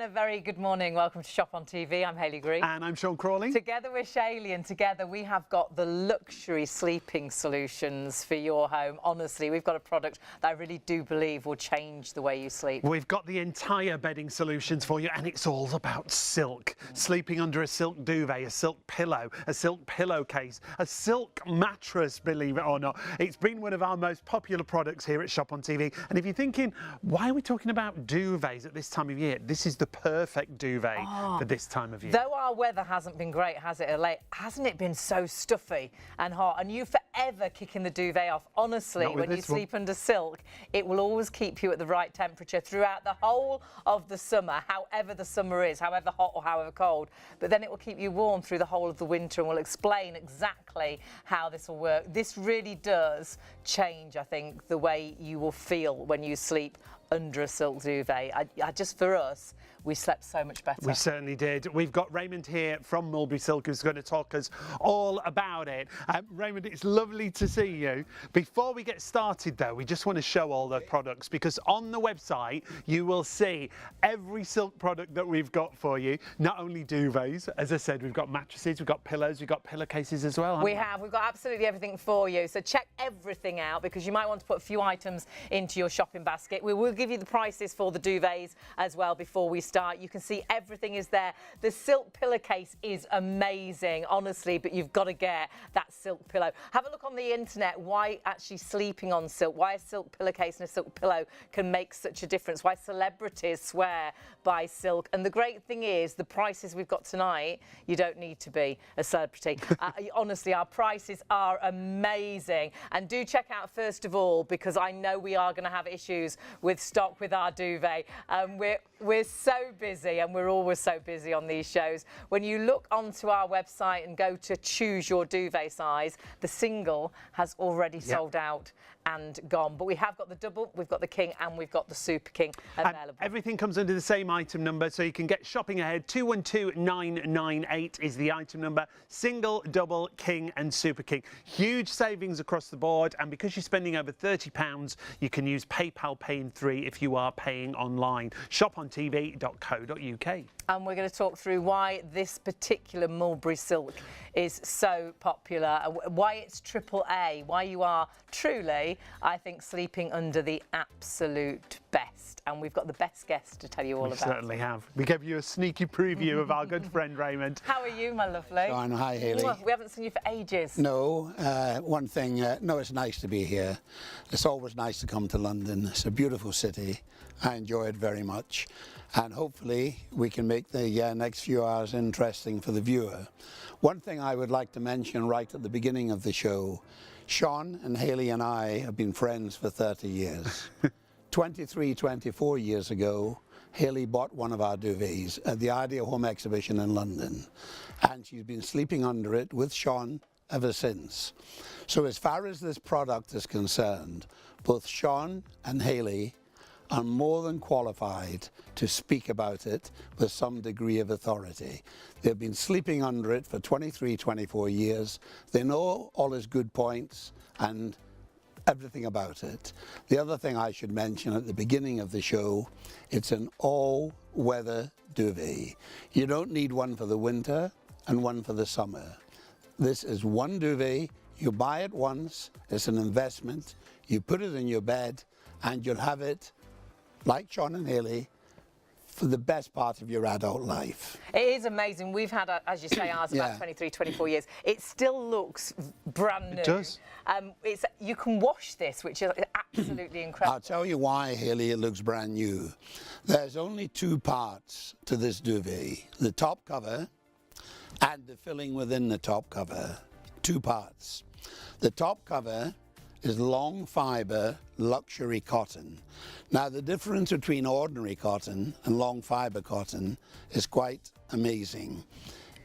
And a very good morning. Welcome to Shop on TV. I'm Hayley Green. And I'm Sean Crawley. Together we're Shaylee, and together we have got the luxury sleeping solutions for your home. Honestly, we've got a product that I really do believe will change the way you sleep. We've got the entire bedding solutions for you, and it's all about silk. Sleeping under a silk duvet, a silk pillow, a silk pillowcase, a silk mattress, believe it or not. It's been one of our most popular products here at Shop on TV. And if you're thinking, why are we talking about duvets at this time of year? This is the perfect duvet for this time of year. Though our weather hasn't been great, has it, late? Hasn't it been so stuffy and hot? And you forever kicking the duvet off. Honestly, when you sleep under silk, it will always keep you at the right temperature throughout the whole of the summer, however the summer is, however hot or however cold. But then it will keep you warm through the whole of the winter, and we'll explain exactly how this will work. This really does change, I think, the way you will feel when you sleep under a silk duvet. Just for us, we slept so much better. We certainly did. We've got Raymond here from Mulberry Silk who's going to talk us all about it. Raymond, it's lovely to see you. Before we get started though, we just want to show all the products, because on the website you will see every silk product that we've got for you. Not only duvets, as I said, we've got mattresses, we've got pillows, we've got pillowcases as well. We've got absolutely everything for you. So check everything out, because you might want to put a few items into your shopping basket. We will give you the prices for the duvets as well before we start. You can see everything is there. The silk pillowcase is amazing, honestly, but you've got to get that silk pillow. Have a look on the internet why actually sleeping on silk, why a silk pillowcase and a silk pillow can make such a difference, why celebrities swear by silk. And the great thing is, the prices we've got tonight, you don't need to be a celebrity. Honestly, our prices are amazing. And do check out, first of all, because I know we are going to have issues with stock with our duvet. We're so busy, and we're always so busy on these shows. When you look onto our website and go to choose your duvet size, the single has already sold out and gone. But we have got the double, we've got the king, and we've got the super king available. Everything comes under the same item number, so you can get shopping ahead. 212998 is the item number. Single, double, king and super king. Huge savings across the board, and because you're spending over £30, you can use PayPal Pay in 3 if you are paying online. ShopOnTV.co.uk. And we're going to talk through why this particular mulberry silk is so popular, why it's AAA, why you are truly, I think, sleeping under the absolute best. And we've got the best guest to tell you all about it. We certainly have. We gave you a sneaky preview of our good friend Raymond. How are you, my lovely? Fine. Hi, Hayley. We haven't seen you for ages. No, one thing, no, it's nice to be here. It's always nice to come to London. It's a beautiful city. I enjoy it very much. And hopefully we can make the next few hours interesting for the viewer. One thing I would like to mention right at the beginning of the show, Sean and Hayley and I have been friends for 30 years. 24 years ago, Hayley bought one of our duvets at the Idea Home exhibition in London, and she's been sleeping under it with Sean ever since. So as far as this product is concerned, both Sean and Hayley are more than qualified to speak about it with some degree of authority. They've been sleeping under it for 24 years. They know all its good points and everything about it. The other thing I should mention at the beginning of the show, it's an all-weather duvet. You don't need one for the winter and one for the summer. This is one duvet. You buy it once, it's an investment. You put it in your bed and you'll have it, like Sean and Hayley, for the best part of your adult life. It is amazing. We've had, as you say, ours about 24 years. It still looks brand new. It does. You can wash this, which is absolutely incredible. I'll tell you why, Hayley, it looks brand new. There's only two parts to this duvet. The top cover and the filling within the top cover. Two parts. The top cover is long fibre luxury cotton. Now the difference between ordinary cotton and long fibre cotton is quite amazing.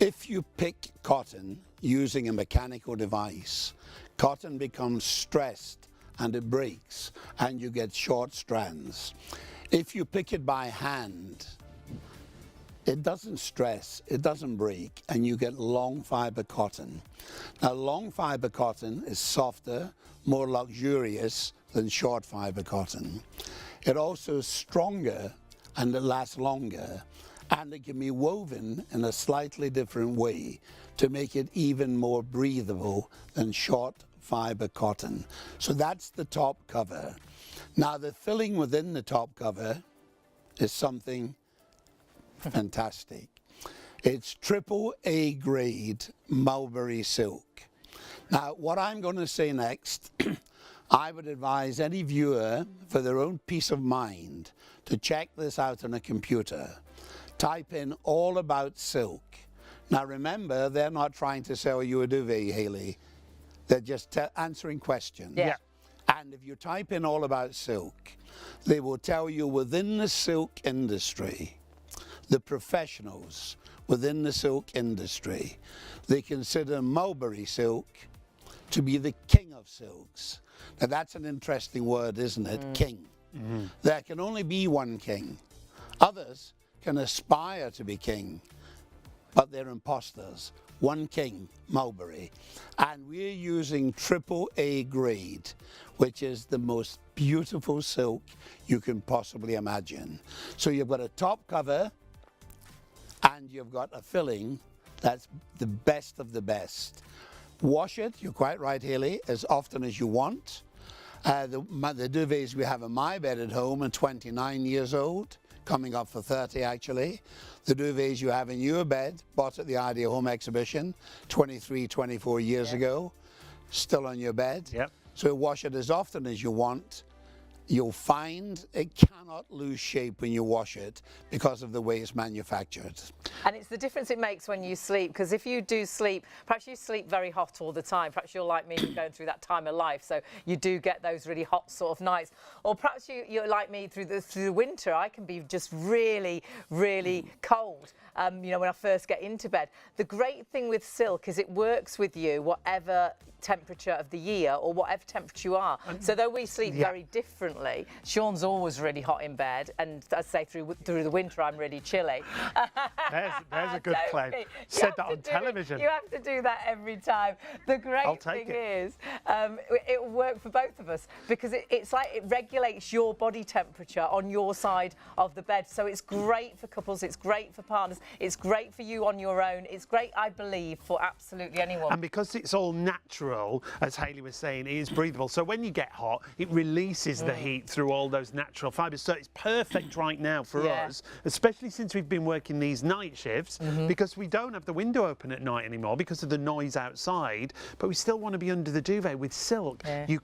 If you pick cotton using a mechanical device, cotton becomes stressed and it breaks and you get short strands. If you pick it by hand, it doesn't stress, it doesn't break, and you get long fibre cotton. Now long fibre cotton is softer, more luxurious than short fibre cotton. It also is stronger and it lasts longer. and it can be woven in a slightly different way to make it even more breathable than short fiber cotton. So that's the top cover. Now the filling within the top cover is something fantastic. It's AAA grade mulberry silk. Now what I'm going to say next, I would advise any viewer, for their own peace of mind, to check this out on a computer. Type in all about silk. Now remember, they're not trying to sell you a duvet, Hayley. They're just answering questions. Yeah. And if you type in all about silk, they will tell you within the silk industry, the professionals within the silk industry, they consider mulberry silk to be the king of silks. Now that's an interesting word, isn't it? King. There can only be one king. Others can aspire to be king, but they're imposters. One king, mulberry. And we're using AAA grade, which is the most beautiful silk you can possibly imagine. So you've got a top cover and you've got a filling that's the best of the best. Wash it, you're quite right, Hayley, as often as you want. The duvets we have in my bed at home are 29 years old, coming up for 30 actually. The duvets you have in your bed, bought at the Idea Home Exhibition 23, 24 years ago, still on your bed. Yep. So wash it as often as you want. You'll find it cannot lose shape when you wash it because of the way it's manufactured. And it's the difference it makes when you sleep, because if you do sleep, perhaps you sleep very hot all the time, perhaps you're like me, going through that time of life, so you do get those really hot sort of nights, or perhaps you're like me through the winter. I can be just really, really cold. You know, when I first get into bed. The great thing with silk is it works with you whatever temperature of the year or whatever temperature you are. So though we sleep very differently, Sean's always really hot in bed, and I'd say through the winter I'm really chilly. There's a good claim. Said that on television. You have to do that every time. The great thing is it will work for both of us, because it's like it regulates your body temperature on your side of the bed. So it's great for couples, it's great for partners, it's great for you on your own, it's great, I believe, for absolutely anyone. And because it's all natural, as Hayley was saying, it is breathable. So when you get hot, it releases the heat through all those natural fibres. So it's perfect right now for us, especially since we've been working these night shifts, because we don't have the window open at night anymore because of the noise outside, but we still want to be under the duvet. With silk, you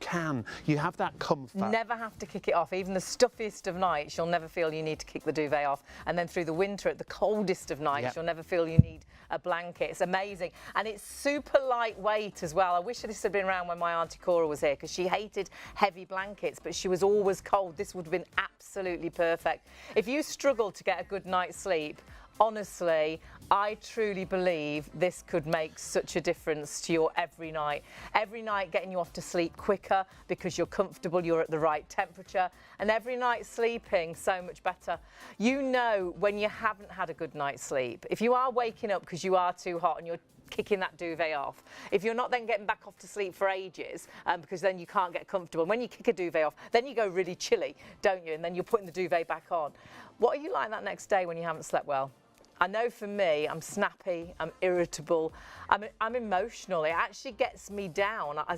have that comfort. Never have to kick it off. Even the stuffiest of nights, you'll never feel you need to kick the duvet off. And then through the winter, at the coldest of nights, you'll never feel you need a blanket. It's amazing. And it's super lightweight as well. I wish this had been around when my Auntie Cora was here, because she hated heavy blankets, but she was always cold. This would have been absolutely perfect. If you struggle to get a good night's sleep, honestly, I truly believe this could make such a difference to your every night. Every night getting you off to sleep quicker because you're comfortable, you're at the right temperature, and every night sleeping so much better. You know when you haven't had a good night's sleep. If you are waking up because you are too hot and you're kicking that duvet off, if you're not then getting back off to sleep for ages, because then you can't get comfortable. When you kick a duvet off, then you go really chilly, don't you? And then you're putting the duvet back on. What are you like that next day when you haven't slept well? I know for me, I'm snappy, I'm irritable, I'm emotional. It actually gets me down. I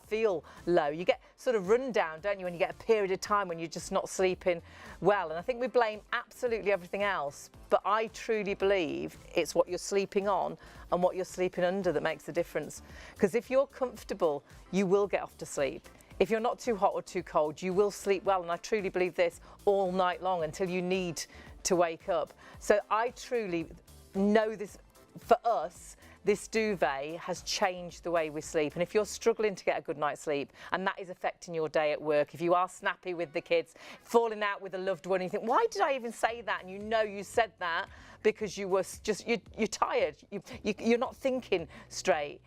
feel low. You get sort of run down, don't you, when you get a period of time when you're just not sleeping well. And I think we blame absolutely everything else, but I truly believe it's what you're sleeping on and what you're sleeping under that makes the difference. Because if you're comfortable, you will get off to sleep. If you're not too hot or too cold, you will sleep well. And I truly believe this all night long until you need to wake up. So I truly know this, for us, this duvet has changed the way we sleep. And if you're struggling to get a good night's sleep and that is affecting your day at work, if you are snappy with the kids, falling out with a loved one, and you think, why did I even say that? And you know you said that because you were just, you're tired, you're not thinking straight.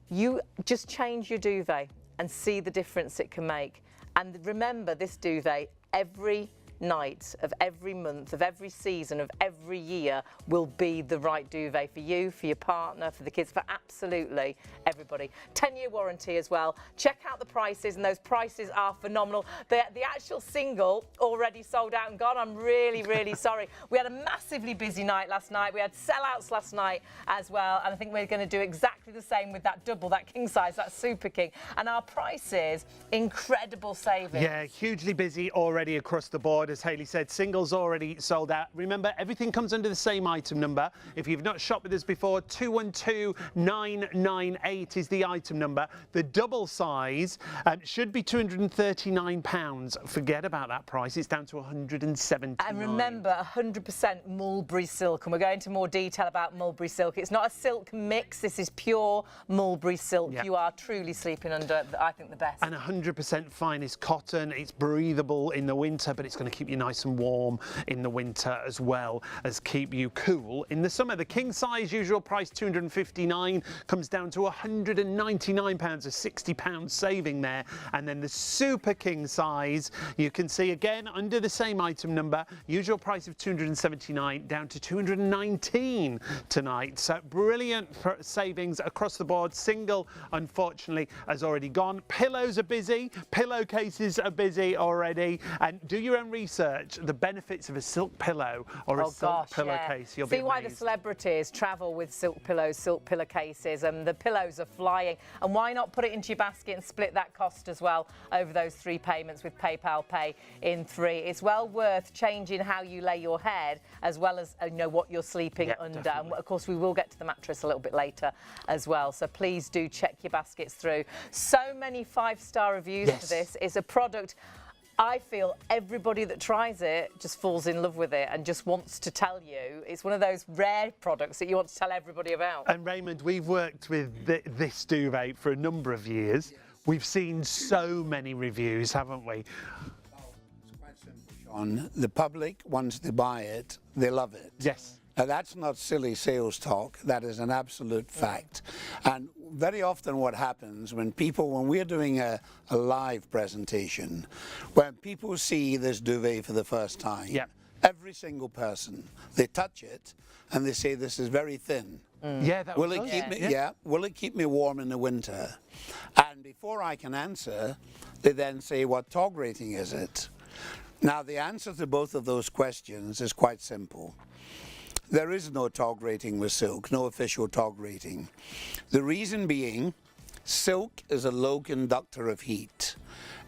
You just change your duvet and see the difference it can make. And remember, this duvet, every night of every month, of every season, of every year will be the right duvet for you, for your partner, for the kids, for absolutely everybody. 10-year warranty as well. Check out the prices, and those prices are phenomenal. The actual single already sold out and gone. I'm really, really sorry. We had a massively busy night last night. We had sellouts last night as well, and I think we're going to do exactly the same with that double, that king size, that super king. And our prices, incredible savings. Yeah, hugely busy already across the board. As Hayley said, singles already sold out. Remember, everything comes under the same item number. If you've not shopped with us before, 212998 is the item number. The double size should be £239. Forget about that price. It's down to £179. And remember, 100% mulberry silk. And we're going into more detail about mulberry silk. It's not a silk mix. This is pure mulberry silk. Yeah. You are truly sleeping under, I think, the best. And 100% finest cotton. It's breathable in the winter, but it's going to keep you nice and warm in the winter as well as keep you cool in the summer. The king size, usual price £259, comes down to £199, a £60 saving there. And then the super king size, you can see again under the same item number, usual price of £279 down to £219 tonight. So brilliant savings across the board. Single, unfortunately, has already gone. Pillows are busy, pillowcases are busy already, and do your own research. The benefits of a silk pillow or a silk pillowcase. You'll see why the celebrities travel with silk pillows, silk pillowcases, and the pillows are flying. And why not put it into your basket and split that cost as well over those 3 payments with PayPal Pay in 3. It's well worth changing how you lay your head as well as what you're sleeping under. Definitely. And of course we will get to the mattress a little bit later as well, so please do check your baskets through. So many 5-star reviews for this. It's a product I feel everybody that tries it just falls in love with it and just wants to tell you. It's one of those rare products that you want to tell everybody about. And Raymond, we've worked with this duvet for a number of years. We've seen so many reviews, haven't we? It's quite simple, Sean. The public, once they buy it, they love it. Yes. Now, that's not silly sales talk. That is an absolute fact. And very often what happens when we're doing a live presentation, when people see this duvet for the first time, every single person, they touch it and they say, this is very thin. Yeah, that will it keep me? Will it keep me warm in the winter? And before I can answer, they then say, what TOG rating is it? Now, the answer to both of those questions is quite simple. There is no TOG rating with silk, no official TOG rating. The reason being, silk is a low conductor of heat.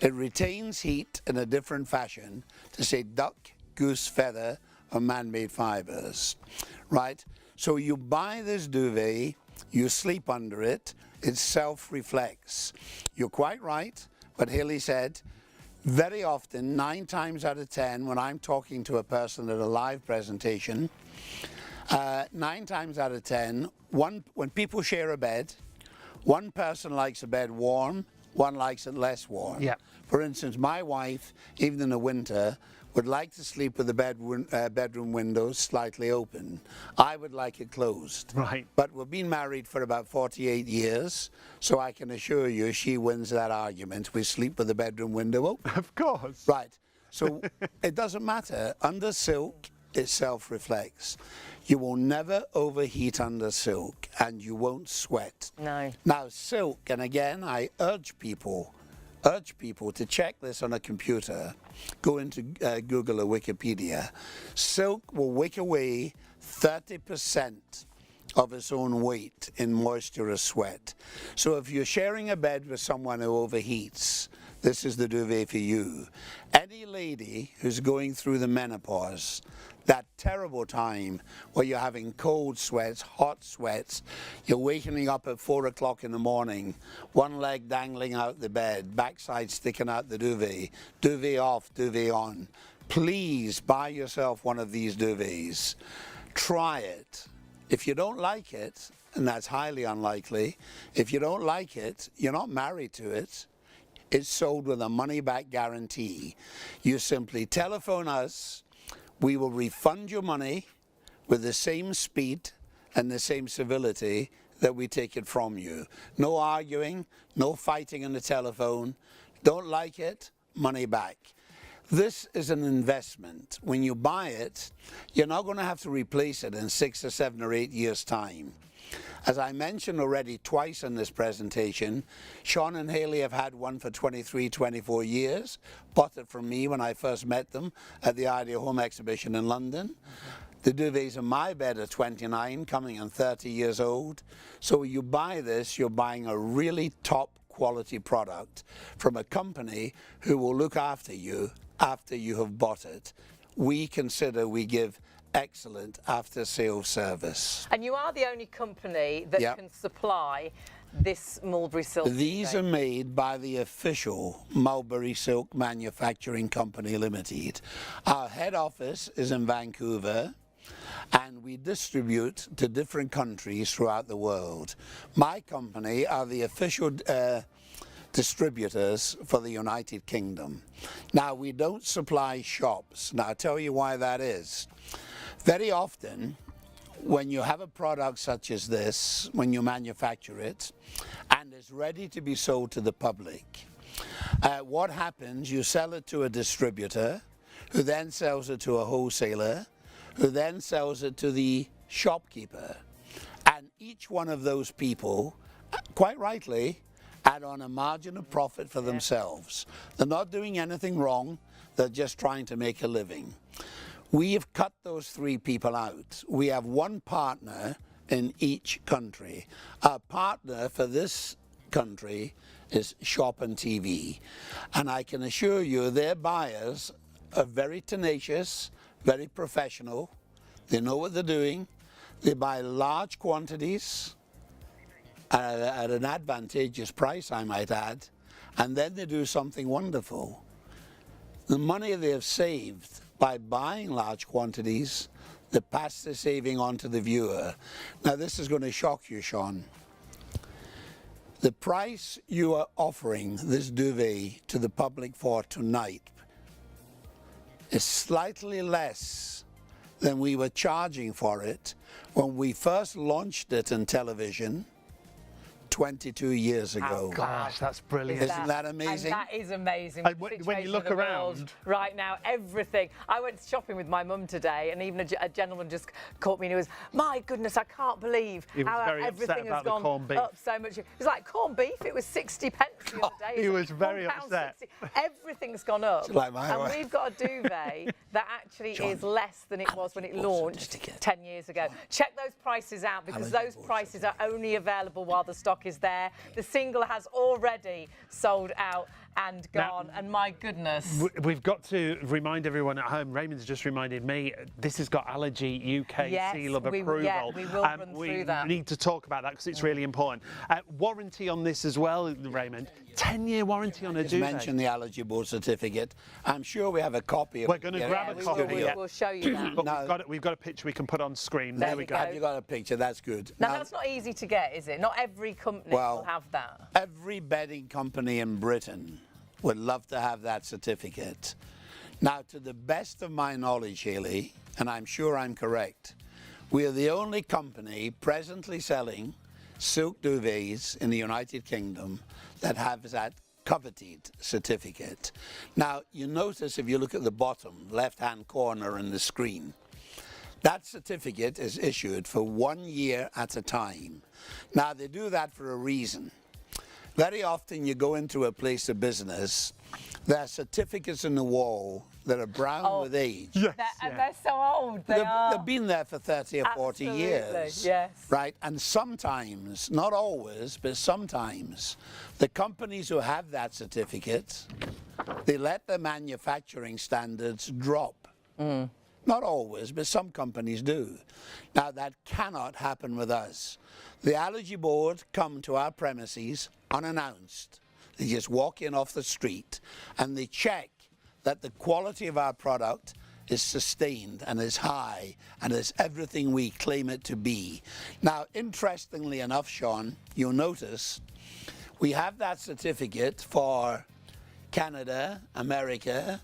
It retains heat in a different fashion to say duck, goose feather, or man-made fibers, right? So you buy this duvet, you sleep under it, it self-reflects. You're quite right, but Hayley said, very often, 9 times out of 10, when I'm talking to a person at a live presentation, 9 times out of 10, when people share a bed, one person likes a bed warm, one likes it less warm. Yeah. For instance, my wife, even in the winter, would like to sleep with the bedroom windows slightly open. I would like it closed. Right. But we've been married for about 48 years, so I can assure you she wins that argument. We sleep with the bedroom window open. Of course. Right. So it doesn't matter. Under silk, it self-reflects. You will never overheat under silk, and you won't sweat. No. Now, silk, and again, I urge people to check this on a computer. Go into Google or Wikipedia. Silk will wick away 30% of its own weight in moisture or sweat. So if you're sharing a bed with someone who overheats, this is the duvet for you. Any lady who's going through the menopause, that terrible time where you're having cold sweats, hot sweats, you're waking up at 4 o'clock in the morning, one leg dangling out the bed, backside sticking out the duvet, duvet off, duvet on. Please buy yourself one of these duvets. Try it. If you don't like it, and that's highly unlikely, if you don't like it, you're not married to it. It's sold with a money-back guarantee. You simply telephone us. We will refund your money with the same speed and the same civility that we take it from you. No arguing, no fighting on the telephone. Don't like it, money back. This is an investment. When you buy it, you're not going to have to replace it in 6 or 7 or 8 years' time. As I mentioned already twice in this presentation, Sean and Haley have had one for 23, 24 years, bought it from me when I first met them at the Ideal Home Exhibition in London. The duvets in my bed are 29, coming on 30 years old. So when you buy this, you're buying a really top quality product from a company who will look after you after you have bought it. We consider we give excellent after-sales service. And you are the only company that can supply this mulberry silk. These are made by the official Mulberry Silk Manufacturing Company Limited. Our head office is in Vancouver, and we distribute to different countries throughout the world. My company are the official distributors for the United Kingdom. Now, we don't supply shops. Now, I'll tell you why that is. Very often, when you have a product such as this, when you manufacture it, and it's ready to be sold to the public, what happens, you sell it to a distributor, who then sells it to a wholesaler, who then sells it to the shopkeeper. And each one of those people, quite rightly, add on a margin of profit for themselves. They're not doing anything wrong, they're just trying to make a living. We have cut those 3 people out. We have one partner in each country. Our partner for this country is ShopOnTV. And I can assure you their buyers are very tenacious, very professional. They know what they're doing. They buy large quantities at an advantageous price, I might add. And then they do something wonderful. The money they have saved by buying large quantities, they pass the saving on to the viewer. Now this is going to shock you, Sean. The price you are offering this duvet to the public for tonight is slightly less than we were charging for it when we first launched it in television 22 years ago. Oh, gosh, that's brilliant. Isn't that amazing? And that is amazing. And when you look around right now, everything. I went shopping with my mum today, and even a gentleman just caught me and he was, my goodness, I can't believe how everything has gone up so much. It was like corned beef, it was 60 pence the other day. He was very upset. Everything's gone up. Like my wife. We've got a duvet that actually is less than it was when it launched 10 years ago. Check those prices out, because those prices are only available while the stock is there. The single has already sold out and gone, and my goodness. We've got to remind everyone at home, Raymond's just reminded me, this has got Allergy UK seal of approval. Yeah, we will run through that. We need to talk about that because it's really important. Warranty on this as well, Raymond. 10-year warranty on a duvet. Mention the Allergy Board certificate. I'm sure we have a copy of it. We're going to grab a copy. We'll show you that. But we've got a picture we can put on screen. There we go. Have you got a picture? That's good. Now that's not easy to get, is it? Not every company will have that. Every bedding company in Britain would love to have that certificate. Now, to the best of my knowledge, Haley, and I'm sure I'm correct, we are the only company presently selling silk duvets in the United Kingdom that have that coveted certificate. Now, you notice if you look at the bottom left-hand corner in the screen, that certificate is issued for 1 year at a time. Now, they do that for a reason. Very often you go into a place of business, there are certificates in the wall that are brown with age. Yes, they're so old. They've been there for 30 or 40 years. Yes. Right? And sometimes, not always, but sometimes, the companies who have that certificate, they let the manufacturing standards drop. Not always, but some companies do. Now, that cannot happen with us. The Allergy Board come to our premises unannounced. They just walk in off the street and they check that the quality of our product is sustained and is high and is everything we claim it to be. Now, interestingly enough, Sean, you'll notice we have that certificate for Canada, America,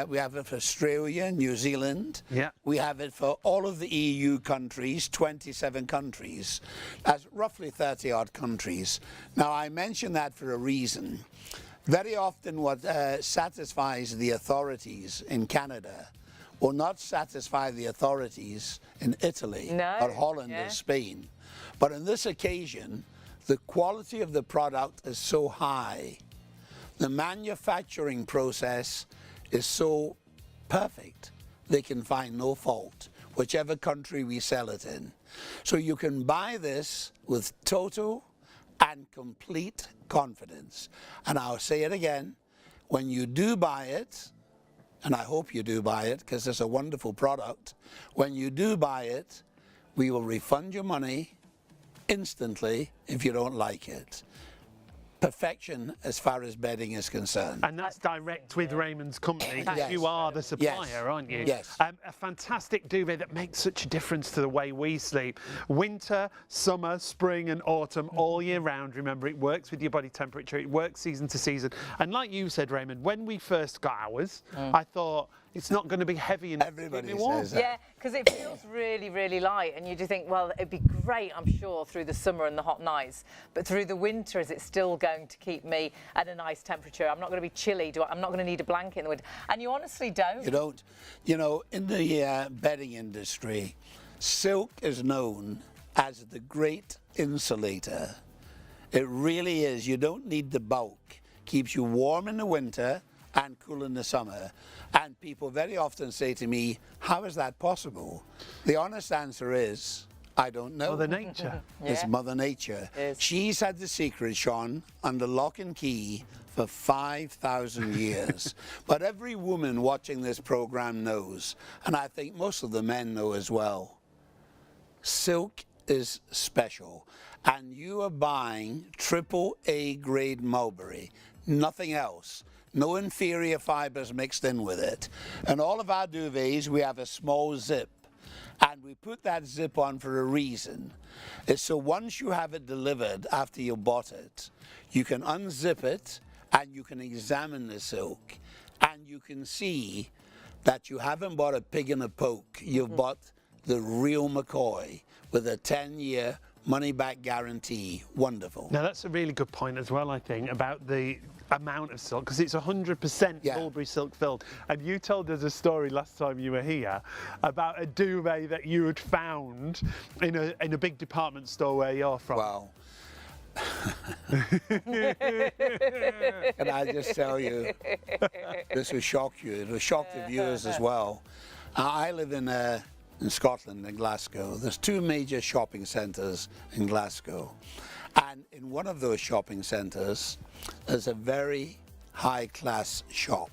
we have it for Australia, New Zealand. Yeah. We have it for all of the EU countries, 27 countries. That's roughly 30-odd countries. Now, I mention that for a reason. Very often what satisfies the authorities in Canada will not satisfy the authorities in Italy or Holland or Spain. But on this occasion, the quality of the product is so high. The manufacturing process is so perfect, they can find no fault, whichever country we sell it in. So you can buy this with total and complete confidence. And I'll say it again, when you do buy it, and I hope you do buy it because it's a wonderful product, when you do buy it, we will refund your money instantly if you don't like it. Perfection as far as bedding is concerned. And that's direct with Raymond's company, because you are the supplier, aren't you? Yes. A fantastic duvet that makes such a difference to the way we sleep. Winter, summer, spring and autumn, all year round. Remember, it works with your body temperature, it works season to season. And like you said, Raymond, when we first got ours, I thought, it's not going to be heavy enough. Everybody to keep me warm. says that. Yeah, because it feels really, really light, and you do think, well, it'd be great, I'm sure, through the summer and the hot nights, but through the winter, is it still going to keep me at a nice temperature? I'm not going to be chilly. I'm not going to need a blanket in the winter. And you honestly don't. You don't. You know, in the bedding industry, silk is known as the great insulator. It really is. You don't need the bulk. Keeps you warm in the winter and cool in the summer. And people very often say to me, how is that possible? The honest answer is, I don't know. Mother Nature. It's Mother Nature. She's had the secret, Sean, under lock and key for 5,000 years. But every woman watching this program knows, and I think most of the men know as well, silk is special. And you are buying AAA grade mulberry, nothing else. No inferior fibers mixed in with it. And all of our duvets, we have a small zip. And we put that zip on for a reason. It's so once you have it delivered after you bought it, you can unzip it and you can examine the silk. And you can see that you haven't bought a pig in a poke. You've bought the real McCoy with a 10-year money-back guarantee. Wonderful. Now, that's a really good point as well, I think, about the amount of silk, because it's 100% mulberry silk filled. And you told us a story last time you were here about a duvet that you had found in a big department store where you're from. Wow. Can I just tell you, this will shock you. It will shock the viewers as well. I live in Scotland, in Glasgow. There's two major shopping centres in Glasgow. And in one of those shopping centres, there's a very high-class shop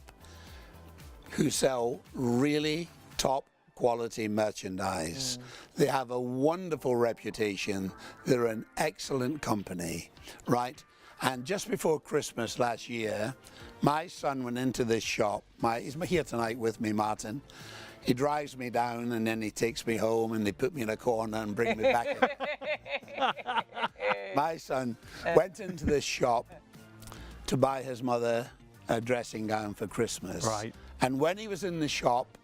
who sell really top quality merchandise. They have a wonderful reputation. They're an excellent company, right? And just before Christmas last year, my son went into this shop. He's here tonight with me, Martin. He drives me down and then he takes me home and they put me in a corner and bring me back. My son went into this shop to buy his mother a dressing gown for Christmas. Right. And when he was in the shop,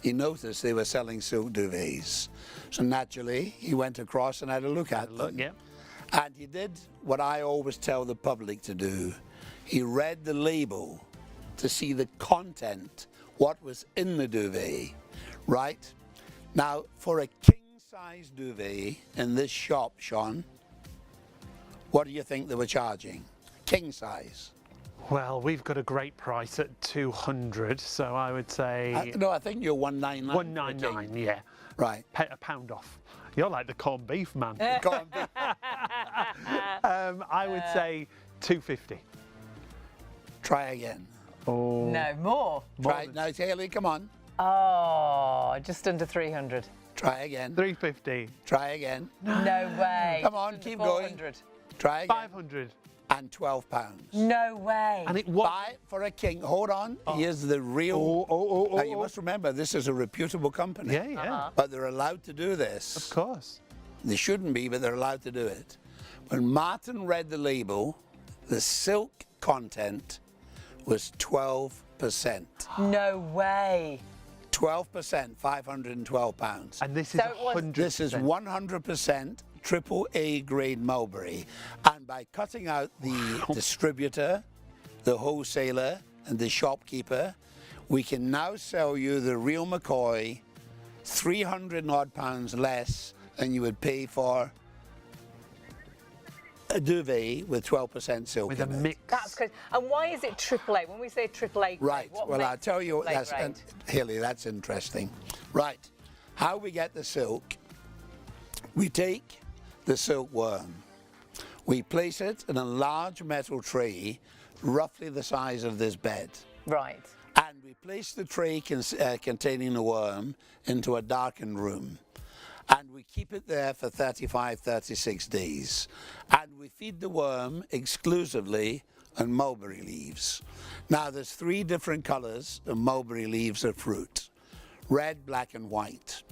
he noticed they were selling silk duvets. So naturally, he went across and had a look at them. Yeah. And he did what I always tell the public to do. He read the label to see the content, what was in the duvet, right? Now, for a king-size duvet in this shop, Sean, what do you think they were charging? King size. Well, we've got a great price at 200, so I would say... no, I think you're 199. 199, yeah. Right. A pound off. You're like the corned beef man. Corned beef. I would say 250. Try again. Oh. No, more. Try now, Haley, come on. Oh, just under 300. Try again. 350. Try again. No way. Come on, keep going. Try again. 500. And £12. No way. And it was... Buy for a king. Hold on. Here's the real... Now, you must remember, this is a reputable company. Yeah, yeah. But they're allowed to do this. Of course. They shouldn't be, but they're allowed to do it. When Martin read the label, the silk content was 12%. No way. 12%, £512. And this is So it was- 100%. This is 100% AAA grade mulberry. And by cutting out the distributor, the wholesaler and the shopkeeper, we can now sell you the real McCoy 300 and odd pounds less than you would pay for a duvet with 12% silk With in a it. mix. That's crazy. And why is it AAA? When we say AAA grade, Right, what well, makes I'll tell you, AAA that's, grade? Haley, that's interesting. Right, how we get the silk, we take the silkworm, we place it in a large metal tray, roughly the size of this bed. Right. And we place the tray containing the worm into a darkened room. And we keep it there for 35, 36 days. And we feed the worm exclusively on mulberry leaves. Now there's 3 different colors of mulberry leaves of fruit: red, black and white.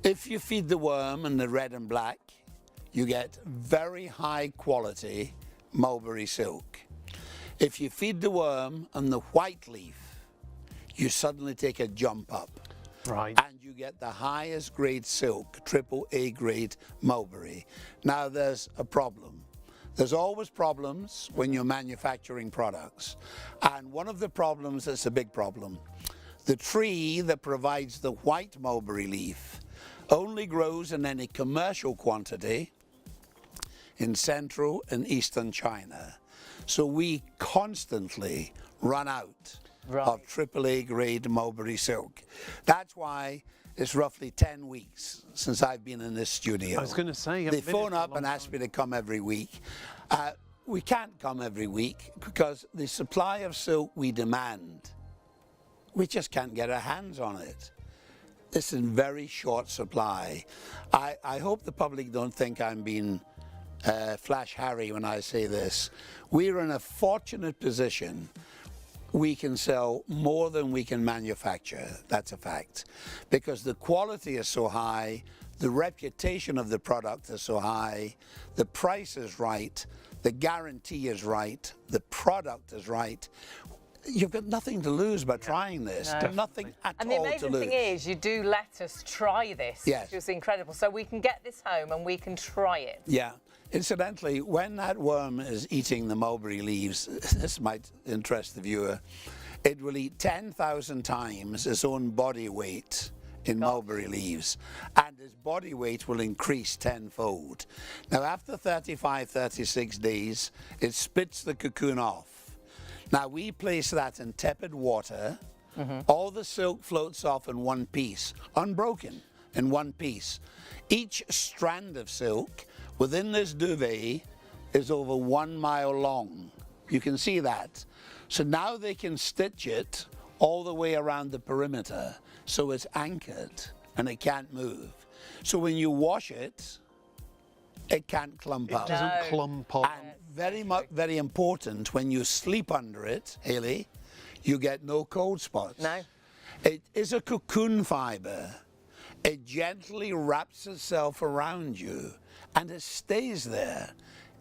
If you feed the worm in the red and black, you get very high quality mulberry silk. If you feed the worm on the white leaf, you suddenly take a jump up. Right. And you get the highest grade silk, AAA grade mulberry. Now there's a problem. There's always problems when you're manufacturing products. And one of the problems that's a big problem, the tree that provides the white mulberry leaf only grows in any commercial quantity in central and eastern China. So we constantly run out of AAA grade mulberry silk. That's why it's roughly 10 weeks since I've been in this studio. I was going to say, they phone up and ask me to come every week. We can't come every week because the supply of silk we demand, we just can't get our hands on it. It's in very short supply. I hope the public don't think I'm being Flash Harry when I say this. We're in a fortunate position. We can sell more than we can manufacture, that's a fact. Because the quality is so high, the reputation of the product is so high, the price is right, the guarantee is right, the product is right. You've got nothing to lose by trying this. No. Nothing at And the all to amazing lose. thing is, you do let us try this, Yes. which is incredible. So we can get this home and we can try it. Yeah. Incidentally, when that worm is eating the mulberry leaves, this might interest the viewer, it will eat 10,000 times its own body weight in mulberry leaves, and its body weight will increase tenfold. Now, after 35, 36 days, it spits the cocoon off. Now, we place that in tepid water. All the silk floats off in one piece, unbroken, in one piece. Each strand of silk within this duvet is over 1 mile long. You can see that. So now they can stitch it all the way around the perimeter so it's anchored and it can't move. So when you wash it, it can't clump up. It doesn't clump up. And very important, when you sleep under it, Haley, you get no cold spots. No. It is a cocoon fiber. It gently wraps itself around you and it stays there.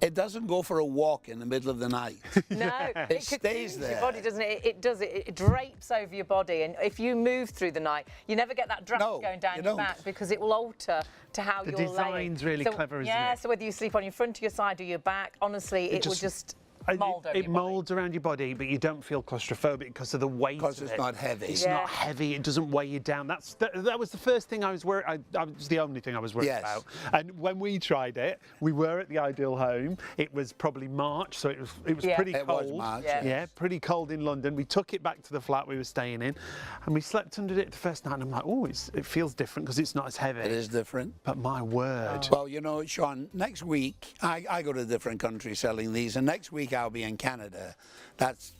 It doesn't go for a walk in the middle of the night. No, It stays cocoons there. your body, doesn't it? It drapes over your body, and if you move through the night, you never get that draft No, going down you your don't. back because it will alter to how The you're laying. design's really clever, isn't yeah, it? so whether you sleep on your front or your side or your back, honestly, it will just mould over It your body. moulds around your body, but you don't feel claustrophobic because of the weight Because of it's it. not heavy. It's Yeah. not heavy. It doesn't weigh you down. That was the first thing I was worried. That was the only thing I was worried Yes. about. And when we tried it, we were at the Ideal Home. It was probably March, so it was Yeah. pretty It cold. was March, Yeah. Yeah, pretty cold in London. We took it back to the flat we were staying in, and we slept under it the first night. And I'm like, oh, it feels different because it's not as heavy. It is different. But my word. Well, you know, Sean, next week, I go to different countries selling these, and next week I'll be in Canada. That's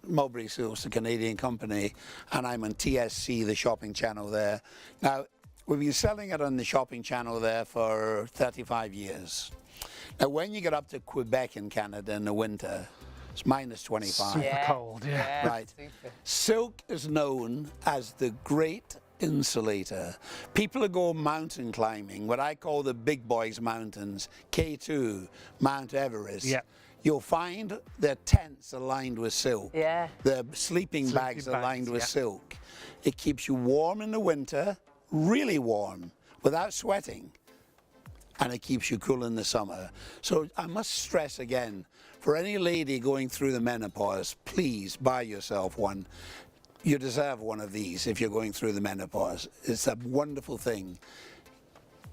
Mulberry Silk's a Canadian company, and I'm on TSC, the shopping channel there. Now, we've been selling it on the shopping channel there for 35 years. Now, when you get up to Quebec in Canada in the winter, it's minus 25. Super cold, yeah. Right. Super. Silk is known as the great insulator. People who go mountain climbing, what I call the big boys mountains, K2, Mount Everest. Yeah. You'll find their tents are lined with silk. Yeah. Their sleeping bags are lined with yeah. silk. It keeps you warm in the winter, really warm, without sweating. and it keeps you cool in the summer. So I must stress again, for any lady going through the menopause, please buy yourself one. You deserve one of these if you're going through the menopause. It's a wonderful thing.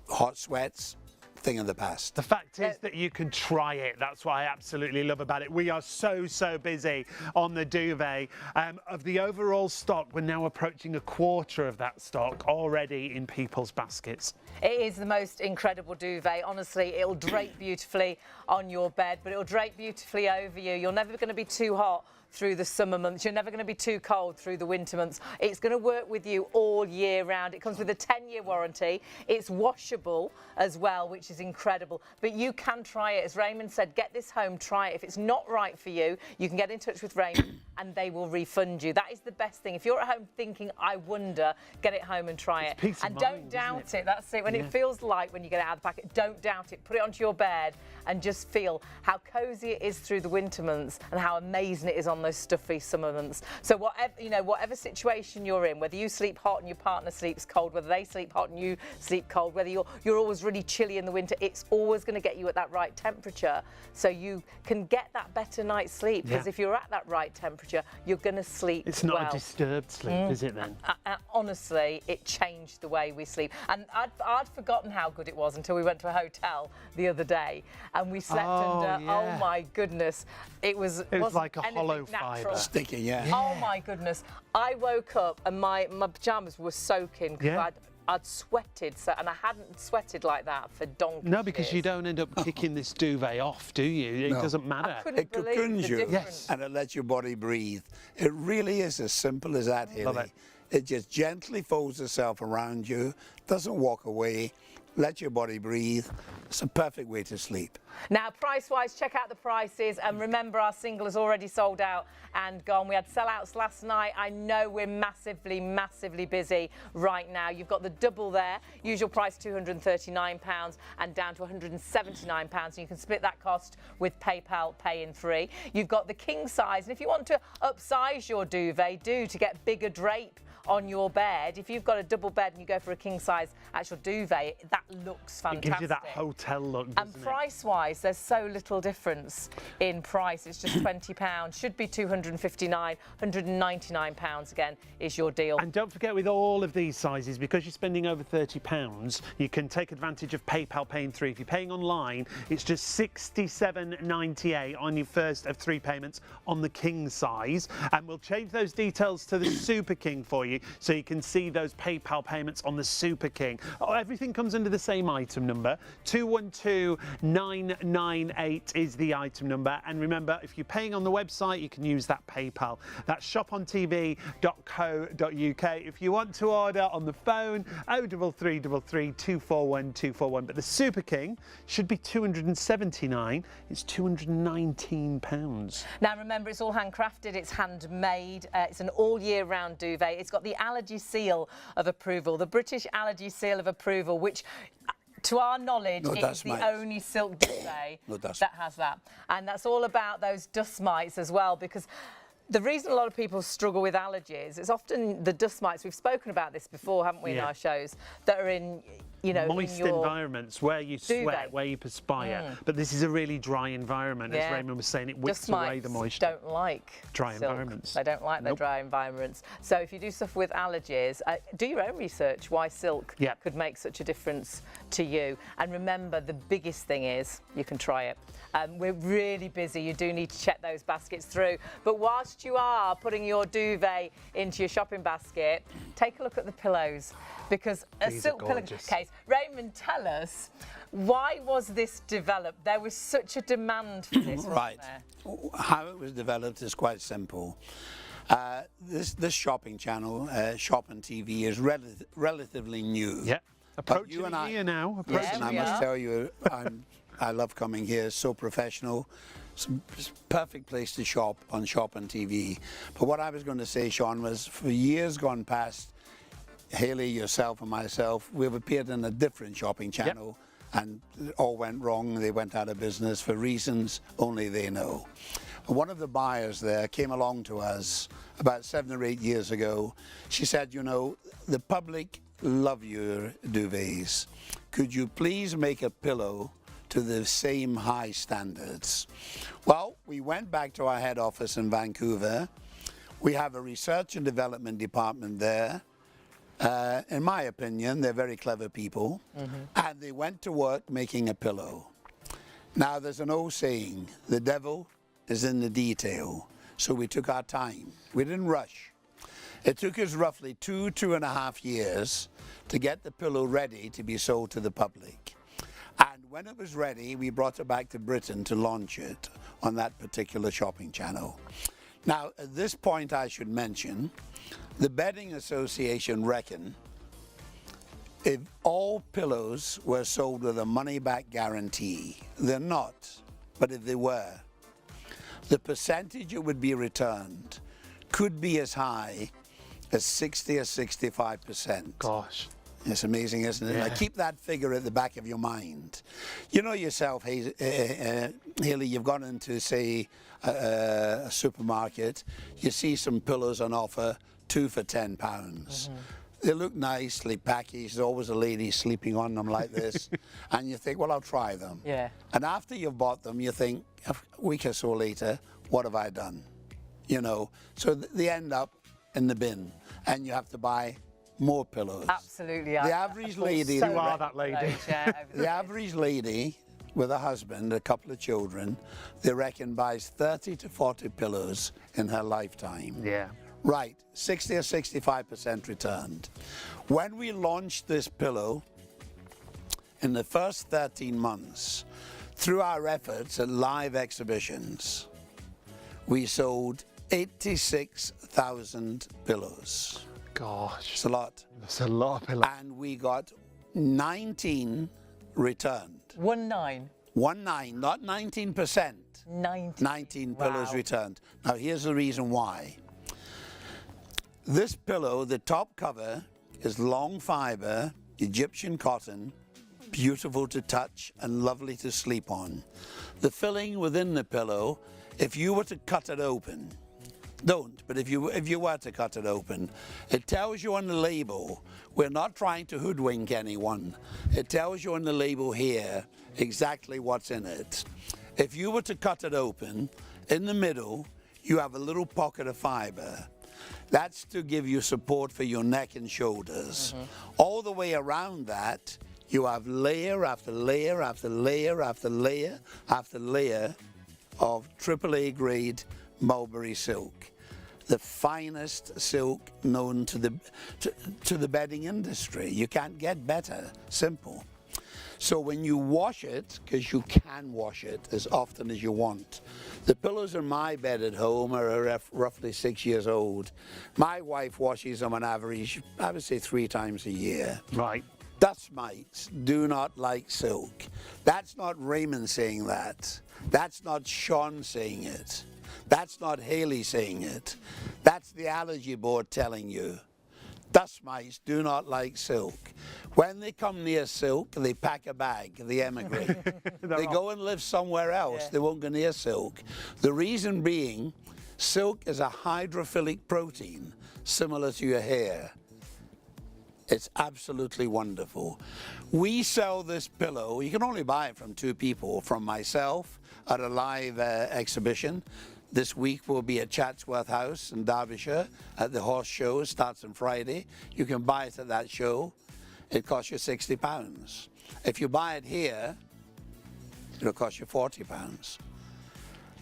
Hot sweats, thing of the past. The fact is that you can try it. That's what I absolutely love about it. We are so busy on the duvet. Of the overall stock, we're now approaching a quarter of that stock already in people's baskets. It is the most incredible duvet. Honestly, it'll drape beautifully on your bed, but it'll drape beautifully over you. You're never going to be too hot through the summer months. You're never going to be too cold through the winter months. It's going to work with you all year round. It comes with a 10-year warranty. It's washable as well, which is incredible. But you can try it. As Raymond said, get this home, try it. If it's not right for you, you can get in touch with Raymond and they will refund you. That is the best thing. If you're at home thinking, I wonder, get it home and try it. Peace of and mind, don't doubt it. That's it. When Yeah. it feels light when you get it out of the packet, don't doubt it. Put it onto your bed and just feel how cosy it is through the winter months and how amazing it is on those stuffy summer months. So whatever, you know, whatever situation you're in, whether you sleep hot and your partner sleeps cold, whether they sleep hot and you sleep cold, whether you're always really chilly in the winter, it's always going to get you at that right temperature so you can get that better night's sleep. Because Yeah. if you're at that right temperature, you're going to sleep It's not well. a disturbed sleep, is it then? Honestly, it changed the way we sleep. And I'd forgotten how good it was until we went to a hotel the other day and we slept under, yeah. oh my goodness, it was like a anything hollow natural. fibre. Sticky, yeah. Oh my goodness. I woke up and my pyjamas were soaking because Yeah. I'd sweated, and I hadn't sweated like that for donkey's No, because you years. don't end up kicking this duvet off, do you? It No. doesn't matter. Couldn't It believe cocoons the you, difference. and it lets your body breathe. It really is as simple as that, Love Haley. it. It just gently folds itself around you, doesn't walk away, let your body breathe. It's a perfect way to sleep. Now, price-wise, check out the prices. And remember, our single is already sold out and gone. We had sellouts last night. I know we're massively busy right now. You've got the double there. Usual price £239 and down to £179. And you can split that cost with PayPal Pay in 3. You've got the king size. And if you want to upsize your duvet, to get bigger drape on your bed. If you've got a double bed and you go for a king size actual duvet, that looks fantastic. It gives you that hotel look, And doesn't it? price-wise, there's so little difference in price. It's just £20. Should be £259. £199 again is your deal. And don't forget, with all of these sizes, because you're spending over £30, you can take advantage of PayPal Pay in 3. If you're paying online, it's just £67.98 on your first of 3 payments on the king size. And we'll change those details to the Super King for you, so you can see those PayPal payments on the Super King. Oh, everything comes under the same item number. 212998 is the item number. And remember, if you're paying on the website, you can use that PayPal. That's ShopOnTV.co.uk. If you want to order on the phone, 03333 241 241. But the Super King should be £279. It's £219. Now remember, it's all handcrafted, it's handmade, it's an all year round duvet. It's got the allergy seal of approval, the British allergy seal of approval, which to our knowledge, it's the only silk duvet that has that. And that's all about those dust mites as well, because the reason a lot of people struggle with allergies is often the dust mites. We've spoken about this before, haven't we, in our shows, that are in, you know, moist in your environments where you sweat, duvet. where you perspire. But this is a really dry environment, as Raymond was saying. It wicks dust away mites the moisture. don't like Dry silk. environments. They don't like their dry environments. So if you do stuff with allergies, do your own research why silk could make such a difference to you. And remember, the biggest thing is you can try it. We're really busy. You do need to check those baskets through. But whilst you are putting your duvet into your shopping basket, take a look at the pillows, because a silk pillowcase. Raymond, tell us, why was this developed? There was such a demand for this. Right. How it was developed is quite simple. This shopping channel, ShopOnTV, is relatively new. Yeah. Approaching a year now. Listen, I must tell you, I love coming here. It's so professional. It's a perfect place to shop on ShopOnTV. But what I was going to say, Sean, was for years gone past, Haley, yourself and myself, we've appeared in a different shopping channel, and it all went wrong. They went out of business for reasons only they know. One of the buyers there came along to us about 7 or 8 years ago. She said, you know, the public love your duvets. Could you please make a pillow to the same high standards? Well, we went back to our head office in Vancouver. We have a research and development department there. In my opinion, they're very clever people. And they went to work making a pillow. Now, there's an old saying, the devil is in the detail. So we took our time. We didn't rush. It took us roughly 2.5 years to get the pillow ready to be sold to the public. And when it was ready, we brought it back to Britain to launch it on that particular shopping channel. Now, at this point, I should mention, the Bedding Association reckon if all pillows were sold with a money-back guarantee, they're not, but if they were, the percentage it would be returned could be as high as 60 or 65%. Gosh. It's amazing, isn't it? Yeah. Now, keep that figure at the back of your mind. You know yourself, Haley, you've gone into, say, a supermarket, you see some pillows on offer, 2 for £10. They look nicely packaged. There's always a lady sleeping on them like this. And you think, well, I'll try them. Yeah. And after you've bought them, you think, a week or so later, what have I done? You know, so they end up in the bin and you have to buy more pillows. Absolutely. The average lady, You are that lady. the average lady with a husband, a couple of children, they reckon buys 30 to 40 pillows in her lifetime. Yeah. Right, 60 or 65% returned. When we launched this pillow, in the first 13 months, through our efforts at live exhibitions, we sold 86,000 pillows. Gosh. It's a lot. That's a lot of pillows. And we got 19 returned. 19. 19, not 19%. 19 pillows Wow. returned. Now here's the reason why. This pillow, the top cover, is long fiber, Egyptian cotton, beautiful to touch and lovely to sleep on. The filling within the pillow, if you were to cut it open, don't, but if you were to cut it open, it tells you on the label, we're not trying to hoodwink anyone, it tells you on the label here exactly what's in it. If you were to cut it open, in the middle, you have a little pocket of fiber. That's to give you support for your neck and shoulders. All the way around that, you have layer after layer after layer after layer after layer of AAA grade mulberry silk. The finest silk known to the bedding industry. You can't get better, simple. So when you wash it, because you can wash it as often as you want, the pillows in my bed at home are roughly 6 years old. My wife washes them on average, I would say 3 times a year. Right. Dust mites do not like silk. That's not Raymond saying that. That's not Sean saying it. That's not Haley saying it. That's the allergy board telling you. Dust mites do not like silk. When they come near silk, they pack a bag, they emigrate. They go and live somewhere else. Yeah. They won't go near silk. The reason being, silk is a hydrophilic protein, similar to your hair. It's absolutely wonderful. We sell this pillow, you can only buy it from 2 people, from myself at a live exhibition. This week we'll be at Chatsworth House in Derbyshire at the horse show. It starts on Friday. You can buy it at that show. It costs you £60. If you buy it here, it'll cost you £40.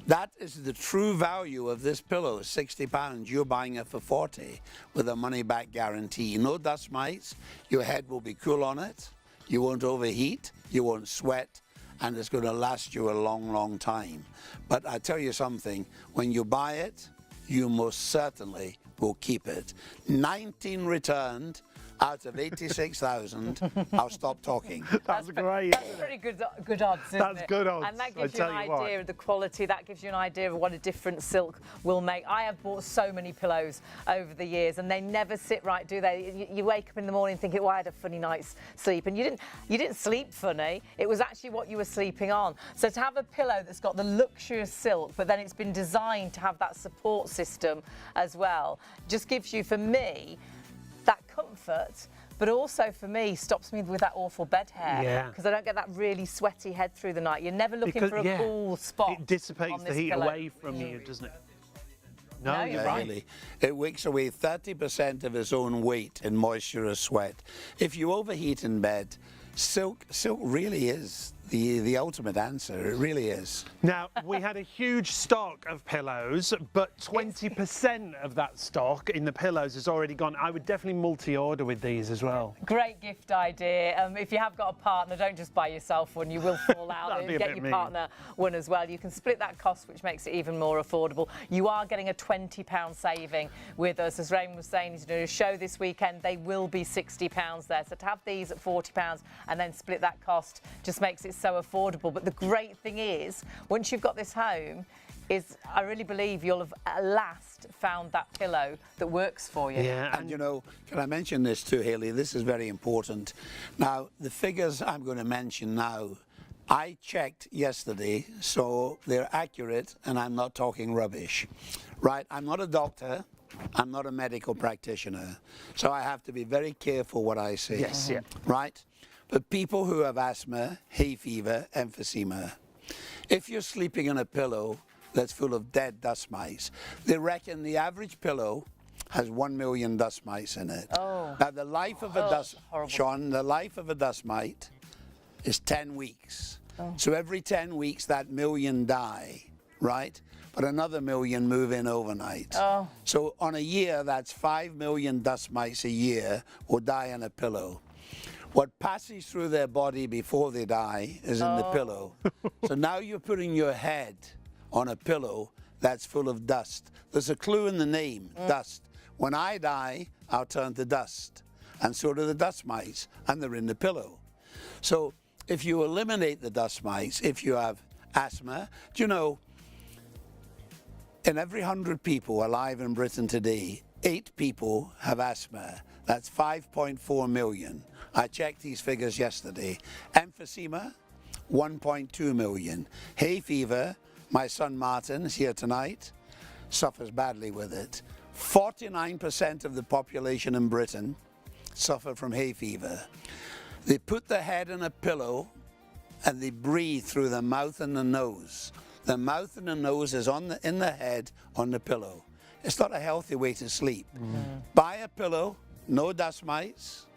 That is the true value of this pillow, £60. You're buying it for 40 with a money-back guarantee. No dust mites. Your head will be cool on it. You won't overheat. You won't sweat. And it's going to last you a long, long time. But I tell you something, when you buy it, you most certainly will keep it. 19 returned out of 86,000. I'll stop talking. That's great. That's pretty good odds, isn't That's it? good odds, And that I gives you an tell you what. idea of the quality. That gives you an idea of what a different silk will make. I have bought so many pillows over the years, and they never sit right, do they? You wake up in the morning thinking, "Well, I had a funny night's sleep," and you didn't sleep funny. It was actually what you were sleeping on. So to have a pillow that's got the luxurious silk, but then it's been designed to have that support system as well, just gives you, for me, that comfort, but also for me stops me with that awful bed hair. Yeah. Because I don't get that really sweaty head through the night. You're never looking for a cool spot. It dissipates on the this heat pillow. away from you, doesn't it? No, you're you're right. Really. It wicks away 30% of its own weight in moisture or sweat. If you overheat in bed, silk really is the ultimate answer. It really is. Now, we had a huge stock of pillows, but 20% of that stock in the pillows has already gone. I would definitely multi-order with these as well. Great gift idea. If you have got a partner, don't just buy yourself one. You will fall out. That'd be a Get bit your mean. partner one as well. You can split that cost, which makes it even more affordable. You are getting a £20 saving with us. As Raymond was saying, he's doing a show this weekend. They will be £60 there. So to have these at £40 and then split that cost just makes it so affordable. But the great thing is, once you've got this home, I really believe you'll have at last found that pillow that works for you. Yeah, And you know, can I mention this too, Hayley? This is very important. Now, the figures I'm going to mention now, I checked yesterday, so they're accurate, and I'm not talking rubbish. Right? I'm not a doctor. I'm not a medical practitioner. So I have to be very careful what I say. Yes, yeah. Right? But people who have asthma, hay fever, emphysema, if you're sleeping on a pillow that's full of dead dust mites, they reckon the average pillow has 1 million dust mites in it. Oh. Now the life of a horrible. Sean, the life of a dust mite is 10 weeks. So every 10 weeks that million die, right? But another million move in overnight. Oh. So on a year, that's 5 million dust mites a year will die on a pillow. What passes through their body before they die is in the pillow. So now you're putting your head on a pillow that's full of dust. There's a clue in the name, dust. When I die, I'll turn to dust. And so do the dust mites, and they're in the pillow. So if you eliminate the dust mites, if you have asthma, do you know, in every 100 people alive in Britain today, 8 people have asthma. That's 5.4 million. I checked these figures yesterday. Emphysema, 1.2 million. Hay fever, my son Martin is here tonight, suffers badly with it. 49% of the population in Britain suffer from hay fever. They put their head in a pillow and they breathe through the mouth and the nose. The mouth and the nose is in the head on the pillow. It's not a healthy way to sleep. Buy a pillow, no dust mites,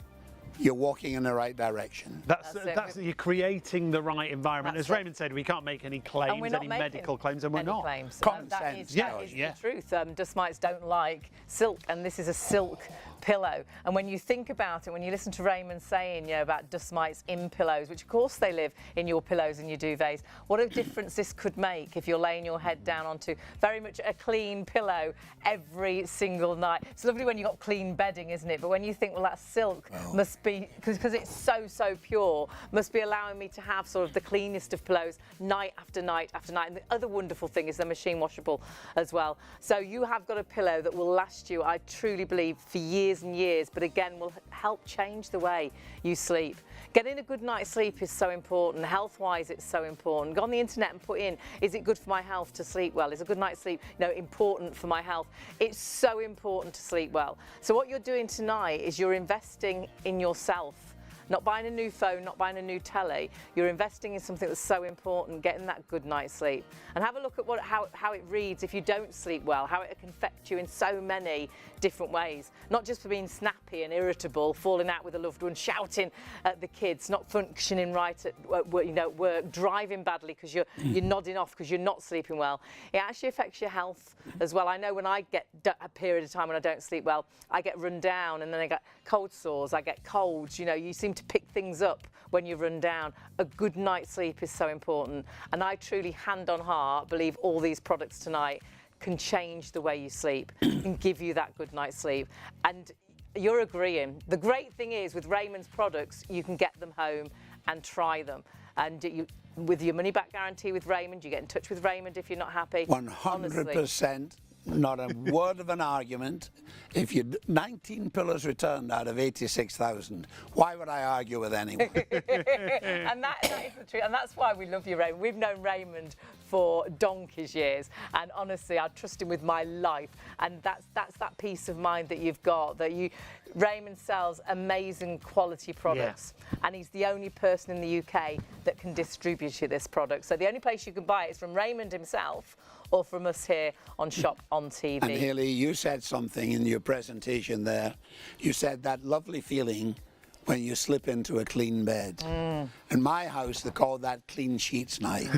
you're walking in the right direction. That's it. You're creating the right environment. That's As Raymond said, we can't make any claims, we're not any making medical claims, and we're any not. claims. Common That sense, is yeah. the truth. Dust mites don't like silk, and this is a silk pillow. And when you think about it, when you listen to Raymond saying, about dust mites in pillows, which of course they live in your pillows and your duvets, what a difference this could make if you're laying your head down onto very much a clean pillow every single night. It's lovely when you've got clean bedding, isn't it? But when you think, well, that silk must be, because it's so pure, must be allowing me to have sort of the cleanest of pillows night after night after night. And the other wonderful thing is they're machine washable as well. So you have got a pillow that will last you, I truly believe, for years and years, but again will help change the way you sleep. Getting a good night's sleep is so important. Health-wise, it's so important. Go on the internet and put in, is it good for my health to sleep well? Is a good night's sleep important for my health? It's so important to sleep well. So what you're doing tonight is you're investing in yourself. Not buying a new phone, not buying a new telly. You're investing in something that's so important, getting that good night's sleep. And have a look at how it reads if you don't sleep well, how it can affect you in so many different ways. Not just for being snappy and irritable, falling out with a loved one, shouting at the kids, not functioning right at work, driving badly because you're nodding off because you're not sleeping well. It actually affects your health as well. I know when I get a period of time when I don't sleep well, I get run down and then I get cold sores, I get colds. You seem to pick things up when you run down. A good night's sleep is so important, and I truly, hand on heart, believe all these products tonight can change the way you sleep and give you that good night's sleep. And you're agreeing. The great thing is with Raymond's products, you can get them home and try them. And with your money back guarantee with Raymond, you get in touch with Raymond if you're not happy. 100% Not a word of an argument. If you 19 pillows returned out of 86,000, why would I argue with anyone? And that is the truth, and that's why we love you, Raymond. We've known Raymond for donkey's years, and honestly, I trust him with my life. And that's that peace of mind that you've got. Raymond sells amazing quality products, and he's the only person in the UK that can distribute you this product. So the only place you can buy it is from Raymond himself, or from us here on ShopOnTV. And Hayley, you said something in your presentation there. You said that lovely feeling when you slip into a clean bed. In my house, they call that clean sheets night.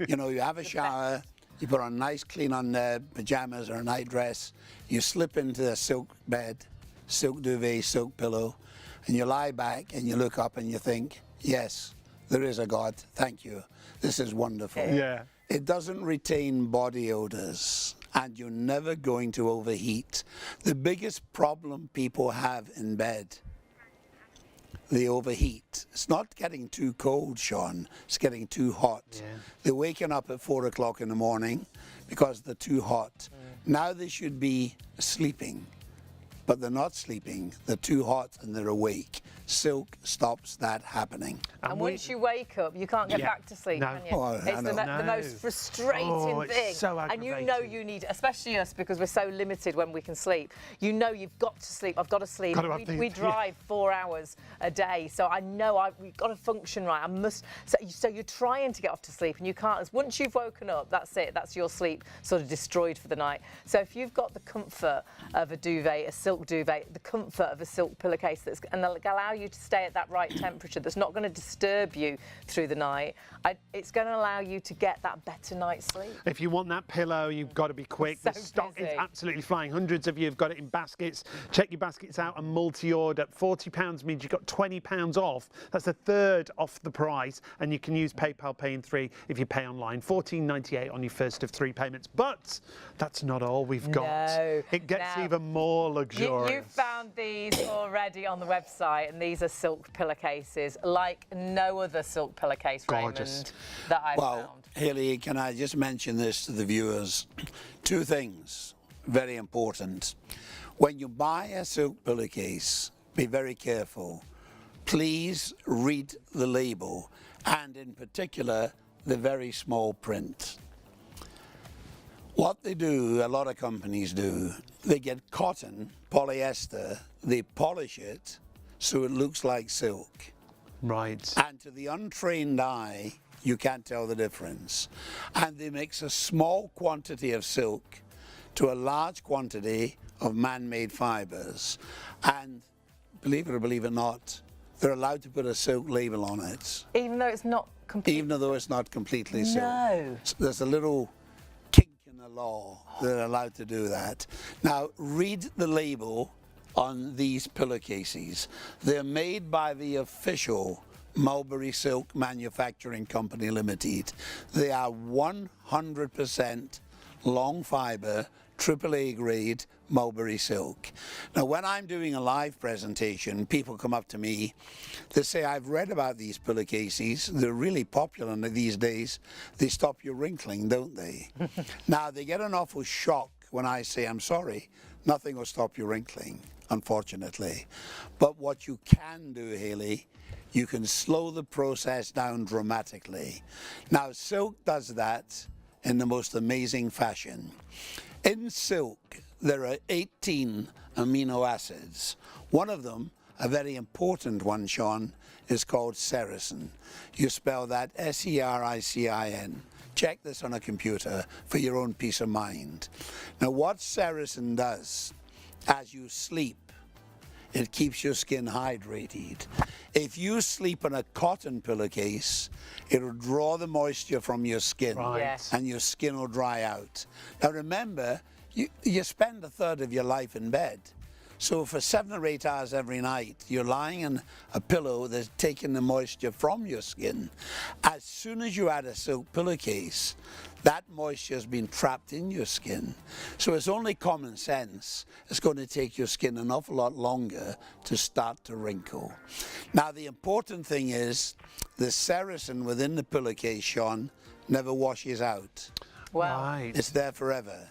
You know, you have a shower, you put on nice clean on pajamas or a night dress, you slip into a silk bed, silk duvet, silk pillow, and you lie back and you look up and you think, yes, there is a God, thank you. This is wonderful. Yeah. It doesn't retain body odors, and you're never going to overheat. The biggest problem people have in bed, they overheat. It's not getting too cold, Sean, it's getting too hot. Yeah. They're waking up at 4 o'clock in the morning because they're too hot. Now they should be sleeping, but they're not sleeping. They're too hot and they're awake. Silk stops that happening. And once you wake up, you can't get back to sleep, can you? Oh, It's the most frustrating it's thing. so and you know aggravating. you need, especially us, because we're so limited when we can sleep. You know you've got to sleep. I've got to sleep. Got to have We drive 4 hours a day, so I know we've got to function right. I must. So you're trying to get off to sleep, and you can't. Once you've woken up, that's it. That's your sleep sort of destroyed for the night. So if you've got the comfort of a duvet, a silk duvet, the comfort of a silk pillowcase, and they'll allow you to stay at that right temperature, that's not going to disturb you through the night, it's going to allow you to get that better night's sleep. If you want that pillow, you've got to be quick. So the stock busy. is absolutely flying. Hundreds of you have got it in baskets. Check your baskets out and multi-order. £40 means you've got £20 off. That's a third off the price, and you can use PayPal Pay in 3 if you pay online. $14.98 on your first of 3 payments. But that's not all we've got. No. It gets Now, even more luxurious. You found these already on the website, and these are silk pillowcases like no other silk pillowcase, Gorgeous. Raymond, that I've Well, found. Hayley, can I just mention this to the viewers? Two things, very important. When you buy a silk pillowcase, be very careful. Please read the label, and in particular, the very small print. What they do, a lot of companies do, they get cotton, polyester, they polish it so it looks like silk. Right. And to the untrained eye, you can't tell the difference. And they mix a small quantity of silk to a large quantity of man-made fibers. And believe it or believe it not, they're allowed to put a silk label on it, Even though it's not complete. even though it's not completely silk. No. So there's a little kink in the law. They're allowed to do that. Now, read the label on these pillowcases. They're made by the official Mulberry Silk Manufacturing Company Limited. They are 100% long fiber, AAA grade mulberry silk. Now, when I'm doing a live presentation, people come up to me, they say, I've read about these pillowcases, they're really popular these days, they stop you wrinkling, don't they? Now, they get an awful shock when I say, I'm sorry, nothing will stop you wrinkling, unfortunately. But what you can do, Hayley, you can slow the process down dramatically. Now, silk does that in the most amazing fashion. In silk, there are 18 amino acids. One of them, a very important one, Sean, is called sericin. You spell that S-E-R-I-C-I-N. Check this on a computer for your own peace of mind. Now, what sericin does, as you sleep, it keeps your skin hydrated. If you sleep in a cotton pillowcase, it'll draw the moisture from your skin, Right. Yes. and your skin will dry out. Now remember, you spend a third of your life in bed. So for 7 or 8 hours every night, you're lying in a pillow that's taking the moisture from your skin. As soon as you add a silk pillowcase, that moisture has been trapped in your skin. So it's only common sense. It's going to take your skin an awful lot longer to start to wrinkle. Now, the important thing is the sericin within the pillowcase, Sean, never washes out. Well, Right. It's there forever.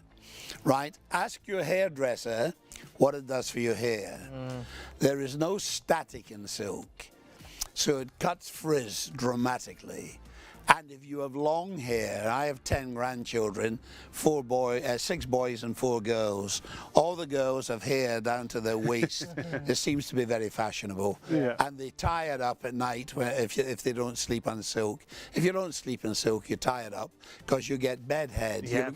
right? Ask your hairdresser what it does for your hair. There is no static in silk, so it cuts frizz dramatically. And if you have long hair, I have 10 grandchildren, 6 boys and 4 girls. All the girls have hair down to their waist. It seems to be very fashionable. Yeah. And they tie it up at night if they don't sleep on silk. If you don't sleep in silk, you tie it up because you get bedhead. Yeah,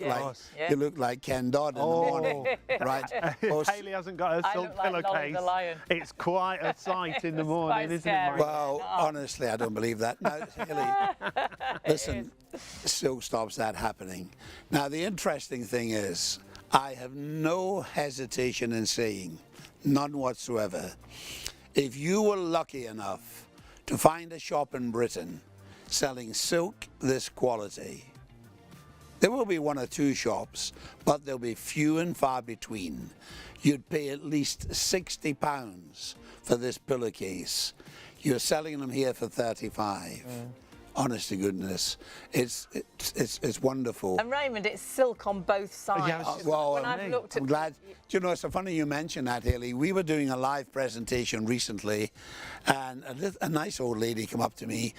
You look like Ken Dodd in the morning, right? Haley hasn't got a silk look like Lolly pillowcase. the lion. It's quite a sight in the morning, quite isn't it, scary. Mike? Well, honestly, I don't believe that. No, Haley, listen, silk stops that happening. Now, the interesting thing is, I have no hesitation in saying, none whatsoever, if you were lucky enough to find a shop in Britain selling silk this quality, there will be 1 or 2 shops, but they'll be few and far between. You'd pay at least £60 for this pillowcase. You're selling them here for 35. Honest to goodness, it's wonderful. And Raymond, it's silk on both sides. Yeah, I was just- Well, when I've looked at I'm glad. Do you know, it's so funny you mentioned that, Haley. We were doing a live presentation recently, and a nice old lady came up to me.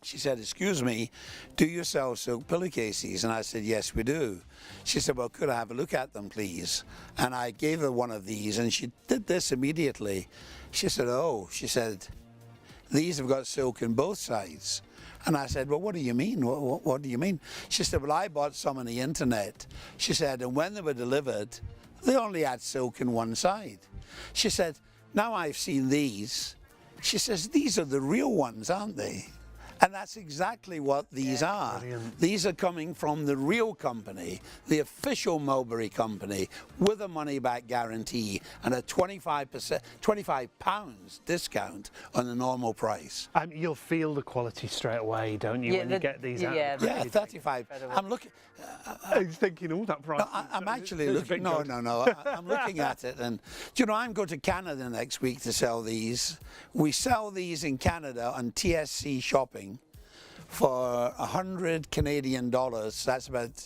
She said, "Excuse me, do you sell silk pillowcases?" And I said, "Yes, we do." She said, "Well, could I have a look at them, please?" And I gave her one of these, and she did this immediately. She said, "Oh," she said, "these have got silk in both sides." And I said, "Well, what do you mean? What do you mean?" She said, "Well, I bought some on the internet." She said, "And when they were delivered, they only had silk in one side." She said, "Now I've seen these." She says, "These are the real ones, aren't they?" And that's exactly what these are. Brilliant. These are coming from the real company, the official Mulberry company, with a money-back guarantee and a £25 discount on the normal price. You'll feel the quality straight away, don't you, when you get these out? yeah, of the Yeah, package? 35. I'm looking. I was thinking, oh, that price. No, I'm actually is a looking. bit No, good. no. I'm looking at it, and do you know, I'm going to Canada next week to sell these. We sell these in Canada on TSC Shopping for 100 Canadian dollars. That's about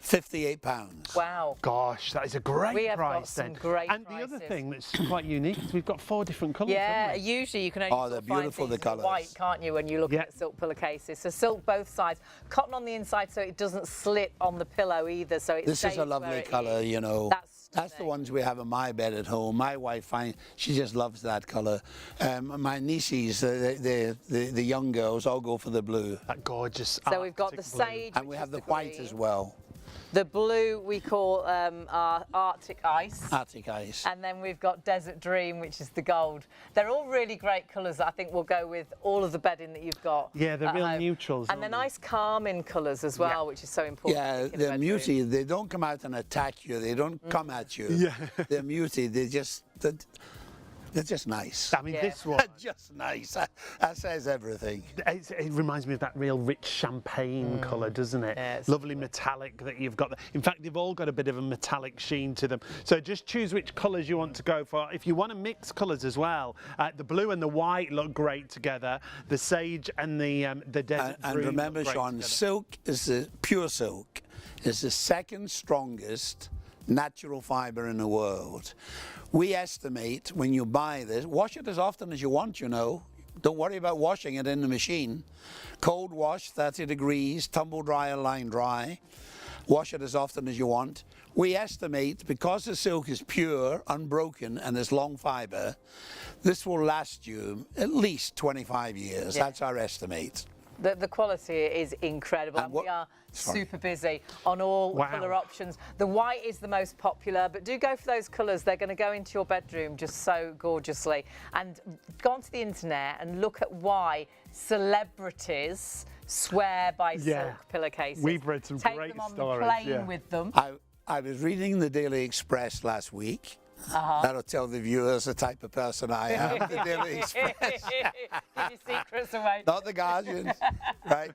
£58. Wow. Gosh, that is a great We have got price some then. great And the other prices. thing that's quite unique is we've got 4 different colours. Yeah, haven't we? usually you can only Oh, they're sort of find beautiful, these the in colours. white, can't you, when you look Yeah. at silk pillowcases. So silk both sides, cotton on the inside so it doesn't slit on the pillow either. So it This is stays a where lovely it colour, is. you know. That's the stunning. ones we have in my bed at home. My wife she just loves that colour. My nieces, the young girls, all go for the blue. That gorgeous. So we've got the Arctic blue. sage, And we which have is the the white green. as well, The blue we call our Arctic Ice. Arctic ice. And then we've got Desert Dream, which is the gold. They're all really great colours that I think will go with all of the bedding that you've got. Yeah, they're at real home. neutrals, And they're aren't they? nice calming colours as well, which is so important. Yeah, I think, in a they're bedroom. muty. They don't come out and attack you. They don't come at you. Yeah. They're muty. They're just nice. I mean, Yeah. this one, They're just nice. That says everything. it reminds me of that real rich champagne colour, doesn't it? Yeah, it's Lovely metallic that you've got. In fact, they've all got a bit of a metallic sheen to them. So just choose which colours you want to go for. If you want to mix colours as well, the blue and the white look great together. The sage and the desert And dream remember, look great Sean, together. silk is pure silk is the second strongest natural fibre in the world. We estimate when you buy this, wash it as often as you want, you know. Don't worry about washing it in the machine. Cold wash, 30 degrees, tumble dry or line dry. Wash it as often as you want. We estimate, because the silk is pure, unbroken, and is long fibre, this will last you at least 25 years. Yeah. That's our estimate. The quality is incredible, And and what- we are Sorry. super busy on all Wow. colour options. The white is the most popular, but do go for those colours. They're going to go into your bedroom just so gorgeously. And go onto the internet and look at why celebrities swear by Yeah. silk pillowcases. We've read some Take great them on stories, the plane yeah. with them. I was reading the Daily Express last week. That'll tell the viewers the type of person I am. The Daily Express, Give your secrets away. not the Guardians, right?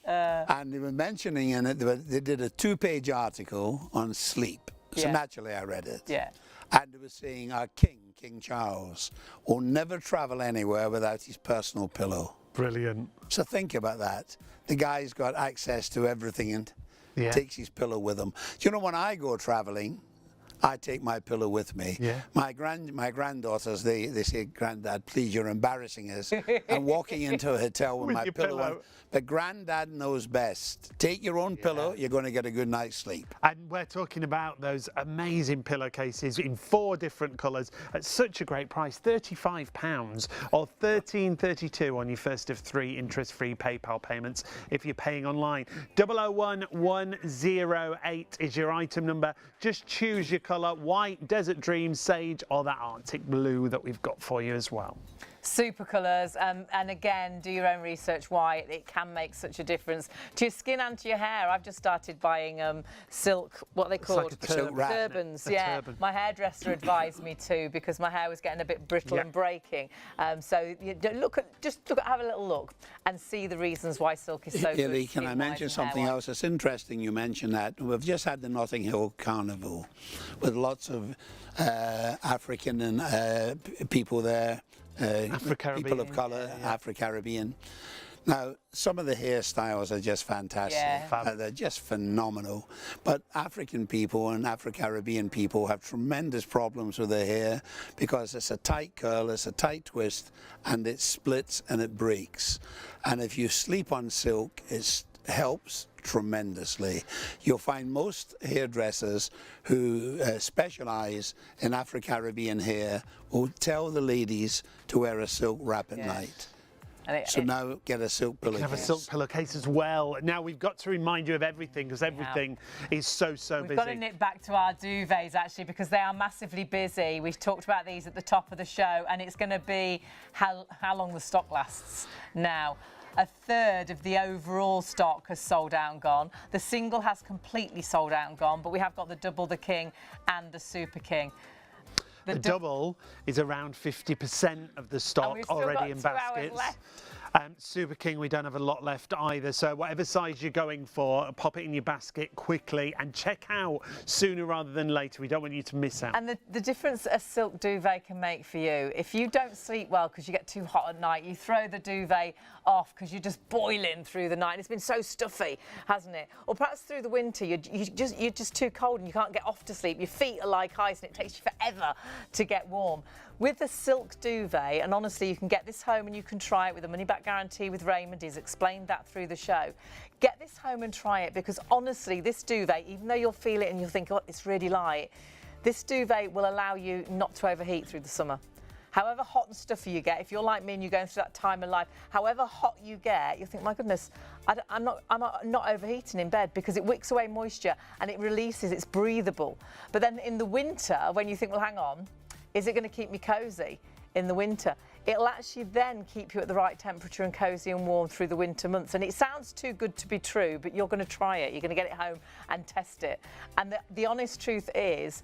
And they were mentioning in it, they did a 2-page article on sleep. So Yeah. naturally I read it. Yeah. And they were saying our King Charles, will never travel anywhere without his personal pillow. Brilliant. So think about that. The guy's got access to everything takes his pillow with him. Do you know, when I go traveling, I take my pillow with me. Yeah. My granddaughters, they say, "Granddad, please, you're embarrassing us." I'm walking into a hotel with my your pillow on. pillow. But Granddad knows best. Take your own pillow, you're going to get a good night's sleep. And we're talking about those amazing pillowcases in 4 different colours at such a great price, £35 or $13.32 on your first of 3 interest-free PayPal payments if you're paying online. 001108 is your item number. Just choose your colour: white, desert dream, sage, or that Arctic blue that we've got for you as well. Super colours, and again, do your own research why it can make such a difference to your skin and to your hair. I've just started buying silk, what they call like a turban. turbans. A Yeah, turban. my hairdresser advised me to, because my hair was getting a bit brittle and breaking. So you have a little look and see the reasons why silk is so good. Illy, can I mention something else? It's interesting you mentioned that. We've just had the Notting Hill Carnival with lots of African and people there. People of colour, Afro-Caribbean. Now, some of the hairstyles are just fantastic. Yeah. They're just phenomenal. But African people and Afro-Caribbean people have tremendous problems with their hair because it's a tight curl, it's a tight twist, and it splits and it breaks. And if you sleep on silk, it helps tremendously. You'll find most hairdressers who specialise in Afro-Caribbean hair will tell the ladies to wear a silk wrap at night. So now get a silk pillowcase. You can have a silk pillowcase as well. Now we've got to remind you of everything, because everything is so busy. We've got to nip back to our duvets, actually, because they are massively busy. We've talked about these at the top of the show, and it's going to be how long the stock lasts now. A third of the overall stock has sold out and gone. The single has completely sold out and gone, but we have got the double, the king, and the super king. The double is around 50% of the stock already in baskets. Super King, we don't have a lot left either, so whatever size you're going for, pop it in your basket quickly and check out sooner rather than later. We don't want you to miss out. And the difference a silk duvet can make for you, if you don't sleep well because you get too hot at night, you throw the duvet off because you're just boiling through the night. It's been so stuffy, hasn't it? Or perhaps through the winter, you're just too cold and you can't get off to sleep. Your feet are like ice and it takes you forever to get warm. With the silk duvet, and honestly, you can get this home and you can try it with a money-back guarantee with Raymond. He's explained that through the show. Get this home and try it, because honestly, this duvet, even though you'll feel it and you'll think, oh, it's really light, this duvet will allow you not to overheat through the summer. However hot and stuffy you get, if you're like me and you're going through that time of life, however hot you get, you'll think, my goodness, I'm not overheating in bed, because it wicks away moisture and it releases, it's breathable. But then in the winter, when you think, well, hang on, is it going to keep me cosy in the winter? It'll actually then keep you at the right temperature and cosy and warm through the winter months. And it sounds too good to be true, but you're going to try it. You're going to get it home and test it. And the honest truth is,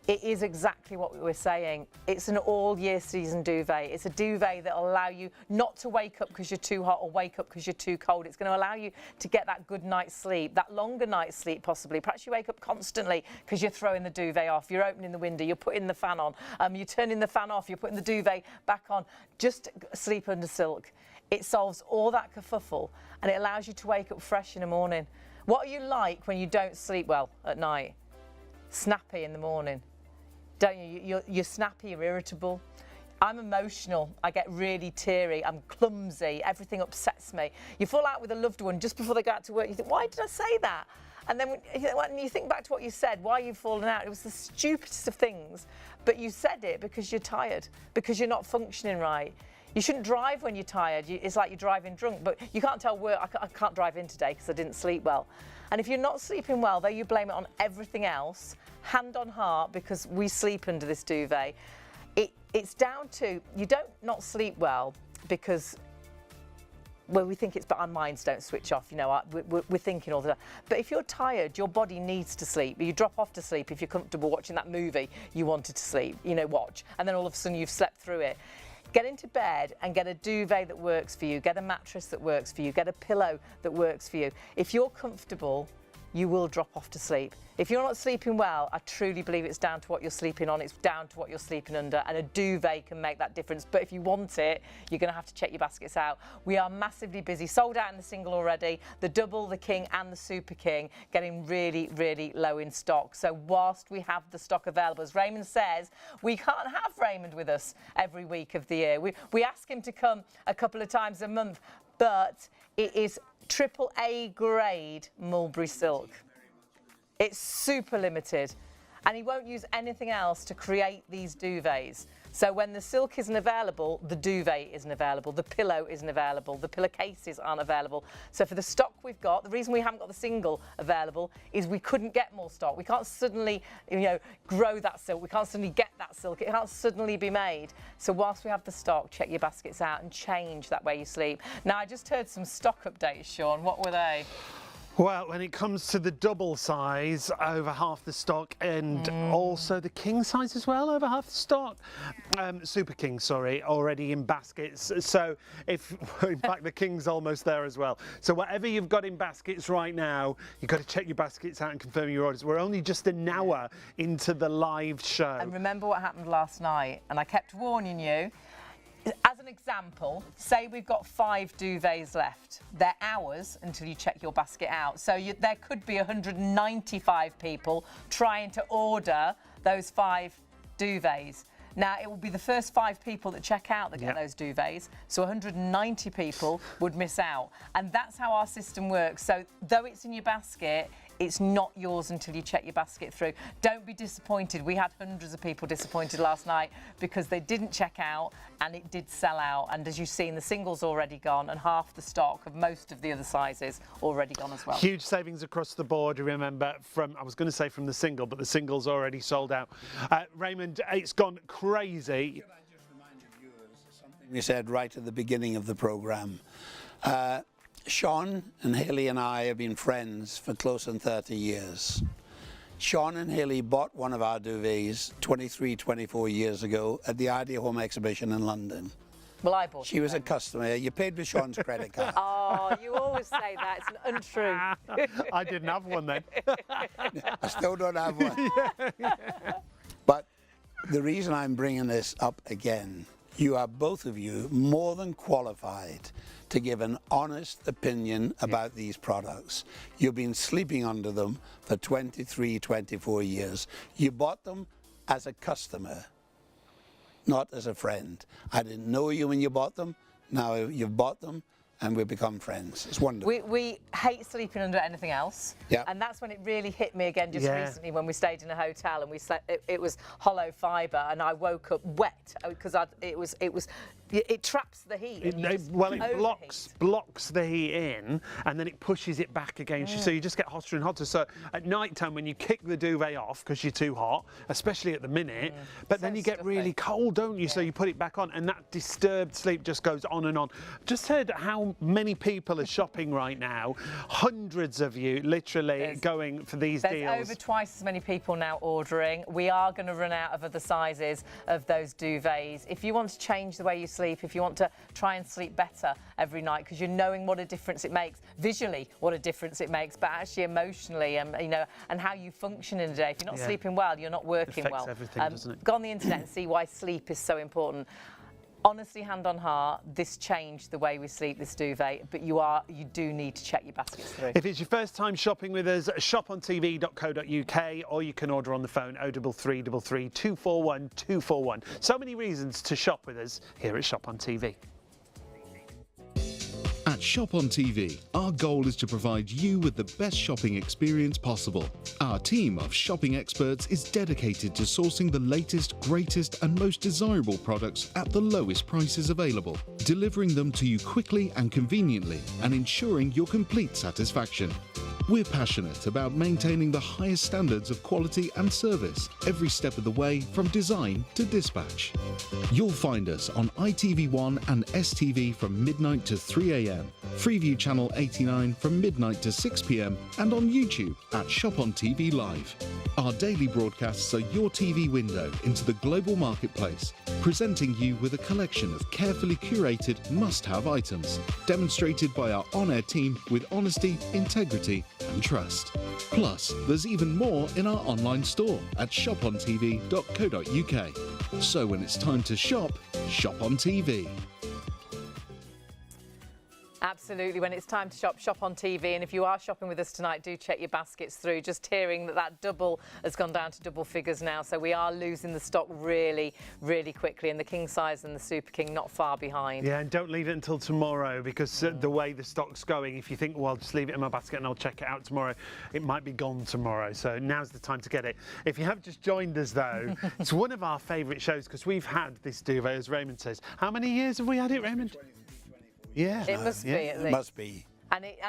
it is exactly what we were saying. It's an all-year season duvet. It's a duvet that will allow you not to wake up because you're too hot or wake up because you're too cold. It's going to allow you to get that good night's sleep, that longer night's sleep possibly. Perhaps you wake up constantly because you're throwing the duvet off, you're opening the window, you're putting the fan on, you're turning the fan off, you're putting the duvet back on. Just sleep under silk. It solves all that kerfuffle and it allows you to wake up fresh in the morning. What are you like when you don't sleep well at night? Snappy in the morning. Don't you? You're snappy, you're irritable. I'm emotional, I get really teary, I'm clumsy, everything upsets me. You fall out with a loved one just before they go out to work, you think, why did I say that? And then when you think back to what you said, why you've fallen out, it was the stupidest of things, but you said it because you're tired, because you're not functioning right. You shouldn't drive when you're tired. It's like you're driving drunk, but you can't tell work, I can't drive in today because I didn't sleep well. And if you're not sleeping well, though you blame it on everything else, hand on heart, because we sleep under this duvet, it's down to, you don't not sleep well because, well, we think it's, but our minds don't switch off, you know, we're thinking all the time. But if you're tired, your body needs to sleep. You drop off to sleep if you're comfortable watching that movie you wanted to sleep, you know, watch, and then all of a sudden you've slept through it. Get into bed and get a duvet that works for you, get a mattress that works for you, get a pillow that works for you. If you're comfortable, you will drop off to sleep. If you're not sleeping well, I truly believe it's down to what you're sleeping on, it's down to what you're sleeping under, and a duvet can make that difference. But if you want it, you're going to have to check your baskets out. We are massively busy, sold out in the single already, the double, the king and the super king getting really, really low in stock. So whilst we have the stock available, as Raymond says, we can't have Raymond with us every week of the year. We ask him to come a couple of times a month, but it is AAA grade mulberry silk. It's super limited, and he won't use anything else to create these duvets. So when the silk isn't available, the duvet isn't available, the pillow isn't available, the pillowcases aren't available. So for the stock we've got, the reason we haven't got the single available is we couldn't get more stock. We can't suddenly, grow that silk. We can't suddenly get that silk. It can't suddenly be made. So whilst we have the stock, check your baskets out and change that way you sleep. Now, I just heard some stock updates, Sean. What were they? Well, when it comes to the double size, over half the stock, and also the king size as well, over half the stock. Super king, sorry, already in baskets. So in fact, the king's almost there as well. So whatever you've got in baskets right now, you've got to check your baskets out and confirm your orders. We're only just an hour into the live show. And remember what happened last night, and I kept warning you. As an example, say we've got 5 duvets left. They're hours until you check your basket out. So there could be 195 people trying to order those 5 duvets. Now, it will be the first 5 people that check out that get those duvets. So 190 people would miss out. And that's how our system works. So though it's in your basket, it's not yours until you check your basket through. Don't be disappointed. We had hundreds of people disappointed last night because they didn't check out and it did sell out. And as you've seen, the single's already gone and half the stock of most of the other sizes already gone as well. Huge savings across the board, remember, from, I was going to say from the single, but the single's already sold out. Raymond, it's gone crazy. Could I just remind the viewers of something we said right at the beginning of the programme? Sean and Haley and I have been friends for close on 30 years. Sean and Haley bought one of our duvets 23, 24 years ago at the Idea Home exhibition in London. Well, I bought it. She was a customer. You paid with Sean's credit card. Oh, you always say that. It's untrue. I didn't have one then. I still don't have one. But the reason I'm bringing this up again, you are both of you more than qualified to give an honest opinion about these products. You've been sleeping under them for 23, 24 years. You bought them as a customer, not as a friend. I didn't know you when you bought them. Now you've bought them and we've become friends. It's wonderful. We hate sleeping under anything else. Yeah. And that's when it really hit me again just recently when we stayed in a hotel and we slept, it was hollow fibre and I woke up wet because it traps the heat. It blocks the heat in and then it pushes it back against you, so you just get hotter and hotter. So at night time when you kick the duvet off because you're too hot, especially at the minute, but then you get really cold, don't you? So you put it back on and that disturbed sleep just goes on and on. Just heard how many people are shopping right now. Hundreds of you literally going for these deals. There's over twice as many people now ordering. We are going to run out of other sizes of those duvets. If you want to change the way you sleep, if you want to try and sleep better every night because you're knowing what a difference it makes, visually what a difference it makes, but actually emotionally and and how you function in a day. If you're not sleeping well, you're not working well. Everything, doesn't it? Go on the internet and see why sleep is so important. Honestly, hand on heart, this changed the way we sleep, this duvet, but you do need to check your baskets through. If it's your first time shopping with us, shopontv.co.uk, or you can order on the phone 0333 241 241. So many reasons to shop with us here at Shop on TV. At Shop on TV, our goal is to provide you with the best shopping experience possible. Our team of shopping experts is dedicated to sourcing the latest, greatest and most desirable products at the lowest prices available, delivering them to you quickly and conveniently and ensuring your complete satisfaction. We're passionate about maintaining the highest standards of quality and service every step of the way from design to dispatch. You'll find us on ITV1 and STV from midnight to 3 a.m, Freeview Channel 89 from midnight to 6 p.m, and on YouTube at ShopOnTV Live. Our daily broadcasts are your TV window into the global marketplace, presenting you with a collection of carefully curated must-have items, demonstrated by our on-air team with honesty, integrity and trust. Plus, there's even more in our online store at shopontv.co.uk. So when it's time to shop, shop on TV. Absolutely. When it's time to shop, shop on TV. And if you are shopping with us tonight, do check your baskets through. Just hearing that double has gone down to double figures now. So we are losing the stock really, really quickly. And the king size and the super king not far behind. Yeah, and don't leave it until tomorrow, because the way the stock's going, if you think, well, I'll just leave it in my basket and I'll check it out tomorrow, it might be gone tomorrow. So now's the time to get it. If you have just joined us, though, it's one of our favourite shows, because we've had this duvet, as Raymond says. How many years have we had it, Raymond? Yeah. It must be, at least. It must be. And it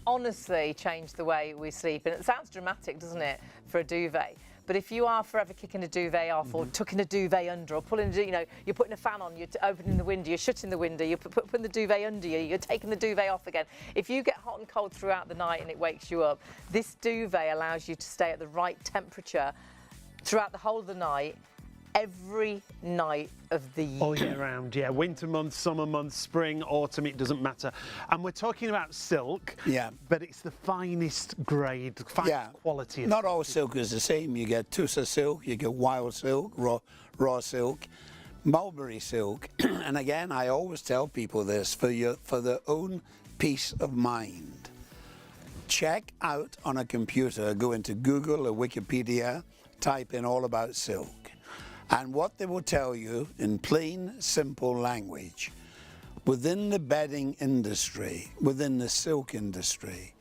honestly changed the way we sleep. And it sounds dramatic, doesn't it, for a duvet? But if you are forever kicking a duvet off or tucking a duvet under or pulling, you're putting a fan on, you're opening the window, you're shutting the window, you're putting the duvet under you, you're taking the duvet off again. If you get hot and cold throughout the night and it wakes you up, this duvet allows you to stay at the right temperature throughout the whole of the night, every night of the year. All year round, yeah. Winter months, summer months, spring, autumn, it doesn't matter. And we're talking about silk, but it's the finest grade, finest quality of Not all silk is the same. You get Tussa silk, you get wild silk, raw silk, mulberry silk. And again, I always tell people this, for their own peace of mind. Check out on a computer, go into Google or Wikipedia, type in all about silk. And what they will tell you in plain, simple language, within the bedding industry, within the silk industry,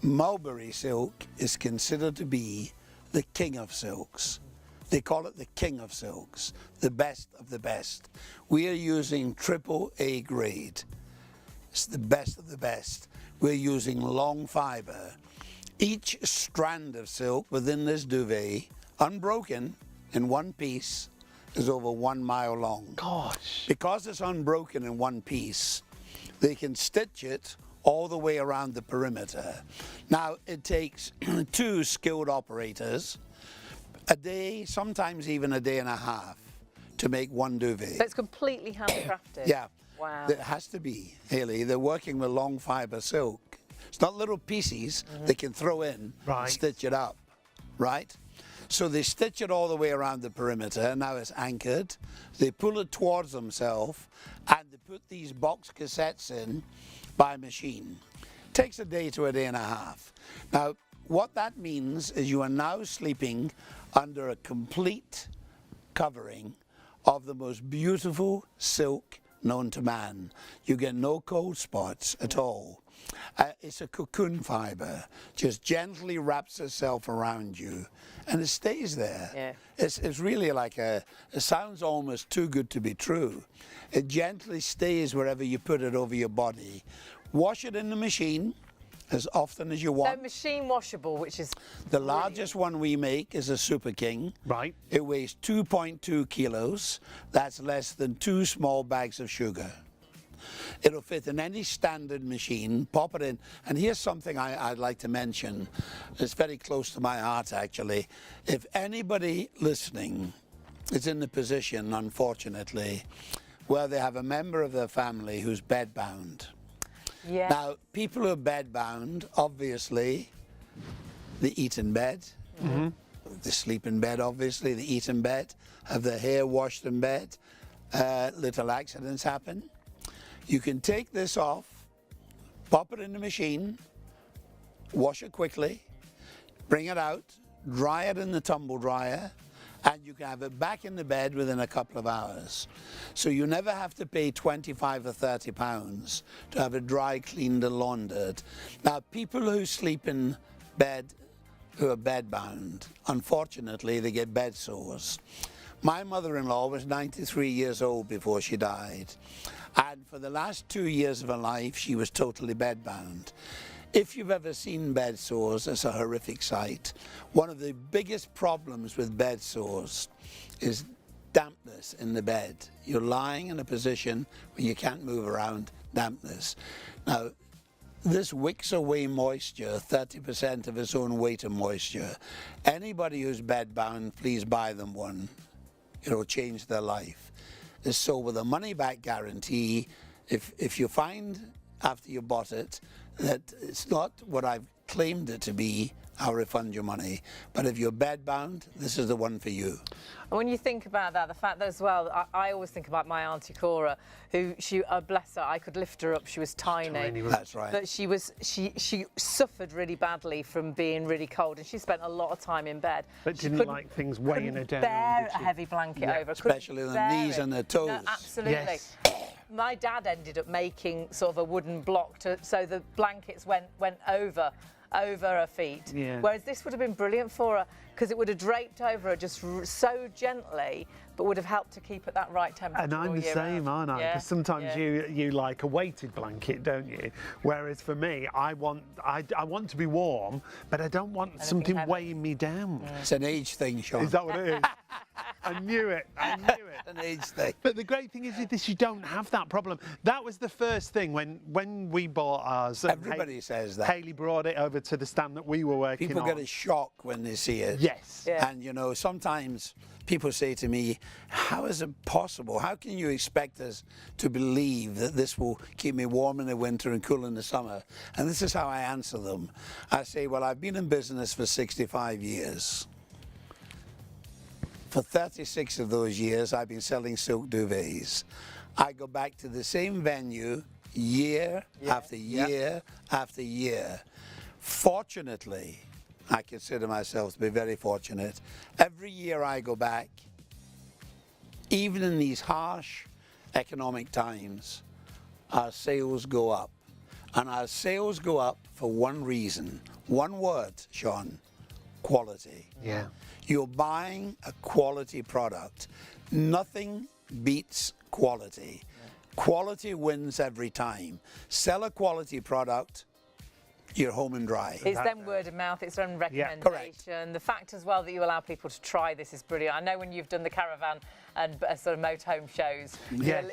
mulberry silk is considered to be the king of silks. They call it the king of silks, the best of the best. We are using AAA grade. It's the best of the best. We're using long fiber. Each strand of silk within this duvet, unbroken, in one piece, is over 1 mile long. Gosh. Because it's unbroken in one piece, they can stitch it all the way around the perimeter. Now, it takes 2 skilled operators, a day, sometimes even a day and a half, to make one duvet. So it's completely handcrafted? Yeah. Wow. It has to be, Haley. They're working with long fiber silk. It's not little pieces they can throw in and stitch it up, right? So they stitch it all the way around the perimeter. Now it's anchored. They pull it towards themselves and they put these box cassettes in by machine. Takes a day to a day and a half. Now, what that means is you are now sleeping under a complete covering of the most beautiful silk known to man. You get no cold spots at all. It's a cocoon fiber, just gently wraps itself around you and it stays there. Yeah. It's really like it sounds almost too good to be true. It gently stays wherever you put it over your body. Wash it in the machine as often as you want. So machine washable, which is The largest one we make is a Super King. Right. It weighs 2.2 kilos. That's less than 2 small bags of sugar. It'll fit in any standard machine, pop it in. And here's something I'd like to mention. It's very close to my heart, actually. If anybody listening is in the position, unfortunately, where they have a member of their family who's bedbound. Yeah. Now, people who are bedbound, obviously, they eat in bed. They sleep in bed, obviously. They eat in bed, have their hair washed in bed. Little accidents happen. You can take this off, pop it in the machine, wash it quickly, bring it out, dry it in the tumble dryer, and you can have it back in the bed within a couple of hours. So you never have to pay 25 or 30 pounds to have it dry, cleaned and laundered. Now, people who sleep in bed, who are bedbound, unfortunately, they get bed sores. My mother-in-law was 93 years old before she died. And for the last 2 years of her life, she was totally bedbound. If you've ever seen bed sores, it's a horrific sight. One of the biggest problems with bed sores is dampness in the bed. You're lying in a position where you can't move around, dampness. Now, this wicks away moisture, 30% of its own weight of moisture. Anybody who's bedbound, please buy them one. It'll change their life. So with a money-back guarantee, if you find after you bought it that it's not what I've claimed it to be, I'll refund your money. But if you're bedbound, this is the one for you. And when you think about that, the fact that as well, I always think about my Auntie Cora, who bless her, I could lift her up. She was tiny. That's right. But she suffered really badly from being really cold, and she spent a lot of time in bed. But didn't like things weighing her down. Bear a heavy blanket over, especially the knees and the toes. No, absolutely. Yes. My dad ended up making sort of a wooden block so the blankets went over her feet. Yeah. Whereas this would have been brilliant for her because it would have draped over her just so gently, but would have helped to keep at that right temperature. And I'm the same, aren't I? Because sometimes you like a weighted blanket, don't you? Whereas for me, I want to be warm, but I don't want something weighing me down. It's an age thing, Sean. Is that what it is? I knew it. An age thing. But the great thing is with this, you don't have that problem. That was the first thing when we bought ours. Everybody says that. Hayley brought it over to the stand that we were working on. People get a shock when they see it. Yes. Yeah. And you know, sometimes people say to me, how is it possible? How can you expect us to believe that this will keep me warm in the winter and cool in the summer? And this is how I answer them. I say, well, I've been in business for 65 years. For 36 of those years, I've been selling silk duvets. I go back to the same venue year after year after year. Fortunately, I consider myself to be very fortunate. Every year I go back, even in these harsh economic times, our sales go up. And our sales go up for one reason. One word, Sean: quality. Yeah. You're buying a quality product. Nothing beats quality. Quality wins every time. Sell a quality product, you're home and dry. It's then word of mouth, it's then recommendation. correct. The fact as well that you allow people to try this is brilliant. I know when you've done the caravan and sort of motorhome shows,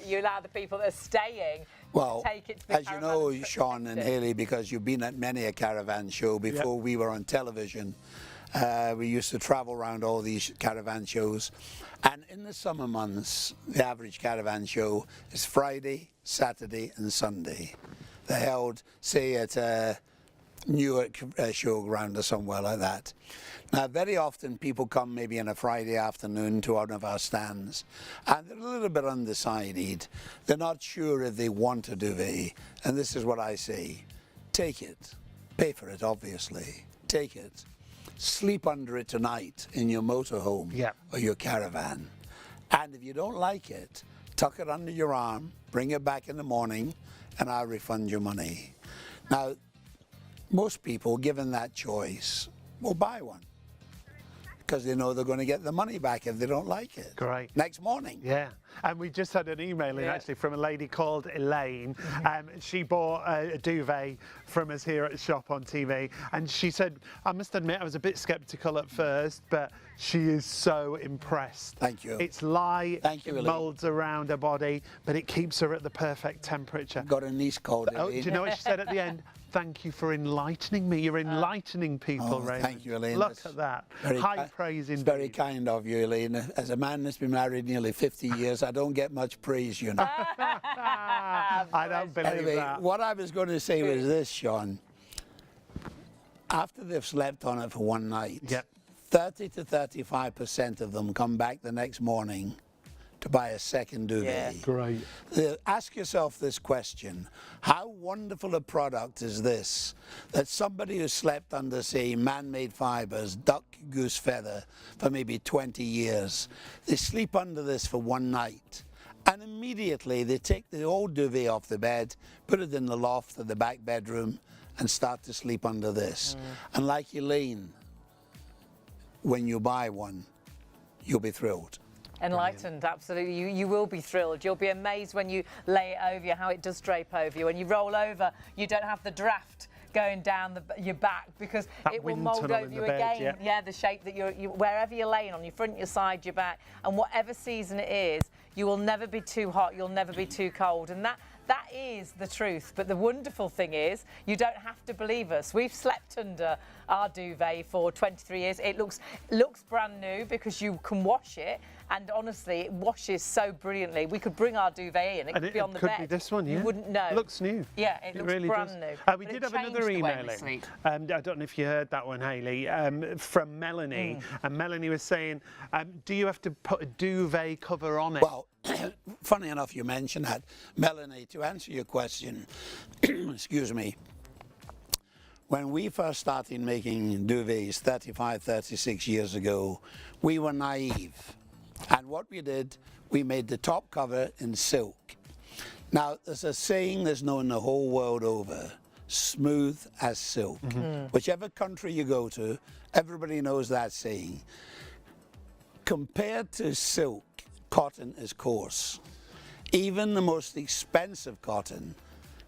you allow the people that are staying Well, to take it to the as you caravan know, and Sean and protect it. Hayley, because you've been at many a caravan show before we were on television, we used to travel around all these caravan shows. And in the summer months, the average caravan show is Friday, Saturday and Sunday. They're held, say, at Newark showground or somewhere like that. Now, very often people come maybe on a Friday afternoon to one of our stands, and they're a little bit undecided. They're not sure if they want a duvet, and this is what I say: take it, pay for it, obviously. Take it, sleep under it tonight in your motorhome or your caravan, and if you don't like it, tuck it under your arm, bring it back in the morning, and I'll refund your money. Now, most people, given that choice, will buy one because they know they're going to get the money back if they don't like it. Great. Next morning. Yeah, and we just had an email in actually from a lady called Elaine. She bought a duvet from us here at Shop on TV, and she said, I must admit I was a bit sceptical at first, but she is so impressed. Thank you. It's light, Thank you, it Elaine. moulds around her body, but it keeps her at the perfect temperature. Got a niece called Oh, do Elaine. you know what she said at the end? Thank you for enlightening me. You're enlightening people, Raymond. Thank you, Elaine. Look That's at that. very High praise It's indeed. very kind of you, Elaine. As a man that's been married nearly 50 years, I don't get much praise, you know. I don't believe Anyway, that. what I was going to say was this, Sean. After they've slept on it for one night, 30 to 35% of them come back the next morning to buy a second duvet. Great. Ask yourself this question: how wonderful a product is this that somebody who slept under, say, man-made fibers, duck, goose feather for maybe 20 years, they sleep under this for one night, and immediately they take the old duvet off the bed, put it in the loft or the back bedroom, and start to sleep under this. And like Elaine, when you buy one, you'll be thrilled. Enlightened, absolutely. You will be thrilled. You'll be amazed when you lay it over you, how it does drape over you. When you roll over, you don't have the draft going down your back because That it will wind mould tunnel over in you the bed, again. Yeah, the shape that wherever you're laying on, your front, your side, your back, and whatever season it is, you will never be too hot, you'll never be too cold. And that is the truth. But the wonderful thing is, you don't have to believe us. We've slept under our duvet for 23 years. It looks brand new because you can wash it and honestly, it washes so brilliantly. We could bring our duvet in, it could be on the bed. It could be this one, yeah. You wouldn't know. It looks new. Yeah, it looks really brand does. new. We But did it have another changed the way email we in. sleep. I don't know if you heard that one, Hayley, from Melanie. And Melanie was saying, do you have to put a duvet cover on it? Well, funny enough you mentioned that. Melanie, to answer your question, excuse me, when we first started making duvets 35, 36 years ago, we were naive. And what we did, we made the top cover in silk. Now, there's a saying that's known the whole world over, smooth as silk. Whichever country you go to, everybody knows that saying. Compared to silk, cotton is coarse. Even the most expensive cotton,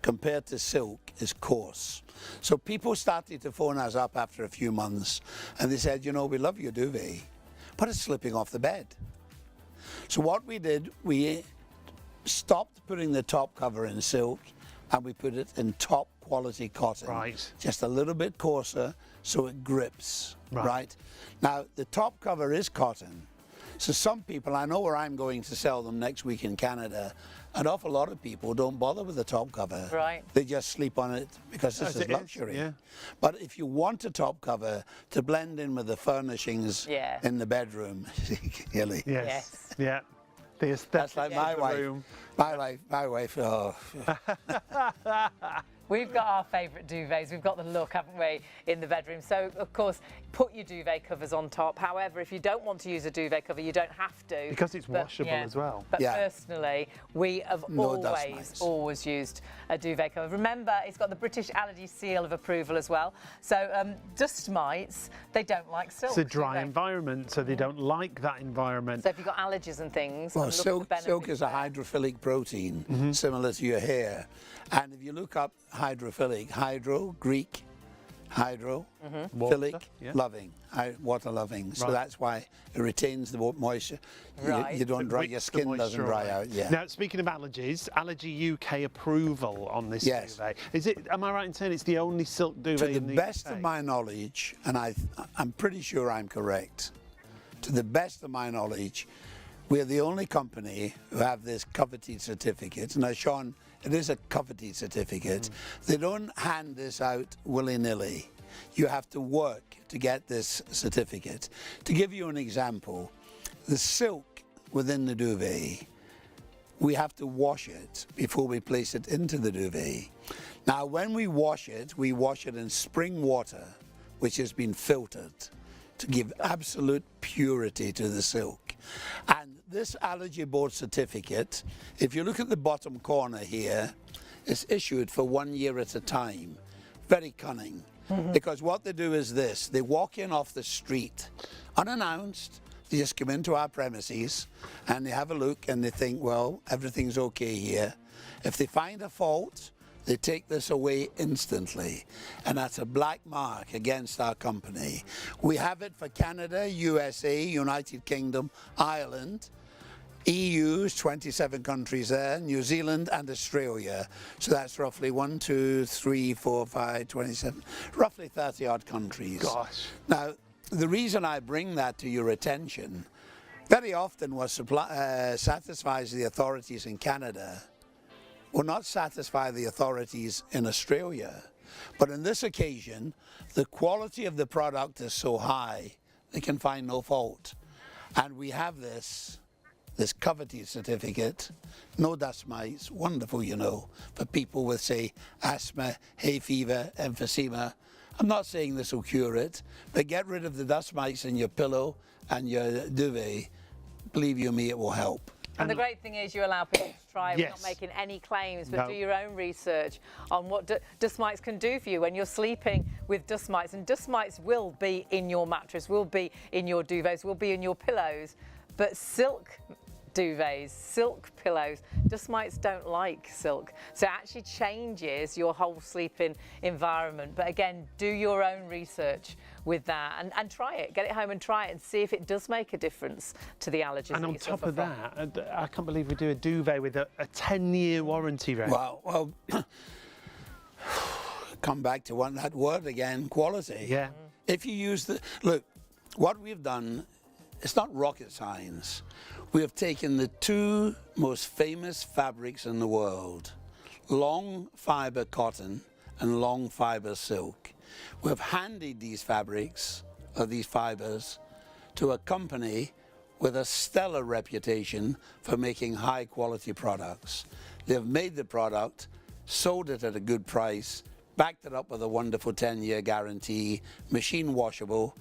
compared to silk, is coarse. So people started to phone us up after a few months and they said, you know, we love your duvet, but it's slipping off the bed. So what we did, we stopped putting the top cover in silk and we put it in top quality cotton. Right. Just a little bit coarser so it grips, right? Now, the top cover is cotton. So some people, I know where I'm going to sell them next week in Canada, an awful lot of people don't bother with the top cover. Right. They just sleep on it because this is luxury. Yeah. But if you want a top cover to blend in with the furnishings in the bedroom, Hilly. Yes. Yeah. The aesthetic That's like my of the wife. room. My wife, oh. We've got our favourite duvets. We've got the look, haven't we, in the bedroom. So, of course, put your duvet covers on top. However, if you don't want to use a duvet cover, you don't have to. Because it's washable as well. But personally, we have always used a duvet cover. Remember, it's got the British Allergy Seal of approval as well. So, dust mites, they don't like silk. It's a dry environment, so they don't like that environment. So if you've got allergies and things... Well, silk is a hydrophilic protein, similar to your hair. And if you look up hydrophilic, hydro, Greek, hydro, philic, loving, water loving. So that's why it retains the moisture. You don't dry, your skin doesn't dry out. Yeah. Now, speaking of allergies, Allergy UK approval on this duvet. Is it? Am I right in saying it's the only silk duvet in the UK? To the best of my knowledge, and I'm pretty sure I'm correct, to the best of my knowledge, we're the only company who have this coveted certificate. Now, Sean, it is a coveted certificate. They don't hand this out willy-nilly. You have to work to get this certificate. To give you an example, the silk within the duvet, we have to wash it before we place it into the duvet. Now, when we wash it in spring water, which has been filtered to give absolute purity to the silk. And this allergy board certificate, if you look at the bottom corner here, is issued for 1 year at a time. Very cunning. Because what they do is this, they walk in off the street, unannounced, they just come into our premises and they have a look and they think, well, everything's okay here. If they find a fault, they take this away instantly, and that's a black mark against our company. We have it for Canada, USA, United Kingdom, Ireland, EU's 27 countries there, New Zealand and Australia. So that's roughly 1, 2, 3, 4, 5, 27, roughly 30 odd countries. Gosh. Now, the reason I bring that to your attention, very often what satisfies the authorities in Canada will not satisfy the authorities in Australia. But on this occasion, the quality of the product is so high, they can find no fault. And we have this coveted certificate, no dust mites, wonderful, you know, for people with, say, asthma, hay fever, emphysema. I'm not saying this will cure it, but get rid of the dust mites in your pillow and your duvet. Believe you me, it will help. And the great thing is you allow people to try. We're not making any claims, but do your own research on what dust mites can do for you when you're sleeping with dust mites. And dust mites will be in your mattress, will be in your duvets, will be in your pillows. But silk duvets, silk pillows, dust mites don't like silk. So it actually changes your whole sleeping environment. But again, do your own research with that and try it. Get it home and try it and see if it does make a difference to the allergies. And on top of that, I can't believe we do a duvet with a 10-year warranty, right? Well, come back to that word again, quality. Yeah. If you use look, what we've done it's not rocket science. We have taken the two most famous fabrics in the world, long fiber cotton and long fiber silk. We have handed these fabrics, or these fibers, to a company with a stellar reputation for making high quality products. They've made the product, sold it at a good price, backed it up with a wonderful 10-year guarantee, machine washable,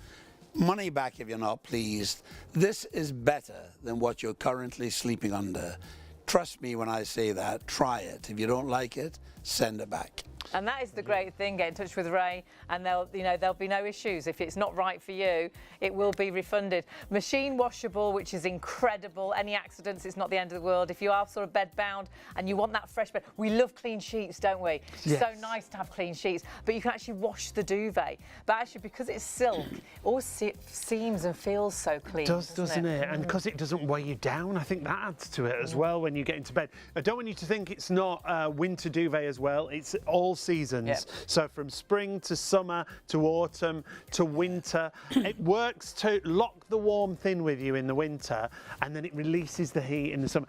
money back if you're not pleased. This is better than what you're currently sleeping under. Trust me when I say that, try it. If you don't like it, send it back. And that is the great thing. Get in touch with Ray, and there'll be no issues. If it's not right for you, it will be refunded. Machine washable, which is incredible. Any accidents, it's not the end of the world. If you are sort of bed bound and you want that fresh bed, we love clean sheets, don't we? Yes. So nice to have clean sheets, but you can actually wash the duvet. But actually, because it's silk, it always seems and feels so clean. Doesn't it? And because it doesn't weigh you down, I think that adds to it as well when you get into bed. I don't want you to think it's not winter duvet as well. It's all seasons. Yep. So from spring to summer to autumn to winter, it works to lock the warmth in with you in the winter, and then it releases the heat in the summer.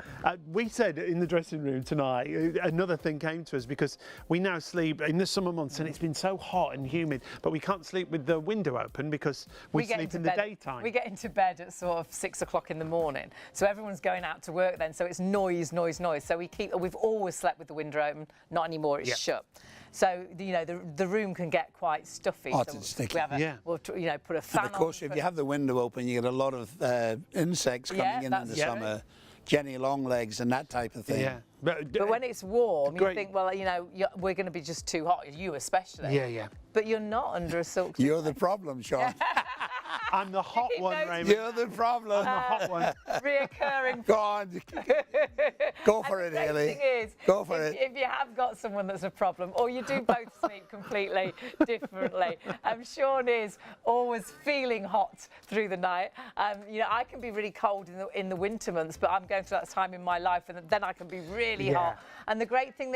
We said in the dressing room tonight, another thing came to us because we now sleep in the summer months and it's been so hot and humid, but we can't sleep with the window open because we sleep in the daytime. We get into bed at sort of 6 o'clock in the morning, so everyone's going out to work then, so it's noise. So we've always slept with the window open. Not anymore, it's shut. So the room can get quite stuffy. Hot so and sticky. We'll put a fan on. And of course, if you have the window open, you get a lot of insects coming in the summer, Jenny Longlegs and that type of thing. Yeah. But when it's warm, you think, well, we're going to be just too hot, you especially. Yeah. But you're not under a silk. You're the problem, Sean. I'm the hot one, Raymond. You're the problem. I'm the hot one. Reoccurring. Go on. Go for it, Haley. Go for it. If you have got someone that's a problem, or you do both sleep completely differently, Sean is always feeling hot through the night. I can be really cold in the winter months, but I'm going through that time in my life, and then I can be really hot. And the great thing,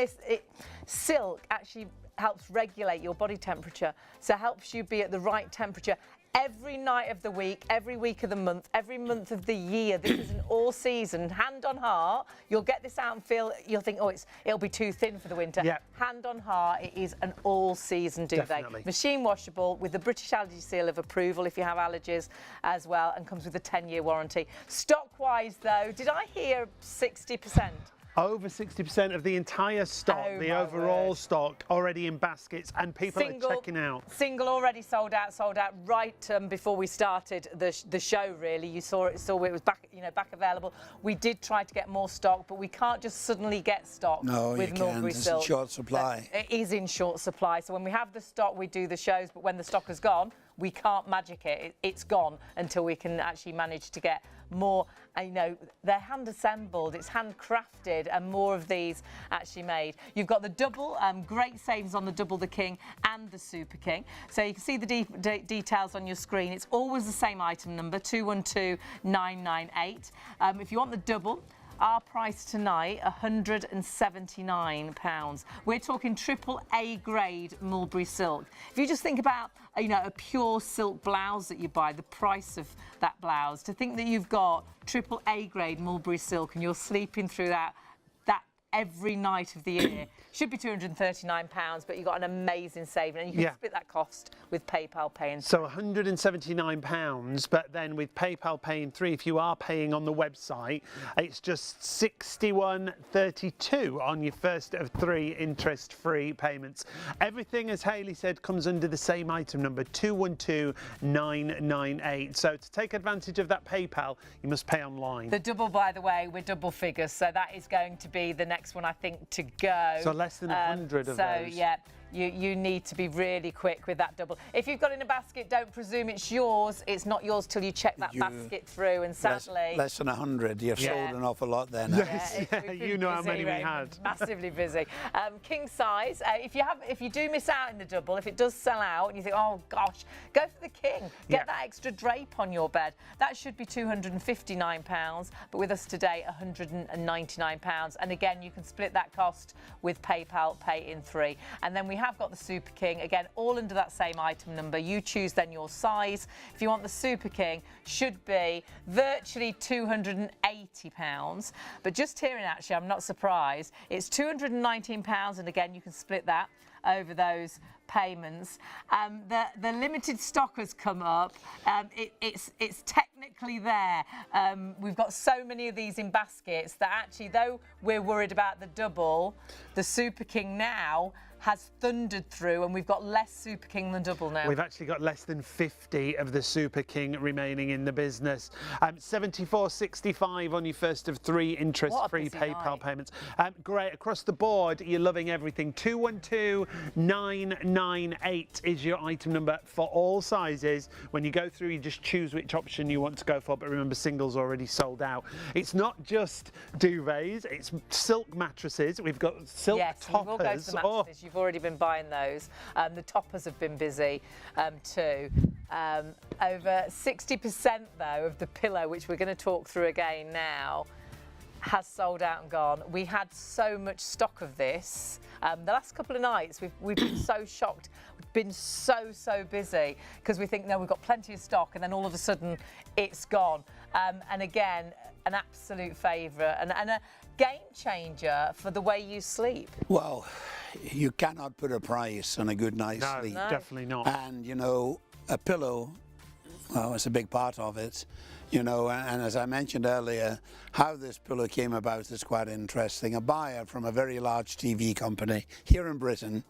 silk actually helps regulate your body temperature, so helps you be at the right temperature every night of the week, every week of the month, every month of the year. This is an all season. Hand on heart, you'll get this out and you'll think, it'll be too thin for the winter. Yep. Hand on heart, it is an all season duvet. Definitely. Machine washable with the British Allergy Seal of approval if you have allergies as well, and comes with a 10-year warranty. Stock wise though, did I hear 60%? Over 60% of the entire stock, the overall stock, already in baskets, and people are checking out. Single already sold out right before we started the show. Really, you saw it was back, back available. We did try to get more stock, but we can't just suddenly get stock. No, with you can't. Mulberry It's Silk. in short supply. It is in short supply. So when we have the stock, we do the shows. But when the stock is gone, we can't magic it. It's gone until we can actually manage to get more. They're hand assembled, it's handcrafted, and more of these actually made. You've got the double, great savings on the double, the king and the super king. So you can see the details on your screen. It's always the same item number, 212998. If you want the double, our price tonight, £179. We're talking AAA grade mulberry silk. If you just think about, a pure silk blouse that you buy, the price of that blouse, to think that you've got AAA grade mulberry silk and you're sleeping through that every night of the year. Should be £239, but you've got an amazing saving, and you can split that cost with PayPal Pay in 3. So £179, but then with PayPal Pay in 3, if you are paying on the website, it's just £61.32 on your first of 3 interest-free payments. Everything, as Hayley said, comes under the same item number, 212998. So to take advantage of that PayPal, you must pay online. The double, by the way, we're double figures, so that is going to be the next one, I think, to go. So less than 100 of those. So yeah, you need to be really quick with that double. If you've got it in a basket, don't presume it's yours. It's not yours till you check that basket through, and sadly... Less than 100. You've sold an awful lot then. You know how many we had. Massively busy. King size. If you do miss out in the double, if it does sell out and you think, oh gosh, go for the king. Get that extra drape on your bed. That should be £259, but with us today, £199. And again, you can split that cost with PayPal Pay in 3. And then we have got the Super King, again, all under that same item number. You choose then your size. If you want the Super King, should be virtually £280. But just hearing, actually, I'm not surprised. It's £219, and again, you can split that over those payments. The limited stock has come up. It's technically there. We've got so many of these in baskets that actually, though we're worried about the double, the Super King now has thundered through, and we've got less Super King than double now. We've actually got less than 50 of the Super King remaining in the business. 74.65 on your first of 3 interest-free PayPal payments. Great, across the board, you're loving everything. 212998 is your item number for all sizes. When you go through, you just choose which option you want to go for, but remember, singles already sold out. It's not just duvets, it's silk mattresses. We've got silk toppers. We'll go to the mattresses. You've already been buying those. The toppers have been busy too. Over 60% though of the pillow, which we're going to talk through again now, has sold out and gone. We had so much stock of this the last couple of nights. We've been so shocked. We've been so busy because we think, no, we've got plenty of stock, and then all of a sudden it's gone. And again, an absolute favourite and a game changer for the way you sleep. Well, you cannot put a price on a good night's sleep. No, definitely not. And, you know, a pillow, well, it's a big part of it. You know, and as I mentioned earlier, how this pillow came about is quite interesting. A buyer from a very large TV company here in Britain,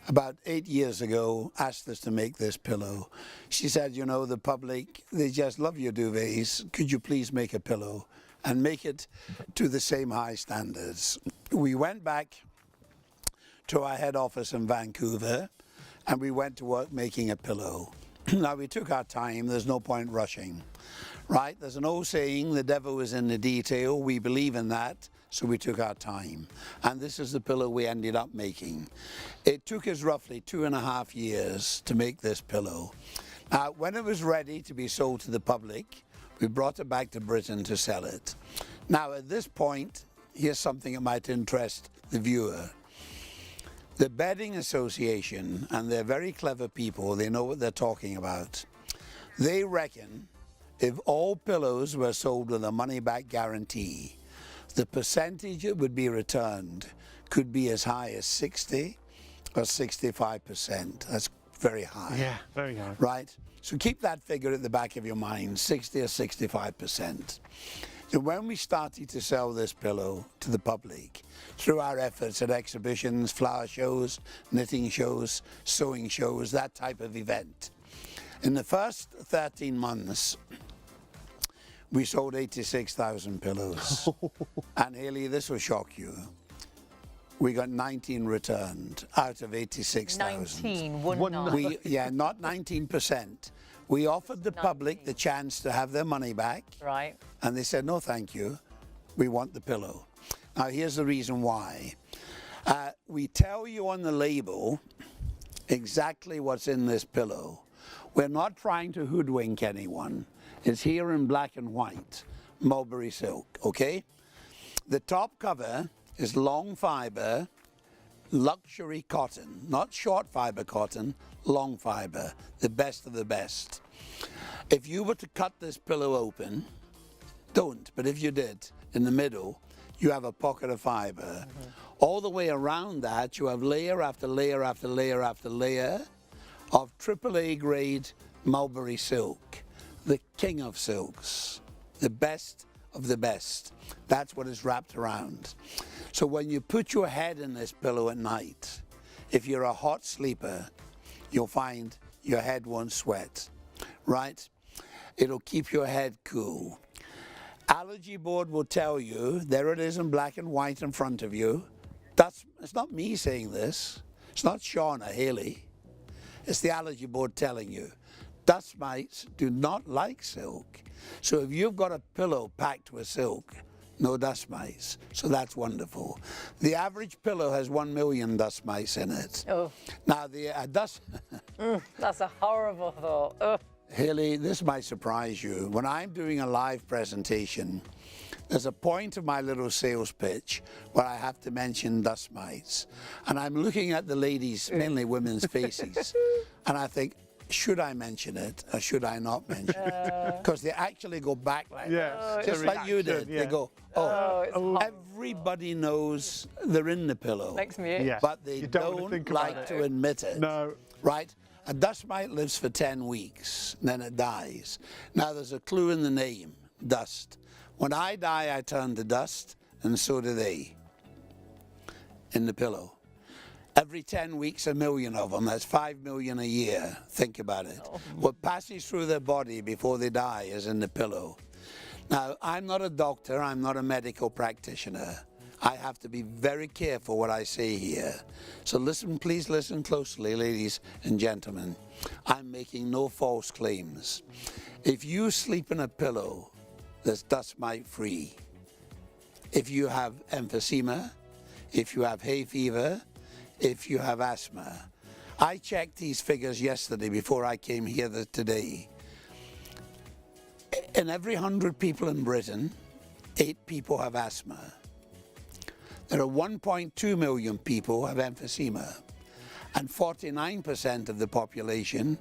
about 8 years ago, asked us to make this pillow. She said, you know, the public, they just love your duvets. Could you please make a pillow and make it to the same high standards? We went back to our head office in Vancouver, and we went to work making a pillow. Now, we took our time. There's no point rushing, right? There's an old saying, the devil is in the detail. We believe in that, so we took our time. And this is the pillow we ended up making. It took us roughly 2.5 years to make this pillow. Now, when it was ready to be sold to the public, we brought it back to Britain to sell it. Now, at this point, here's something that might interest the viewer. The Bedding Association, and they're very clever people, they know what they're talking about. They reckon if all pillows were sold with a money-back guarantee, the percentage that would be returned could be as high as 60 or 65%. That's very high. Yeah, very high. Right? So keep that figure at the back of your mind, 60 or 65%. So when we started to sell this pillow to the public, through our efforts at exhibitions, flower shows, knitting shows, sewing shows, that type of event, in the first 13 months, we sold 86,000 pillows. And Haley, this will shock you. We got 19 returned out of 86,000. 19, one nine. Yeah, not 19%. We offered the public the chance to have their money back. Right. And they said, no, thank you. We want the pillow. Now, here's the reason why. We tell you on the label exactly what's in this pillow. We're not trying to hoodwink anyone. It's here in black and white, mulberry silk, okay? The top cover is long fiber, luxury cotton, not short fiber cotton, long fiber, the best of the best. If you were to cut this pillow open, don't, but if you did, in the middle, you have a pocket of fiber. All the way around that, you have layer after layer after layer after layer of AAA grade mulberry silk, the king of silks, the best of the best. That's what is wrapped around. So when you put your head in this pillow at night, if you're a hot sleeper, you'll find your head won't sweat, right? It'll keep your head cool. Allergy Board will tell you, there it is in black and white in front of you. It's not me saying this. It's not Sean or Haley. It's the Allergy Board telling you. Dust mites do not like silk. So if you've got a pillow packed with silk, no dust mites. So that's wonderful. The average pillow has 1 million dust mites in it. Oh. Now the dust... That's a horrible thought. Ugh. Haley, this might surprise you. When I'm doing a live presentation, there's a point of my little sales pitch where I have to mention dust mites. And I'm looking at the ladies, mainly women's faces, and I think, should I mention it or should I not mention it? Because they actually go back like this, just like you did. They go, everybody knows they're in the pillow, but they don't like to admit it. No. Right? A dust mite lives for 10 weeks, then it dies. Now there's a clue in the name, dust. When I die, I turn to dust, and so do they in the pillow. Every 10 weeks, 1 million of them. That's 5 million a year. Think about it. What passes through their body before they die is in the pillow. Now, I'm not a doctor. I'm not a medical practitioner. I have to be very careful what I say here. So listen, please listen closely, ladies and gentlemen. I'm making no false claims. If you sleep in a pillow that's dust mite free, if you have emphysema, if you have hay fever, if you have asthma. I checked these figures yesterday before I came here today. In every 100 people in Britain, 8 people have asthma. There are 1.2 million people who have emphysema, and 49% of the population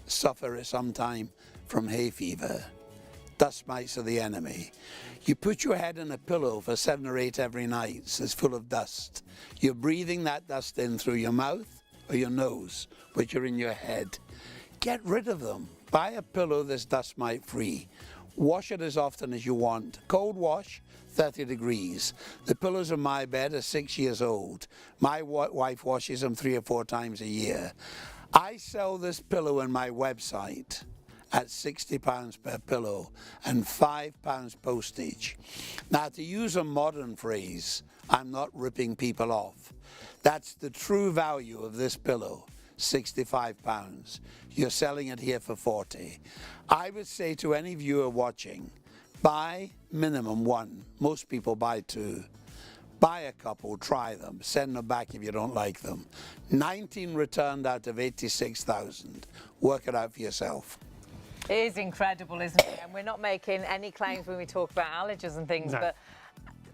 suffer at some time from hay fever. Dust mites are the enemy. You put your head in a pillow for 7 or 8 every night, it's full of dust. You're breathing that dust in through your mouth or your nose, which are in your head. Get rid of them. Buy a pillow that's dust mite free. Wash it as often as you want. Cold wash, 30 degrees. The pillows in my bed are 6 years old. My wife washes them 3 or 4 times a year. I sell this pillow on my website at £60 per pillow and £5 postage. Now, to use a modern phrase, I'm not ripping people off. That's the true value of this pillow, £65. You're selling it here for 40. I would say to any viewer watching, buy minimum 1. Most people buy 2. Buy a couple, try them, send them back if you don't like them. 19 returned out of 86,000. Work it out for yourself. It is incredible, isn't it? And we're not making any claims when we talk about allergies and things, but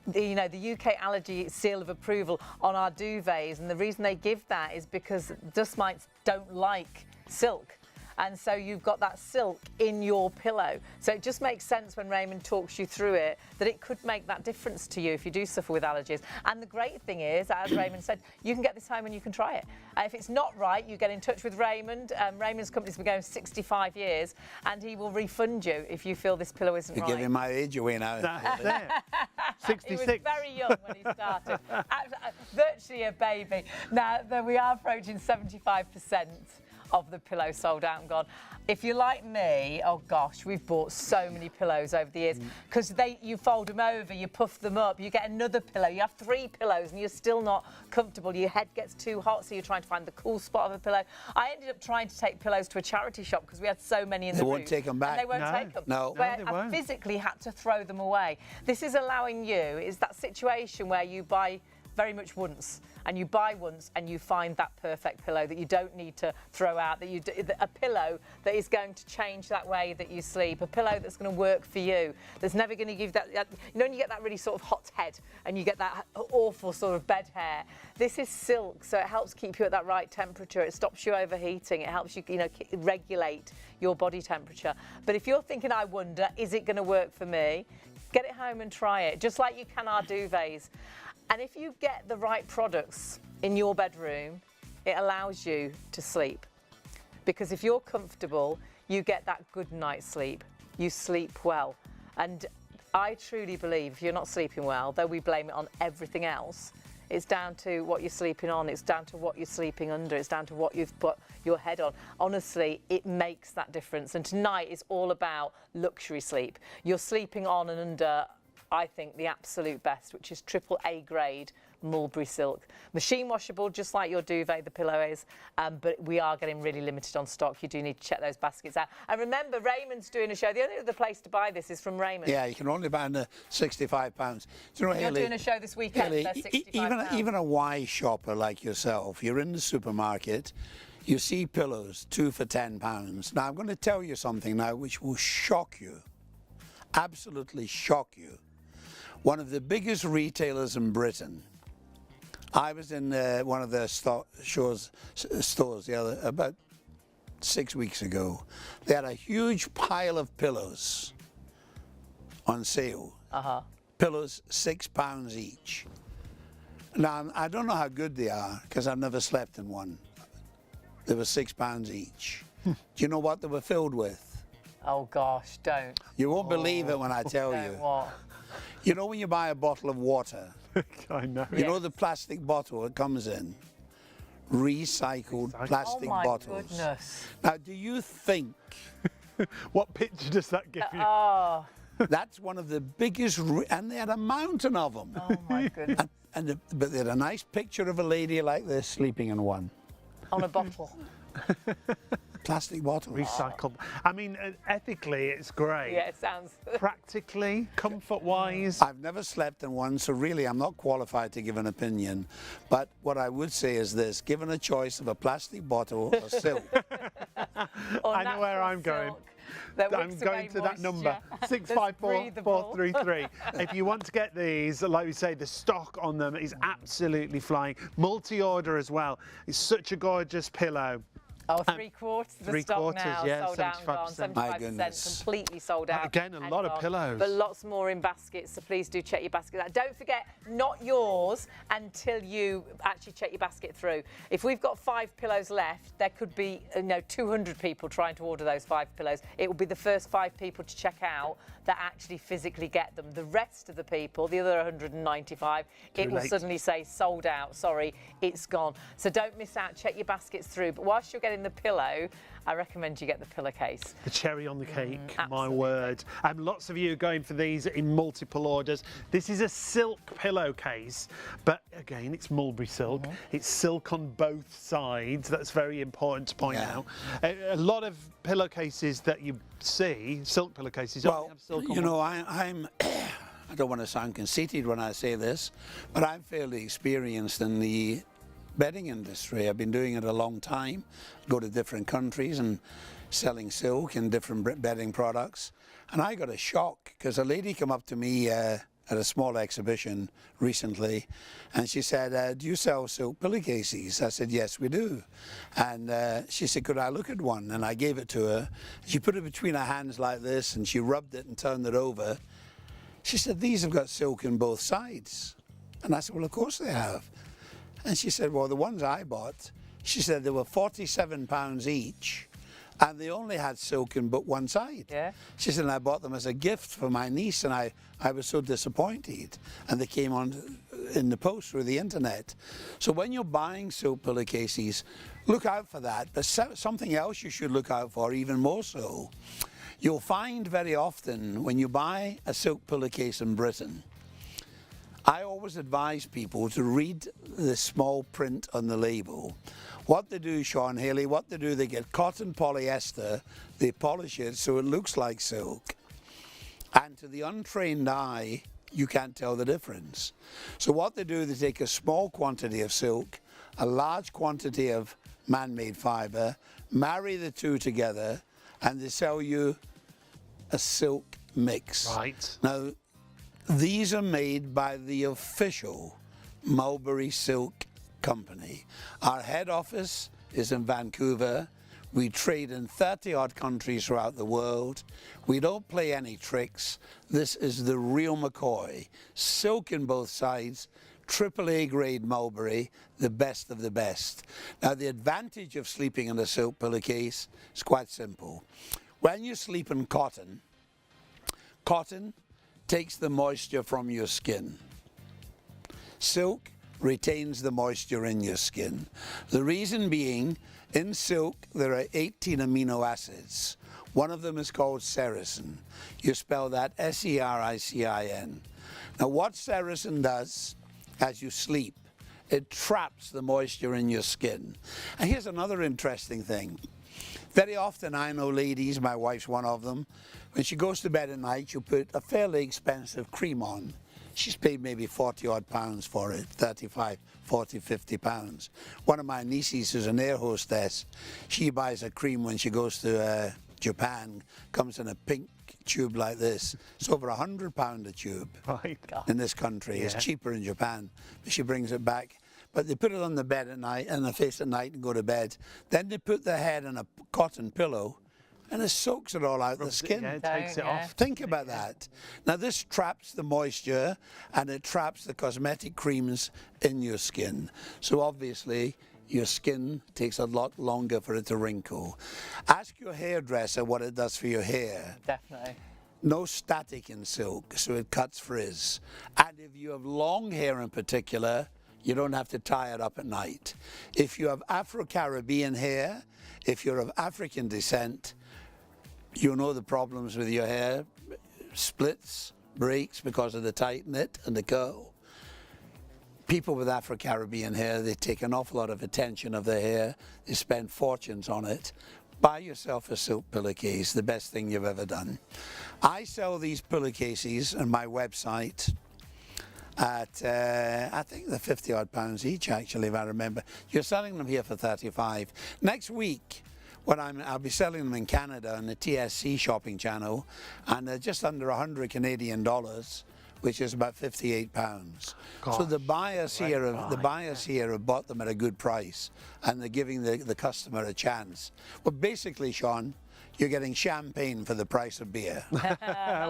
the UK allergy seal of approval on our duvets, and the reason they give that is because dust mites don't like silk. And so you've got that silk in your pillow. So it just makes sense when Raymond talks you through it that it could make that difference to you if you do suffer with allergies. And the great thing is, as Raymond said, you can get this home and you can try it. If it's not right, you get in touch with Raymond. Raymond's company's been going 65 years, and he will refund you if you feel this pillow isn't right. You're giving my age away now. 66. He was very young when he started. Virtually a baby. Now, we are approaching 75% of the pillows sold out and gone. If you're like me, oh gosh, we've bought so many pillows over the years because you fold them over, you puff them up, you get another pillow, you have 3 pillows and you're still not comfortable. Your head gets too hot, so you're trying to find the cool spot of a pillow. I ended up trying to take pillows to a charity shop because we had so many in the room. They won't take them back. And they won't take them. No, they won't. I physically had to throw them away. This is allowing you, is that situation where you buy very much once, and you buy once and you find that perfect pillow that you don't need to throw out, a pillow that is going to change that way that you sleep, a pillow that's going to work for you, that's never going to give that, you know, when you get that really sort of hot head and you get that awful sort of bed hair. This is silk, so it helps keep you at that right temperature. It stops you overheating. It helps you, regulate your body temperature. But if you're thinking, I wonder, is it going to work for me? Get it home and try it, just like you can our duvets. And if you get the right products in your bedroom, it allows you to sleep. Because if you're comfortable, you get that good night's sleep. You sleep well. And I truly believe if you're not sleeping well, though we blame it on everything else, it's down to what you're sleeping on, it's down to what you're sleeping under, it's down to what you've put your head on. Honestly, it makes that difference. And tonight is all about luxury sleep. You're sleeping on and under, I think, the absolute best, which is AAA grade mulberry silk. Machine washable, just like your duvet, the pillow is, but we are getting really limited on stock. You do need to check those baskets out. And remember, Raymond's doing a show. The only other place to buy this is from Raymond. Yeah, you can only buy under £65. Do you know, You're doing a show this weekend for £65. Even a wise shopper like yourself, you're in the supermarket, you see pillows, 2 for £10. Now, I'm going to tell you something now which will shock you, absolutely shock you. one of the biggest retailers in Britain. I was in one of their stores about 6 weeks ago. They had a huge pile of pillows on sale. Pillows, £6 each. Now, I don't know how good they are because I've never slept in one. They were £6 each. Do you know what they were filled with? Oh gosh, don't. You won't believe it when I tell you. What? You know when you buy a bottle of water, I know. you know the plastic bottle it comes in? Recycled plastic bottles. Oh my goodness. Now, do you think What picture does that give you? Oh, that's one of the biggest, and they had a mountain of them. oh my goodness. But they had a nice picture of a lady like this sleeping in one. On a bottle. Plastic bottle. Recycled. I mean, ethically, it's great. Yeah, it sounds. Practically, comfort-wise. I've never slept in one, so really I'm not qualified to give an opinion. But what I would say is this, given a choice of a plastic bottle or silk. I know where I'm going. I'm going to that number, 654433. If you want to get these, like we say, the stock on them is absolutely flying. Multi-order as well. It's such a gorgeous pillow. Oh, three-quarters of the stock now, yeah, sold out and gone, 75%. 75% completely sold out. Again, a and lot of gone. pillows. But lots more in baskets, so please do check your basket out. Don't forget, not yours until you actually check your basket through. If we've got 5 pillows left, there could be 200 people trying to order those 5 pillows. It will be the first 5 people to check out that actually physically get them. The rest of the people, the other 195, it will suddenly say sold out, sorry, it's gone. So don't miss out, check your baskets through. But whilst you're getting the pillow, I recommend you get the pillowcase. The cherry on the cake, my Absolutely. word. And lots of you are going for these in multiple orders. This is a silk pillowcase, but again, it's mulberry silk. It's silk on both sides. That's very important to point out. A lot of pillowcases that you see, silk pillowcases, only have silk on you know, one. I'm I don't want to sound conceited when I say this, but I'm fairly experienced in the bedding industry. I've been doing it a long time, go to different countries and selling silk and different bedding products. And I got a shock because a lady came up to me at a small exhibition recently and she said, do you sell silk pillowcases? I said, yes, we do. And she said, could I look at one? And I gave it to her. She put it between her hands like this and she rubbed it and turned it over. She said, these have got silk in both sides. And I said, well, of course they have. And she said, well, the ones I bought, she said they were £47 each and they only had silk in but one side. Yeah. She said, and I bought them as a gift for my niece and I was so disappointed. And they came on in the post through the internet. So when you're buying silk pillowcases, look out for that. But something else you should look out for even more so. You'll find very often when you buy a silk pillowcase in Britain, I always advise people to read the small print on the label. What they do, Sean Haley, what they do, they get cotton polyester, they polish it so it looks like silk. And to the untrained eye, you can't tell the difference. So what they do, they take a small quantity of silk, a large quantity of man-made fibre, marry the two together, and they sell you a silk mix. Right. Now, these are made by the official Mulberry Silk Company. Our head office is in Vancouver. We trade in 30-odd countries throughout the world. We don't play any tricks. This is the real McCoy. Silk in both sides, AAA grade mulberry, the best of the best. Now, the advantage of sleeping in a silk pillowcase is quite simple. When you sleep in cotton, cotton takes the moisture from your skin. Silk retains the moisture in your skin. The reason being, in silk there are 18 amino acids. One of them is called sericin. You spell that S-E-R-I-C-I-N. Now what sericin does as you sleep, it traps the moisture in your skin. And here's another interesting thing. Very often I know ladies, my wife's one of them, when she goes to bed at night, she'll put a fairly expensive cream on. She's paid maybe 40-odd pounds for it, 35, 40, 50 pounds. One of my nieces who's an air hostess, she buys a cream when she goes to Japan, comes in a pink tube like this. It's over £100 a tube Right. in this country. It's cheaper in Japan. But she brings it back. But they put it on the bed at night and the face at night and go to bed. Then they put their head on a cotton pillow and it soaks it all out the skin. Yeah, it takes it off. Think about that. Now this traps the moisture and it traps the cosmetic creams in your skin. So obviously your skin takes a lot longer for it to wrinkle. Ask your hairdresser what it does for your hair. Definitely. No static in silk, so it cuts frizz. And if you have long hair in particular, you don't have to tie it up at night. If you have Afro-Caribbean hair, if you're of African descent, you know the problems with your hair, splits, breaks because of the tight knit and the curl. People with Afro-Caribbean hair, they take an awful lot of attention of their hair, they spend fortunes on it. Buy yourself a silk pillowcase, the best thing you've ever done. I sell these pillowcases on my website at, I think they're 50 odd pounds each actually, if I remember. You're selling them here for 35. Next week, I'll be selling them in Canada on the TSC shopping channel, and they're just under 100 Canadian dollars, which is about 58 pounds. So the buyers here have bought them at a good price, and they're giving the customer a chance. Well, basically, Sean, you're getting champagne for the price of beer.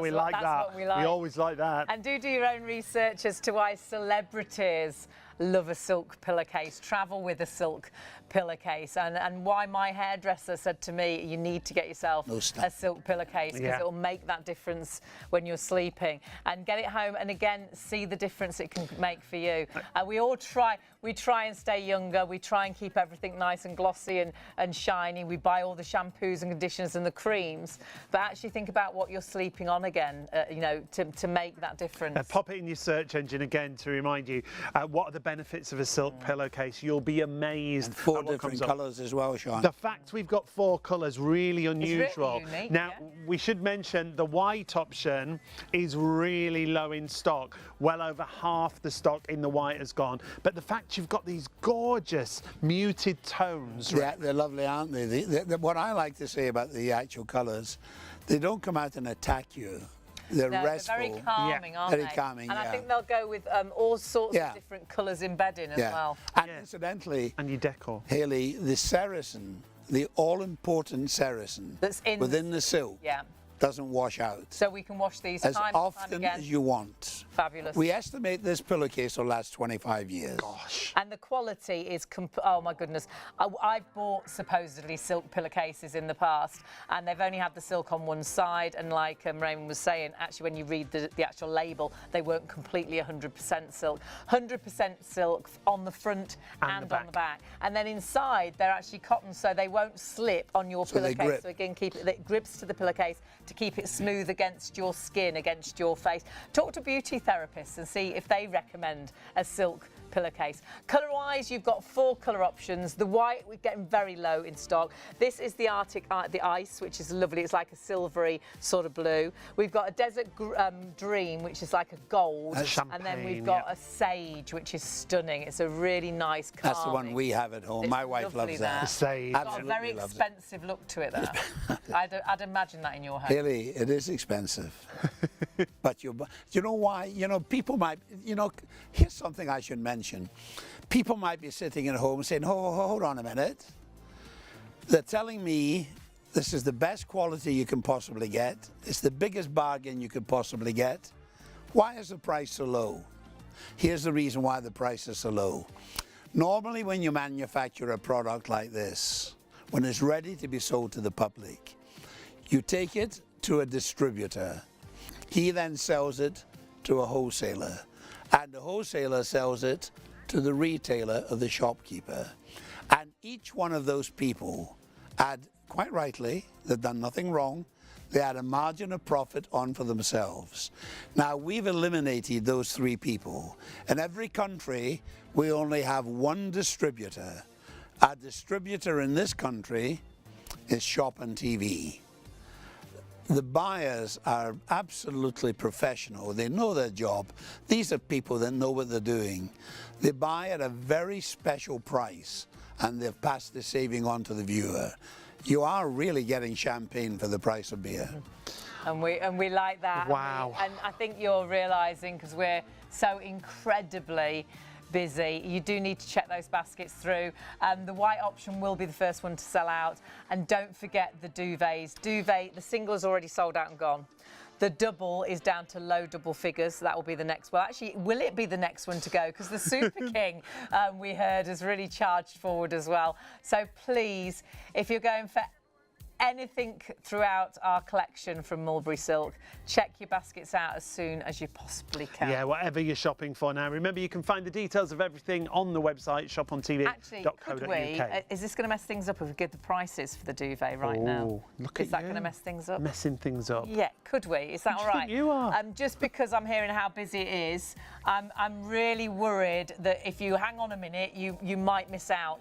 We like that. What we like. We always like that. And do your own research as to why celebrities love a silk pillowcase, travel with a silk pillowcase, and why my hairdresser said to me, you need to get yourself a silk pillowcase because it will make that difference when you're sleeping. And get it home and again, see the difference it can make for you. We try and stay younger, we try and keep everything nice and glossy and shiny. We buy all the shampoos and conditioners and the creams, but actually think about what you're sleeping on again, you know, to make that difference. Pop it in your search engine again to remind you what are the benefits of a silk pillowcase. You'll be amazed. And 4 different colours as well, Sean. The fact we've got 4 colours, really unusual. It's really unique, now, we should mention the white option is really low in stock. Well over half the stock in the white has gone. But the fact you've got these gorgeous muted tones. Yeah, they're lovely, aren't they? What I like to say about the actual colours, they don't come out and attack you. They're restful. They're very calming, aren't very they? calming, and I think they'll go with all sorts of different colours in bedding as well. And incidentally, And your decor. Haley, the Saracen, the all-important Saracen That's within the silk doesn't wash out. So we can wash these as time often and time again. as you want. Fabulous. We estimate this pillowcase will last 25 years. Gosh. And the quality is, oh my goodness. I've bought supposedly silk pillowcases in the past, and they've only had the silk on one side. And like Raymond was saying, actually, when you read the actual label, they weren't completely 100% silk. 100% silk on the front and on the back. And then inside, they're actually cotton, so they won't slip on your pillowcase. So again, it grips to the pillowcase to keep it smooth against your skin, against your face. Talk to beauty therapists and see if they recommend a silk pillowcase. Colour-wise, you've got 4 colour options. The white, we're getting very low in stock. This is the Arctic, the ice, which is lovely. It's like a silvery sort of blue. We've got a desert dream, which is like a gold. And then we've got a sage, which is stunning. It's a really nice, calming. That's the one we have at home. My wife loves that. The sage. It's got a very expensive look to it, though. I'd imagine that in your home. Haley, it is expensive. But you know why? You know, people might, you know, here's something I should mention. People might be sitting at home saying, oh, hold on a minute. They're telling me this is the best quality you can possibly get. It's the biggest bargain you could possibly get. Why is the price so low? Here's the reason why the price is so low. Normally when you manufacture a product like this, when it's ready to be sold to the public, you take it to a distributor. He then sells it to a wholesaler, and the wholesaler sells it to the retailer or the shopkeeper. And each one of those people add, quite rightly, they've done nothing wrong, they add a margin of profit on for themselves. Now we've eliminated those 3 people. In every country, we only have 1 distributor. Our distributor in this country is ShopOnTV. The buyers are absolutely professional. They know their job. These are people that know what they're doing. They buy at a very special price, and they've passed the saving on to the viewer. You are really getting champagne for the price of beer. And we like that. Wow. And I think you're realising, because we're so incredibly busy, you do need to check those baskets through. The white option will be the first one to sell out. And don't forget the duvets. The single is already sold out and gone. The double is down to low double figures, so that will be the next. Well, actually, will it be the next one to go? Because the Super King, we heard, has really charged forward as well. So please, if you're going for anything throughout our collection from Mulberry Silk, check your baskets out as soon as you possibly can. Yeah, whatever you're shopping for now. Remember, you can find the details of everything on the website, ShopOnTV.co.uk. Actually, could we, is this going to mess things up if we give the prices for the duvet right now? Look at Is that going to mess things up? Messing things up. Yeah, could we? Is that all right? You are. Just because I'm hearing how busy it is, I'm really worried that if you hang on a minute, you might miss out.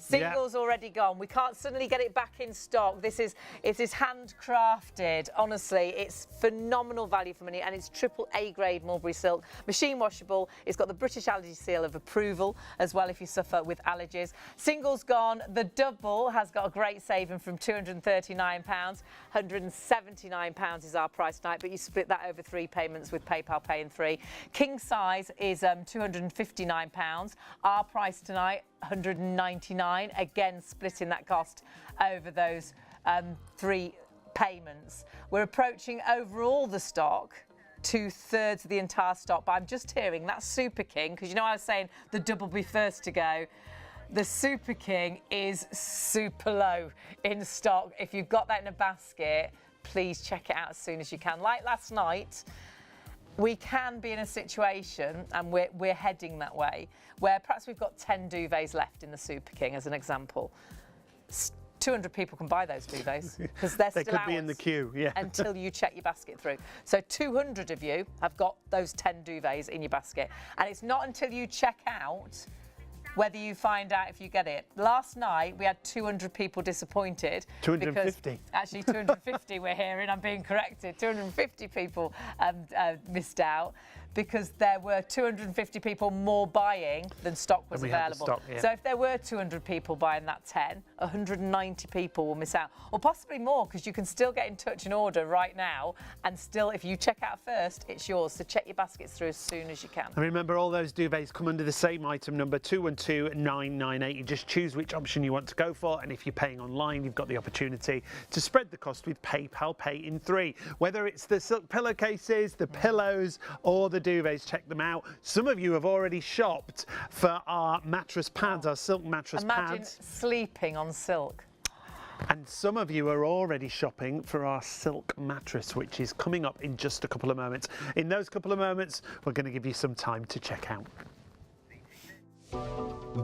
Single's already gone. We can't suddenly get it back in stock. It is handcrafted. Honestly, it's phenomenal value for money, and it's AAA grade Mulberry Silk, machine washable. It's got the British Allergy Seal of approval as well if you suffer with allergies. Single's gone. The double has got a great saving from £239. £179 is our price tonight, but you split that over 3 payments with PayPal Pay in 3. King size is £259. Our price tonight, £199, again splitting that cost over those 3 payments. We're approaching overall the stock 2/3 of the entire stock, but I'm just hearing that Super King, because you know I was saying the double be first to go. The Super King is super low in stock. If you've got that in a basket, please check it out as soon as you can. Like last night, we can be in a situation, and we're heading that way, where perhaps we've got 10 duvets left in the Super King, as an example. 200 people can buy those duvets because they're still They could be in the queue, yeah. until you check your basket through. So 200 of you have got those 10 duvets in your basket, and it's not until you check out whether you find out if you get it. Last night, we had 200 people disappointed. 250. Because, actually, 250 we're hearing, I'm being corrected. 250 people missed out because there were 250 people more buying than stock was available. Stock, yeah. So if there were 200 people buying that 10, 190 people will miss out. Or possibly more, because you can still get in touch and order right now, and still, if you check out first, it's yours. So check your baskets through as soon as you can. And remember, all those duvets come under the same item number, 212998. You just choose which option you want to go for, and if you're paying online, you've got the opportunity to spread the cost with PayPal Pay in 3. Whether it's the silk pillowcases, the pillows, or the duvets, check them out. Some of you have already shopped for our mattress pads, our silk mattress pads. Imagine sleeping on silk. And some of you are already shopping for our silk mattress, which is coming up in just a couple of moments. In those couple of moments, we're going to give you some time to check out.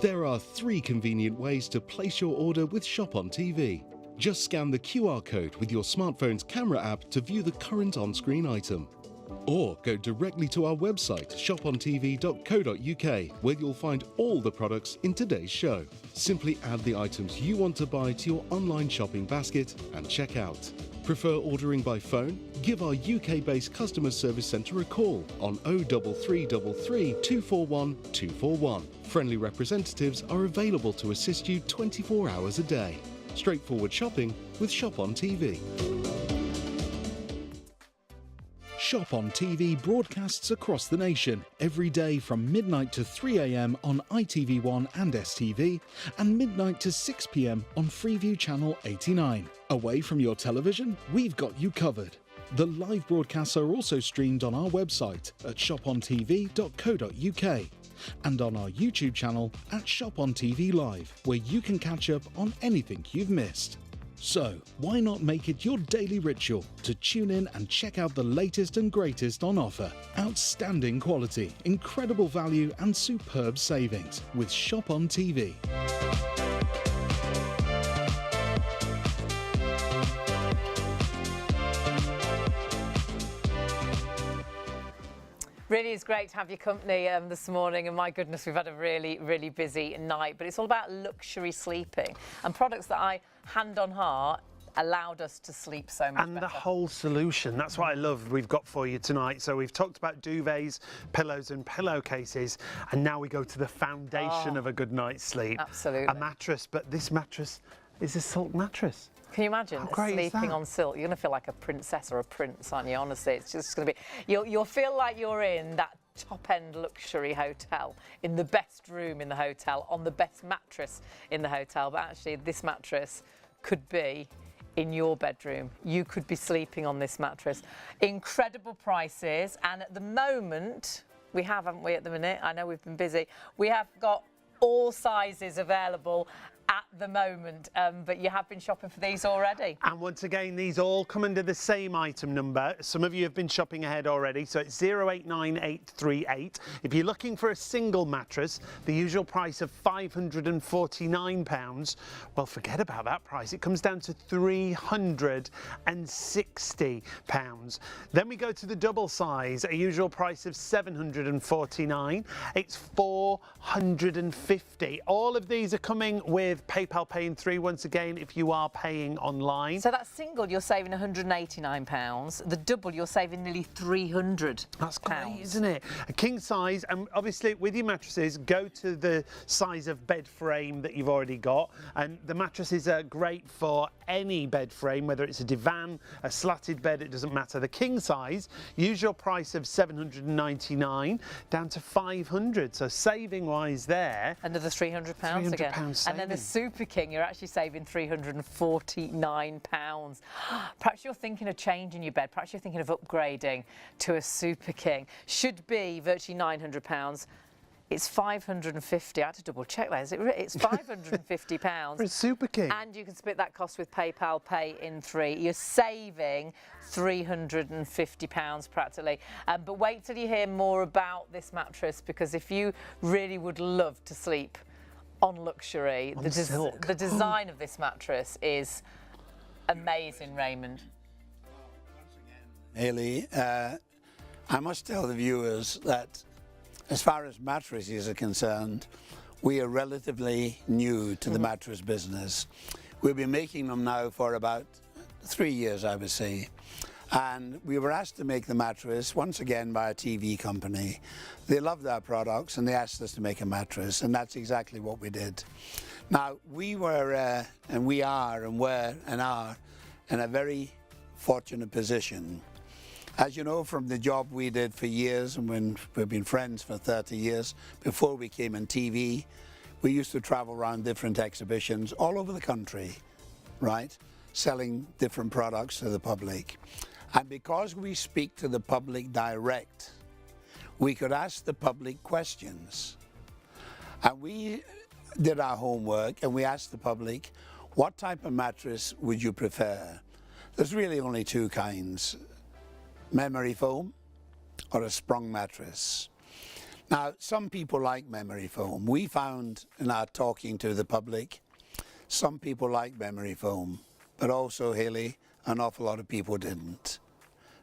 There are 3 convenient ways to place your order with ShopOnTV. Just scan the QR code with your smartphone's camera app to view the current on-screen item. Or go directly to our website, ShopOnTV.co.uk, where you'll find all the products in today's show. Simply add the items you want to buy to your online shopping basket and check out. Prefer ordering by phone? Give our UK-based customer service centre a call on 03333 241 241. Friendly representatives are available to assist you 24 hours a day. Straightforward shopping with ShopOnTV. ShopOnTV broadcasts across the nation every day from midnight to 3 a.m. on ITV1 and STV, and midnight to 6 p.m. on Freeview Channel 89. Away from your television, we've got you covered. The live broadcasts are also streamed on our website at ShopOnTV.co.uk and on our YouTube channel at ShopOnTV Live, where you can catch up on anything you've missed. So, why not make it your daily ritual to tune in and check out the latest and greatest on offer? Outstanding quality, incredible value and superb savings with ShopOnTV. Really is great to have your company this morning, and my goodness, we've had a really, really busy night. But it's all about luxury sleeping and products that I, hand on heart, allowed us to sleep so much and better. the whole solution, that's what I love we've got for you tonight. So we've talked about duvets, pillows and pillowcases, and now we go to the foundation of a good night's sleep. Absolutely. A mattress, but this mattress is a silk mattress. Can you imagine sleeping on silk? You're going to feel like a princess or a prince, aren't you? Honestly, it's just going to be... You'll feel like you're in that top-end luxury hotel, in the best room in the hotel, on the best mattress in the hotel. But actually, this mattress could be in your bedroom. You could be sleeping on this mattress. Incredible prices. And at the moment, we have, haven't we, at the minute? I know we've been busy. We have got all sizes available at the moment, but you have been shopping for these already. And once again, these all come under the same item number. Some of you have been shopping ahead already, so it's 089838. If you're looking for a single mattress, the usual price of £549, well, forget about that price. It comes down to £360. Then we go to the double size, a usual price of £749. It's £450. All of these are coming with PayPal Pay in 3 once again if you are paying online. So that single, you're saving £189. The double, you're saving nearly £300. That's great, isn't it? A king size, and obviously with your mattresses, go to the size of bed frame that you've already got. And the mattresses are great for any bed frame, whether it's a divan, a slatted bed, it doesn't matter. The king size, usual price of £799 down to £500. So saving wise there. Another £300 again. And then the Super King, you're actually saving £349. Perhaps you're thinking of changing your bed. Perhaps you're thinking of upgrading to a Super King. Should be virtually £900. It's £550. I had to double check that. It's £550 for a Super King. And you can split that cost with PayPal Pay in 3. You're saving £350 practically. But wait till you hear more about this mattress, because if you really would love to sleep on luxury, the design of this mattress is amazing, Raymond. Hayley, I must tell the viewers that as far as mattresses are concerned, we are relatively new to the mattress business. We've been making them now for about 3 years, I would say. And we were asked to make the mattress once again by a TV company. They loved our products and they asked us to make a mattress, and that's exactly what we did. Now, we were, and we are, and were, and are in a very fortunate position. As you know, from the job we did for years, and when we've been friends for 30 years, before we came on TV, we used to travel around different exhibitions all over the country, right? Selling different products to the public. And because we speak to the public direct, we could ask the public questions. And we did our homework and we asked the public, what type of mattress would you prefer? There's really only two kinds, memory foam or a sprung mattress. Now, some people like memory foam. We found in our talking to the public, some people like memory foam, but also, Hayley, an awful lot of people didn't.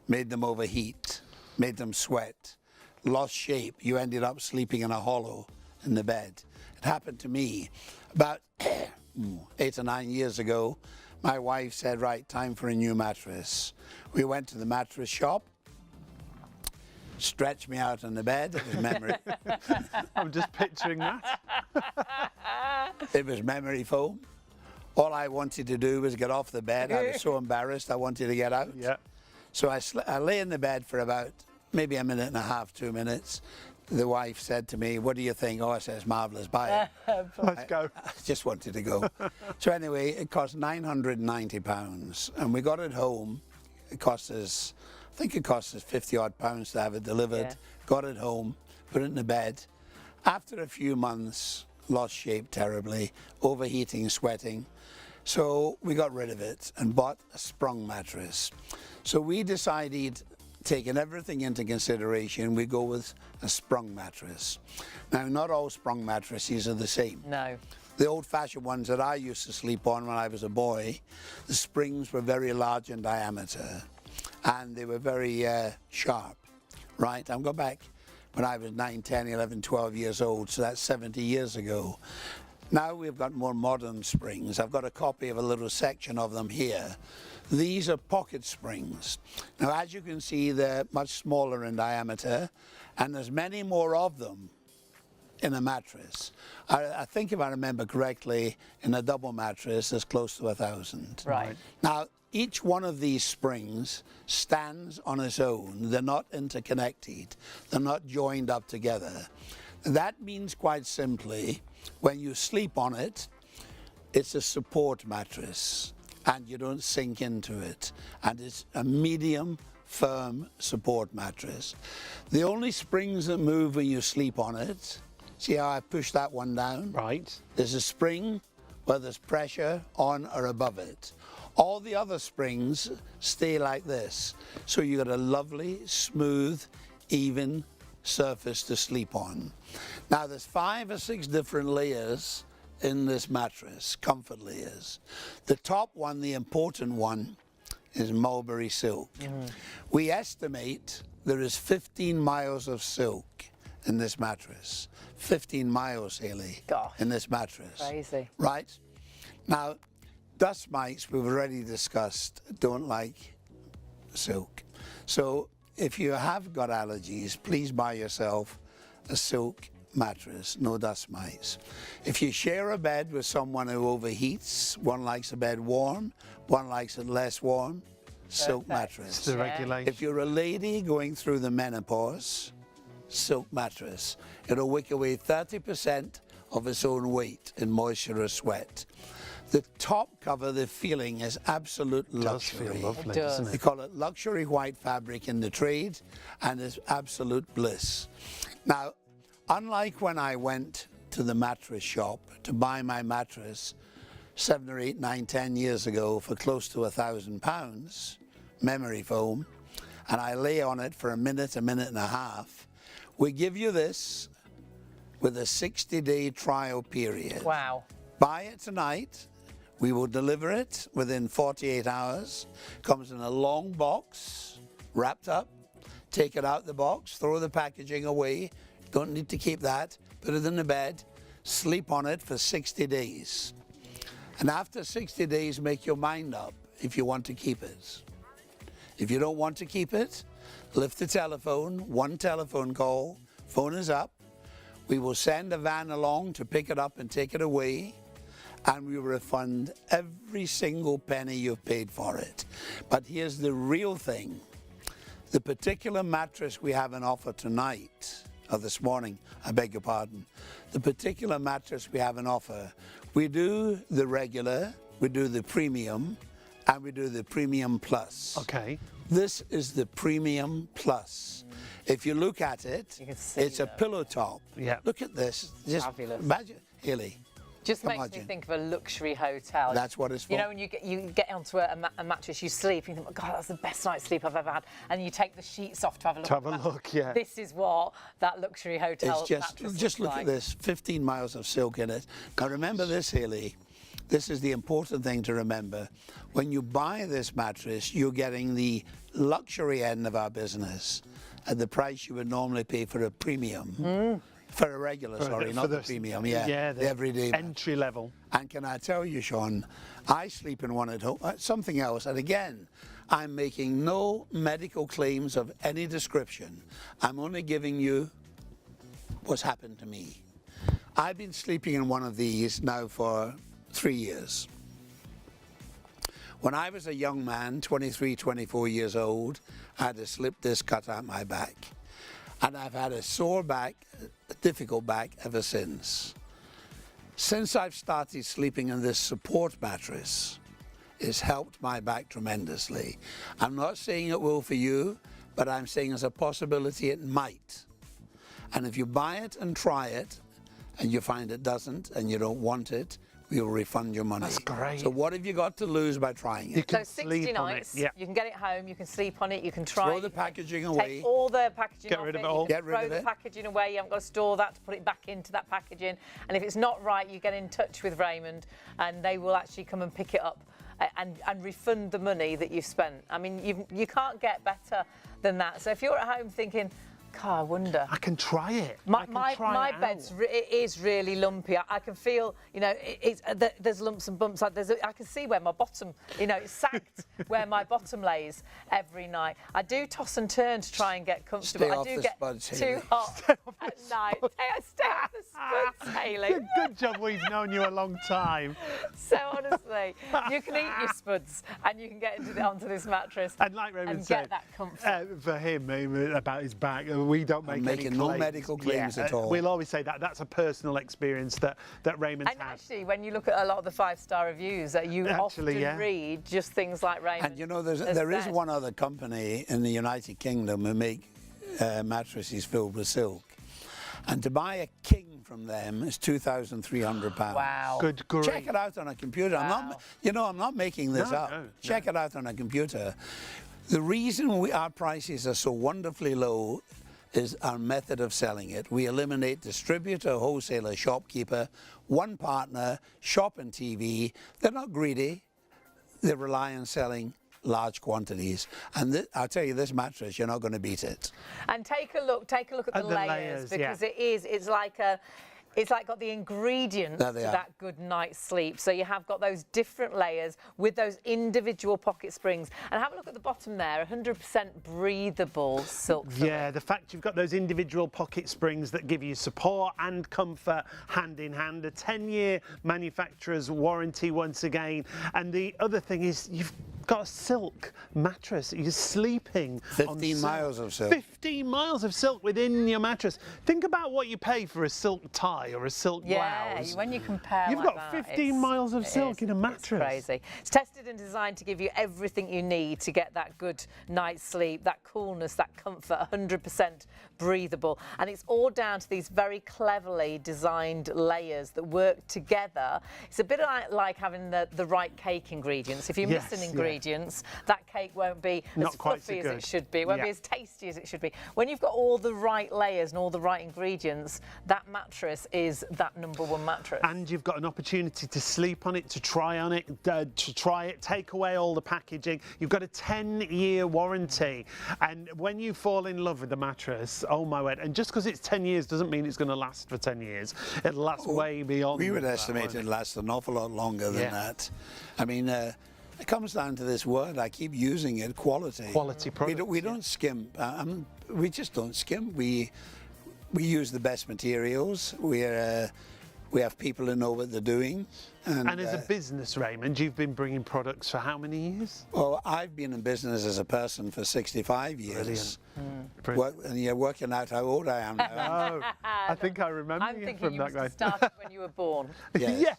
Made them overheat, made them sweat, lost shape. You ended up sleeping in a hollow in the bed. It happened to me about 8 or 9 years ago. My wife said, right, time for a new mattress. We went to the mattress shop, stretched me out on the bed. It was memory. I'm just picturing that. It was memory foam. All I wanted to do was get off the bed. I was so embarrassed, I wanted to get out. Yeah. So I lay in the bed for about maybe a minute and a half, 2 minutes. The wife said to me, what do you think? Oh, I said, it's marvellous, buy it. Let's go. I just wanted to go. So anyway, it cost £990, and we got it home. It cost us, I think it cost us 50 odd pounds to have it delivered. Yeah. Got it home, put it in the bed. After a few months, lost shape terribly, overheating, sweating. So we got rid of it and bought a sprung mattress. So we decided, taking everything into consideration, we go with a sprung mattress. Now, not all sprung mattresses are the same. No. The old-fashioned ones that I used to sleep on when I was a boy, the springs were very large in diameter and they were very sharp, right? I'm going back when I was 9, 10, 11, 12 years old, so that's 70 years ago. Now we've got more modern springs. I've got a copy of a little section of them here. These are pocket springs. Now, as you can see, they're much smaller in diameter, and there's many more of them in a mattress. I think if I remember correctly, in a double mattress, there's close to 1,000. Right. Now, each one of these springs stands on its own. They're not interconnected. They're not joined up together. That means quite simply, when you sleep on it, it's a support mattress and you don't sink into it. And it's a medium, firm support mattress. The only springs that move when you sleep on it, see how I push that one down? Right. There's a spring where there's pressure on or above it. All the other springs stay like this. So you got a lovely, smooth, even surface to sleep on. Now there's 5 or 6 different layers in this mattress, comfort layers. The top one, the important one, is mulberry silk. We estimate there is 15 miles of silk in this mattress. 15 miles, Haley, Gosh. in this mattress. Crazy. Right? Now, dust mites, we've already discussed, don't like silk. So if you have got allergies, please buy yourself a silk mattress, no dust mites. If you share a bed with someone who overheats, one likes a bed warm, one likes it less warm, silk mattress. The regulation. If you're a lady going through the menopause, silk mattress. It'll wick away 30% of its own weight in moisture or sweat. The top cover, the feeling is absolute luxury. Does feel lovely, It does. doesn't They it? call it luxury white fabric in the trade, and it's absolute bliss. Now, unlike when I went to the mattress shop to buy my mattress 7 or 8, 9, 10 years ago for close to £1,000, memory foam, and I lay on it for a minute and a half, we give you this with a 60-day trial period. Wow. Buy it tonight. We will deliver it within 48 hours. Comes in a long box, wrapped up. Take it out the box, throw the packaging away. Don't need to keep that. Put it in the bed, sleep on it for 60 days. And after 60 days, make your mind up if you want to keep it. If you don't want to keep it, lift the telephone, one telephone call, phone is up. We will send a van along to pick it up and take it away, and we will refund every single penny you've paid for it. But here's the real thing. The particular mattress we have on offer tonight, or this morning, I beg your pardon, the particular mattress we have on offer, we do the regular, we do the premium, and we do the premium plus. Okay. This is the premium plus. If you look at it, You can see it's a that. pillow top. Yeah. Look at this. Just Fabulous. imagine, Haley. Just makes me Imagine. think of a luxury hotel. That's what it's for. You know, when you get onto a mattress, you sleep, and you think, oh, God, that's the best night's sleep I've ever had. And you take the sheets off to have a look. To at have the a mattress. look, yeah. This is what that luxury hotel It's mattress just looks look like. at this, 15 miles of silk in it. Now remember this, Haley. This is the important thing to remember. When you buy this mattress, you're getting the luxury end of our business at the price you would normally pay for a premium. For a regular, not the premium, Yeah, the everyday. entry level. And can I tell you, Sean, I sleep in one at home, something else, and again, I'm making no medical claims of any description. I'm only giving you what's happened to me. I've been sleeping in one of these now for 3 years. When I was a young man, 23, 24 years old, I had a slip disc cut out my back. And I've had a sore back, a difficult back ever since. Since I've started sleeping in this support mattress, it's helped my back tremendously. I'm not saying it will for you, but I'm saying there's a possibility it might. And if you buy it and try it, and you find it doesn't, and you don't want it, we will refund your money. That's great. So what have you got to lose by trying it? You can So 60 sleep on it. nights, Yeah. you can get it home, you can sleep on it, you can try Throw it, the you can packaging away. Take all the packaging Get off rid of it you all. can Get rid throw of the it. packaging away, you haven't got to store that to put it back into that packaging. And if it's not right, you get in touch with Raymond and they will actually come and pick it up and refund the money that you've spent. I mean, you can't get better than that. So if you're at home thinking, God, I wonder. I can try it. My it bed's out. it is really lumpy. I can feel, you know, there's lumps and bumps. I can see where my bottom, you know, it's sagged where my bottom lays every night. I do toss and turn to try and get comfortable. Stay I off do the get spuds, too Haley. hot at night. Stay off the spuds, Hayley. Good job we've known you a long time. So honestly, you can eat your spuds and you can get onto this mattress And like Raymond and said, get that comfort. for him about his back, we don't make I'm any making no claims. medical claims at all. We'll always say that that's a personal experience that Raymond's And had. actually, when you look at a lot of the 5-star reviews, you often read just things like Raymond. And you know, there is one other company in the United Kingdom who make mattresses filled with silk. And to buy a king from them is £2,300. Wow. Good grief. Check it out on a computer. Wow. I'm not making this up. Check it out on a computer. The reason our prices are so wonderfully low is our method of selling it. We eliminate distributor, wholesaler, shopkeeper, one partner, ShopOnTV. They're not greedy. They rely on selling large quantities, and I'll tell you, this mattress, you're not going to beat it. And take a look at the layers, because it's like got the ingredients to that good night's sleep. So you have got those different layers with those individual pocket springs. And have a look at the bottom there, 100% breathable silk. Yeah, the fact you've got those individual pocket springs that give you support and comfort hand in hand, a 10-year manufacturer's warranty once again. And the other thing is you've got a silk mattress. You're sleeping 15 miles of silk. 15 miles of silk within your mattress. Think about what you pay for a silk tie or a silk blouse. Yeah, when you compare You've got 15 miles of silk in a mattress. It's crazy. It's tested and designed to give you everything you need to get that good night's sleep, that coolness, that comfort, 100% breathable. And it's all down to these very cleverly designed layers that work together. It's a bit like having the right cake ingredients. If you miss an ingredient, that cake won't be as fluffy as it should be. It won't be as tasty as it should be. When you've got all the right layers and all the right ingredients, that mattress is that #1 mattress. And you've got an opportunity to sleep on it, to try on it, take away all the packaging. You've got a 10-year warranty. And when you fall in love with the mattress, oh my word, and just because it's 10 years doesn't mean it's going to last for 10 years. It'll last way beyond We would that, estimate it lasts an awful lot longer than that. I mean, it comes down to this word, I keep using it, quality. Quality product. We don't skimp. We just don't skimp. We use the best materials. We have people who know what they're doing. And as a business, Raymond, you've been bringing products for how many years? Well, I've been in business as a person for 65 years. Brilliant. And you're working out how old I am now. Oh, I think I remember I'm you thinking from you that must guy. have started when you were born. Yes.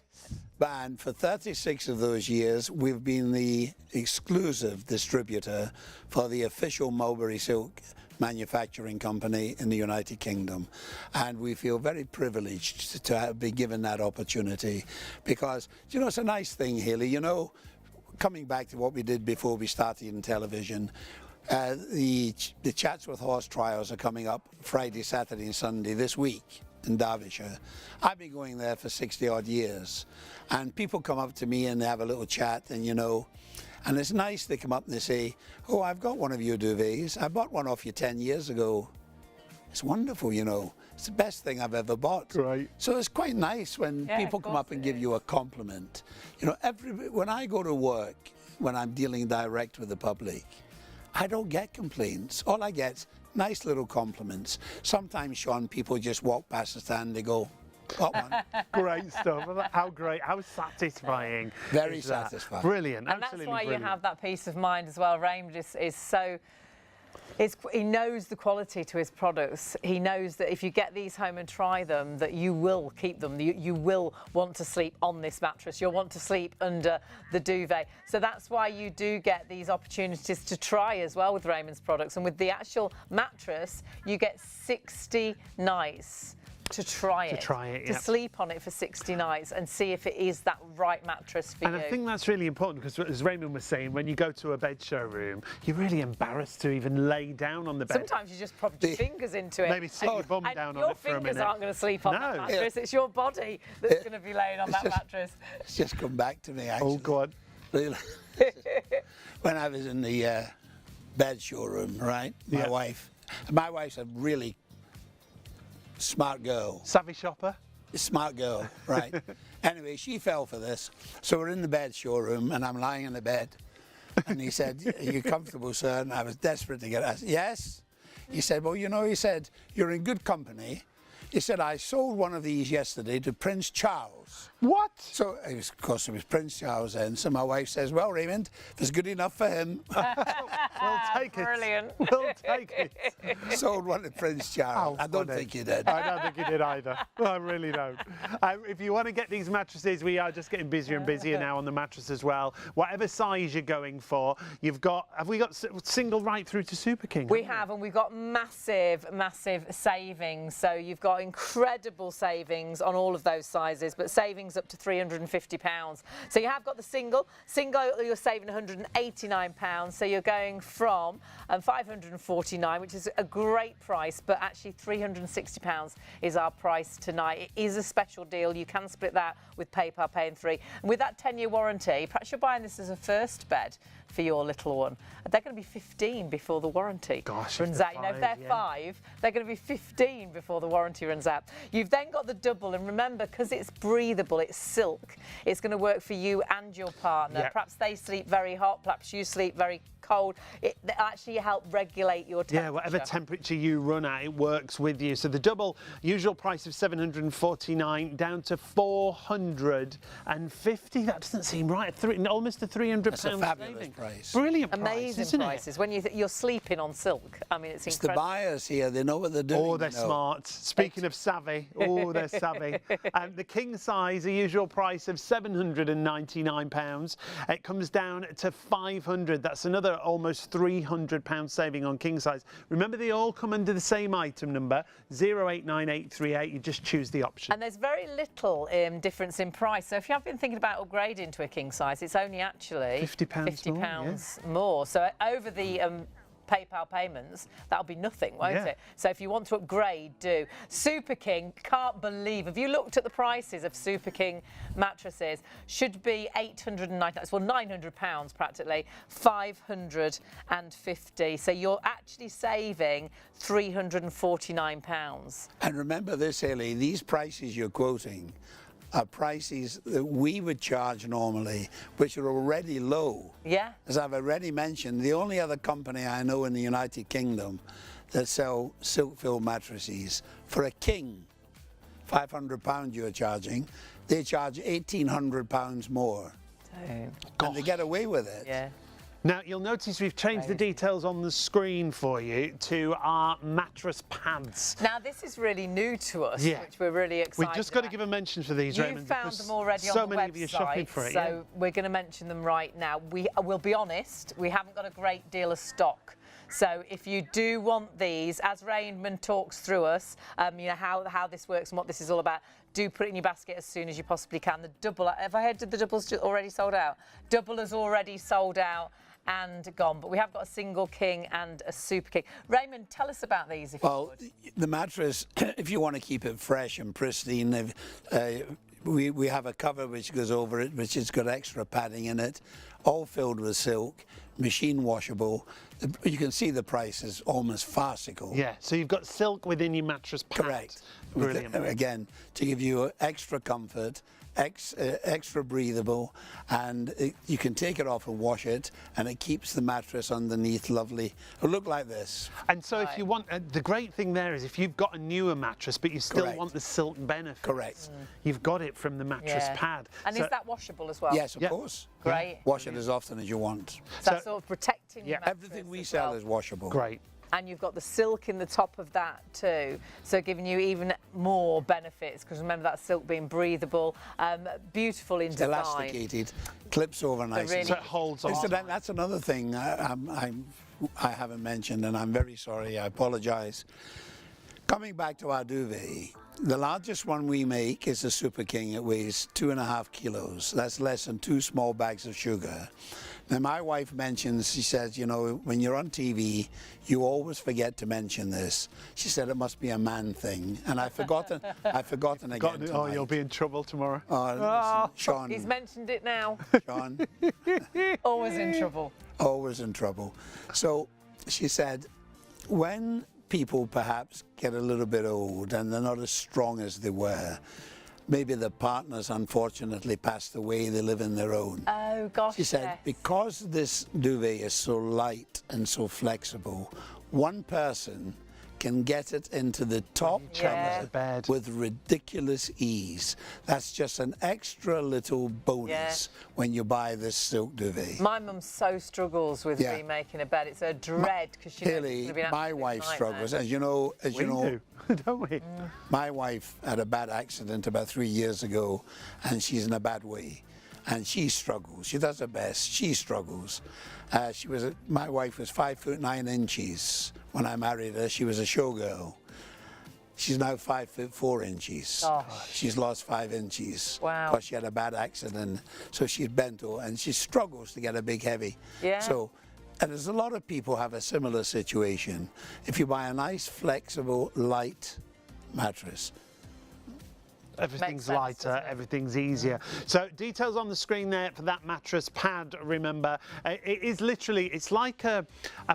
And for 36 of those years, we've been the exclusive distributor for the official Mulberry Silk manufacturing company in the United Kingdom. And we feel very privileged to have been given that opportunity because, you know, it's a nice thing, Hayley. You know, coming back to what we did before we started in television, the Chatsworth Horse Trials are coming up Friday, Saturday and Sunday this week in Derbyshire. I've been going there for 60 odd years, and people come up to me and they have a little chat, and you know, and it's nice they come up and they say, oh, I've got one of your duvets. I bought one off you 10 years ago. It's wonderful, you know. It's the best thing I've ever bought. Right. So it's quite nice when people come up and give you a compliment. You know, when I go to work, when I'm dealing direct with the public, I don't get complaints. All I get is nice little compliments. Sometimes, Sean, people just walk past the stand, they go, got one. Great stuff. How great, how satisfying. Very is that? satisfying. Brilliant, And absolutely that's why brilliant. you have that peace of mind as well. Raymond is so... he knows the quality to his products. He knows that if you get these home and try them, that you will keep them. You will want to sleep on this mattress. You'll want to sleep under the duvet. So that's why you do get these opportunities to try as well with Raymond's products. And with the actual mattress, you get 60 nights to try it, to sleep on it for 60 nights and see if it is that right mattress for you. And I think that's really important because, as Raymond was saying, when you go to a bed showroom, you're really embarrassed to even lay down on the bed. Sometimes you just prop your fingers into it. Maybe sit your bum down on it for a minute. Your fingers aren't going to sleep on that mattress. It's your body that's going to be laying on that mattress. It's just come back to me, actually. Oh, go on. Really? When I was in the bed showroom, right? My wife's a really smart girl. Savvy shopper? Smart girl, right. Anyway, she fell for this. So we're in the bed showroom and I'm lying in the bed. And he said, are you comfortable, sir? And I was desperate to get it. I said, yes. He said, well, you know, he said, you're in good company. He said, I sold one of these yesterday to Prince Charles. What? So, of course, it was Prince Charles then. So my wife says, well, Raymond, if it's good enough for him. We'll take it. Brilliant. We'll take it. Sold one to Prince Charles. I don't funny. think he did. I don't think he did either. I really don't. If you want to get these mattresses, we are just getting busier and busier now on the mattress as well. Whatever size you're going for, you've got, have we got single right through to Super King? We have, and we've got massive, massive savings. So you've got incredible savings on all of those sizes, but savings up to £350. So you have got the single, you're saving £189. So you're going from £549, which is a great price, but actually £360 is our price tonight. It is a special deal. You can split that with PayPal Pay in 3. And with that 10-year warranty, perhaps you're buying this as a first bed for your little one. They're going to be 15 before the warranty runs out. You know, if they're 5, they're going to be 15 before the warranty runs out. You've then got the double, and remember, because it's breathable, it's silk, it's going to work for you and your partner. Yep. Perhaps they sleep very hot, perhaps you sleep very cold. It actually help regulate your temperature. Yeah, whatever temperature you run at, it works with you. So the double, usual price of $749 down to $450. That doesn't seem right. Almost a £300 That's a fabulous saving. price. Brilliant price, Amazing isn't prices. When you're sleeping on silk, I mean, it's It's incredible. the buyers here, they know what they're doing. Oh, they're you know. smart. Speaking of savvy, oh, they're savvy. The king size, a usual price of £799. It comes down to $500. That's another almost £300 saving on king size. Remember, they all come under the same item number, 089838. You just choose the option. And there's very little difference in price. So if you have been thinking about upgrading to a king size, it's only actually £50 more. So over the PayPal payments, that'll be nothing, won't it? So if you want to upgrade, do. Super King, can't believe, have you looked at the prices of Super King mattresses? Should be £890, well, £900 practically, £550. So you're actually saving £349. And remember this, Hayley, these prices you're quoting are prices that we would charge normally, which are already low. Yeah. As I've already mentioned, the only other company I know in the United Kingdom that sell silk-filled mattresses for a king, £500 you're charging, they charge £1,800 more. And they get away with it. Yeah. Now, you'll notice we've changed the details on the screen for you to our mattress pads. Now, this is really new to us, which we're really excited We've just got to about. give a mention for these, You've Raymond. found them already so on the many website, of you are shopping for it, so we're going to mention them right now. We'll be honest, we haven't got a great deal of stock. So if you do want these, as Raymond talks through us, you know, how this works and what this is all about, do put it in your basket as soon as you possibly can. The double, have I heard the double's already sold out? Double has already sold out and gone, but we have got a single king and a super king. Raymond, tell us about these, if you would. The mattress, if you want to keep it fresh and pristine, we have a cover which goes over it, which has got extra padding in it, all filled with silk, machine washable. You can see the price is almost farcical. Yeah, so you've got silk within your mattress pad. Correct. Brilliant. Again, to give you extra comfort, extra breathable, and you can take it off and wash it, and it keeps the mattress underneath lovely. It'll look like this. And so if you want, the great thing there is if you've got a newer mattress, but you still want the silk benefits. Correct. You've got it from the mattress pad. And is that washable as well? Yes, of course. Great. Wash it as often as you want. So that's sort of protecting your mattress. Everything we as sell well. is washable. Great. And you've got the silk in the top of that too, so giving you even more benefits, because remember that silk being breathable, beautiful in design. Elasticated, clips over nicely. Really So it holds on. That's another thing I haven't mentioned, and I'm very sorry, I apologize. Coming back to our duvet, the largest one we make is the Super King. It weighs 2.5 kilos. That's less than 2 small bags of sugar. Now, my wife mentions, she says, you know, when you're on TV, you always forget to mention this. She said it must be a man thing, and I've forgotten again tonight. Oh, you'll be in trouble tomorrow. Listen, Sean. He's mentioned it now. Sean. Always in trouble. Always in trouble. So she said, when people perhaps get a little bit old and they're not as strong as they were, maybe the partners unfortunately passed away, they live in their own. Oh gosh, She said, because this duvet is so light and so flexible, one person can get it into the top Yeah. cover bed. with ridiculous ease. That's just an extra little bonus when you buy this silk duvet. My mum so struggles with Yeah. remaking a bed. It's a dread because she knows it's Clearly, gonna be an my absolute wife nightmare. struggles. As you know, We do, don't we? my wife had a bad accident about 3 years ago, and she's in a bad way. And she struggles. She does her best. She struggles. My wife was 5'9" when I married her. She was a showgirl. She's now 5'4". Gosh. She's lost 5 inches. Wow. Because she had a bad accident. So she's bent over, and she struggles to get a big heavy. Yeah. So, and there's a lot of people have a similar situation. If you buy a nice, flexible, light mattress, Everything's sense, lighter, doesn't it? everything's easier. So details on the screen there for that mattress pad, remember. It is literally, it's like a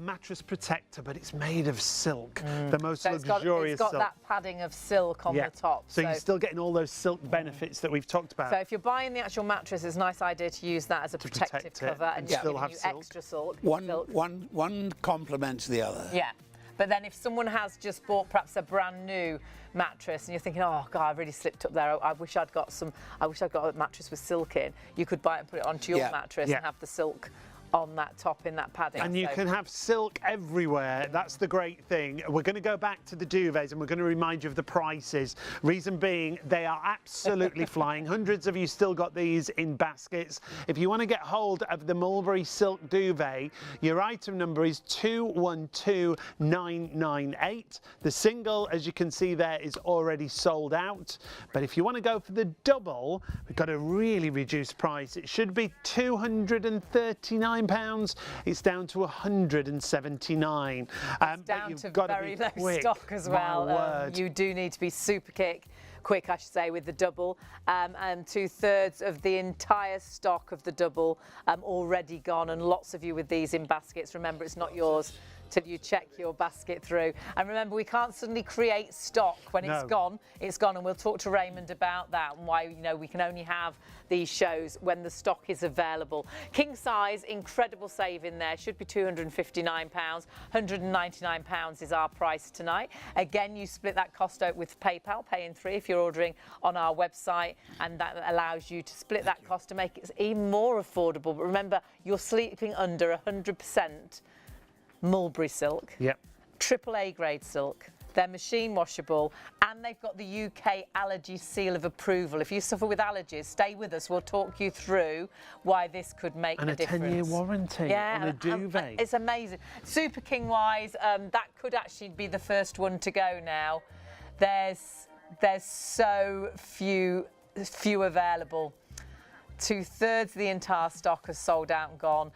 mattress protector, but it's made of silk. The most So luxurious it's got silk. that padding of silk on the top. So you're still getting all those silk benefits that we've talked about. So if you're buying the actual mattress, it's a nice idea to use that as a protective protect it cover and and still giving have you silk. extra silk. one complements the other. Yeah. But then if someone has just bought perhaps a brand new mattress and you're thinking, oh God, I've really slipped up there. I wish I'd got a mattress with silk in. You could buy it and put it onto your Yeah. mattress Yeah. and have the silk on that top in that padding. And you So- can have silk everywhere. That's the great thing. We're going to go back to the duvets and we're going to remind you of the prices. Reason being, they are absolutely flying. Hundreds of you still got these in baskets. If you want to get hold of the Mulberry Silk Duvet, your item number is 212998. The single, as you can see there, is already sold out. But if you want to go for the double, we've got a really reduced price. It should be £239. It's down to 179. It's down to very low stock as well. You do need to be super quick, I should say, with the double. And 2/3 of the entire stock of the double already gone, and lots of you with these in baskets. Remember, it's not yours till you check your basket through. And remember, we can't suddenly create stock when it's gone. It's gone, and we'll talk to Raymond about that and why we can only have these shows when the stock is available. King size, incredible saving there. Should be £259. £199 is our price tonight. Again, you split that cost out with PayPal, pay in 3 if you're ordering on our website, and that allows you to split that cost to make it even more affordable. But remember, you're sleeping under 100% mulberry silk, AAA grade silk. They're machine washable, and they've got the UK allergy seal of approval. If you suffer with allergies, stay with us. We'll talk you through why this could make a difference. And a 10-year warranty on a duvet. It's amazing. Super King wise, that could actually be the first one to go now. There's so few available. 2/3 of the entire stock has sold out and gone.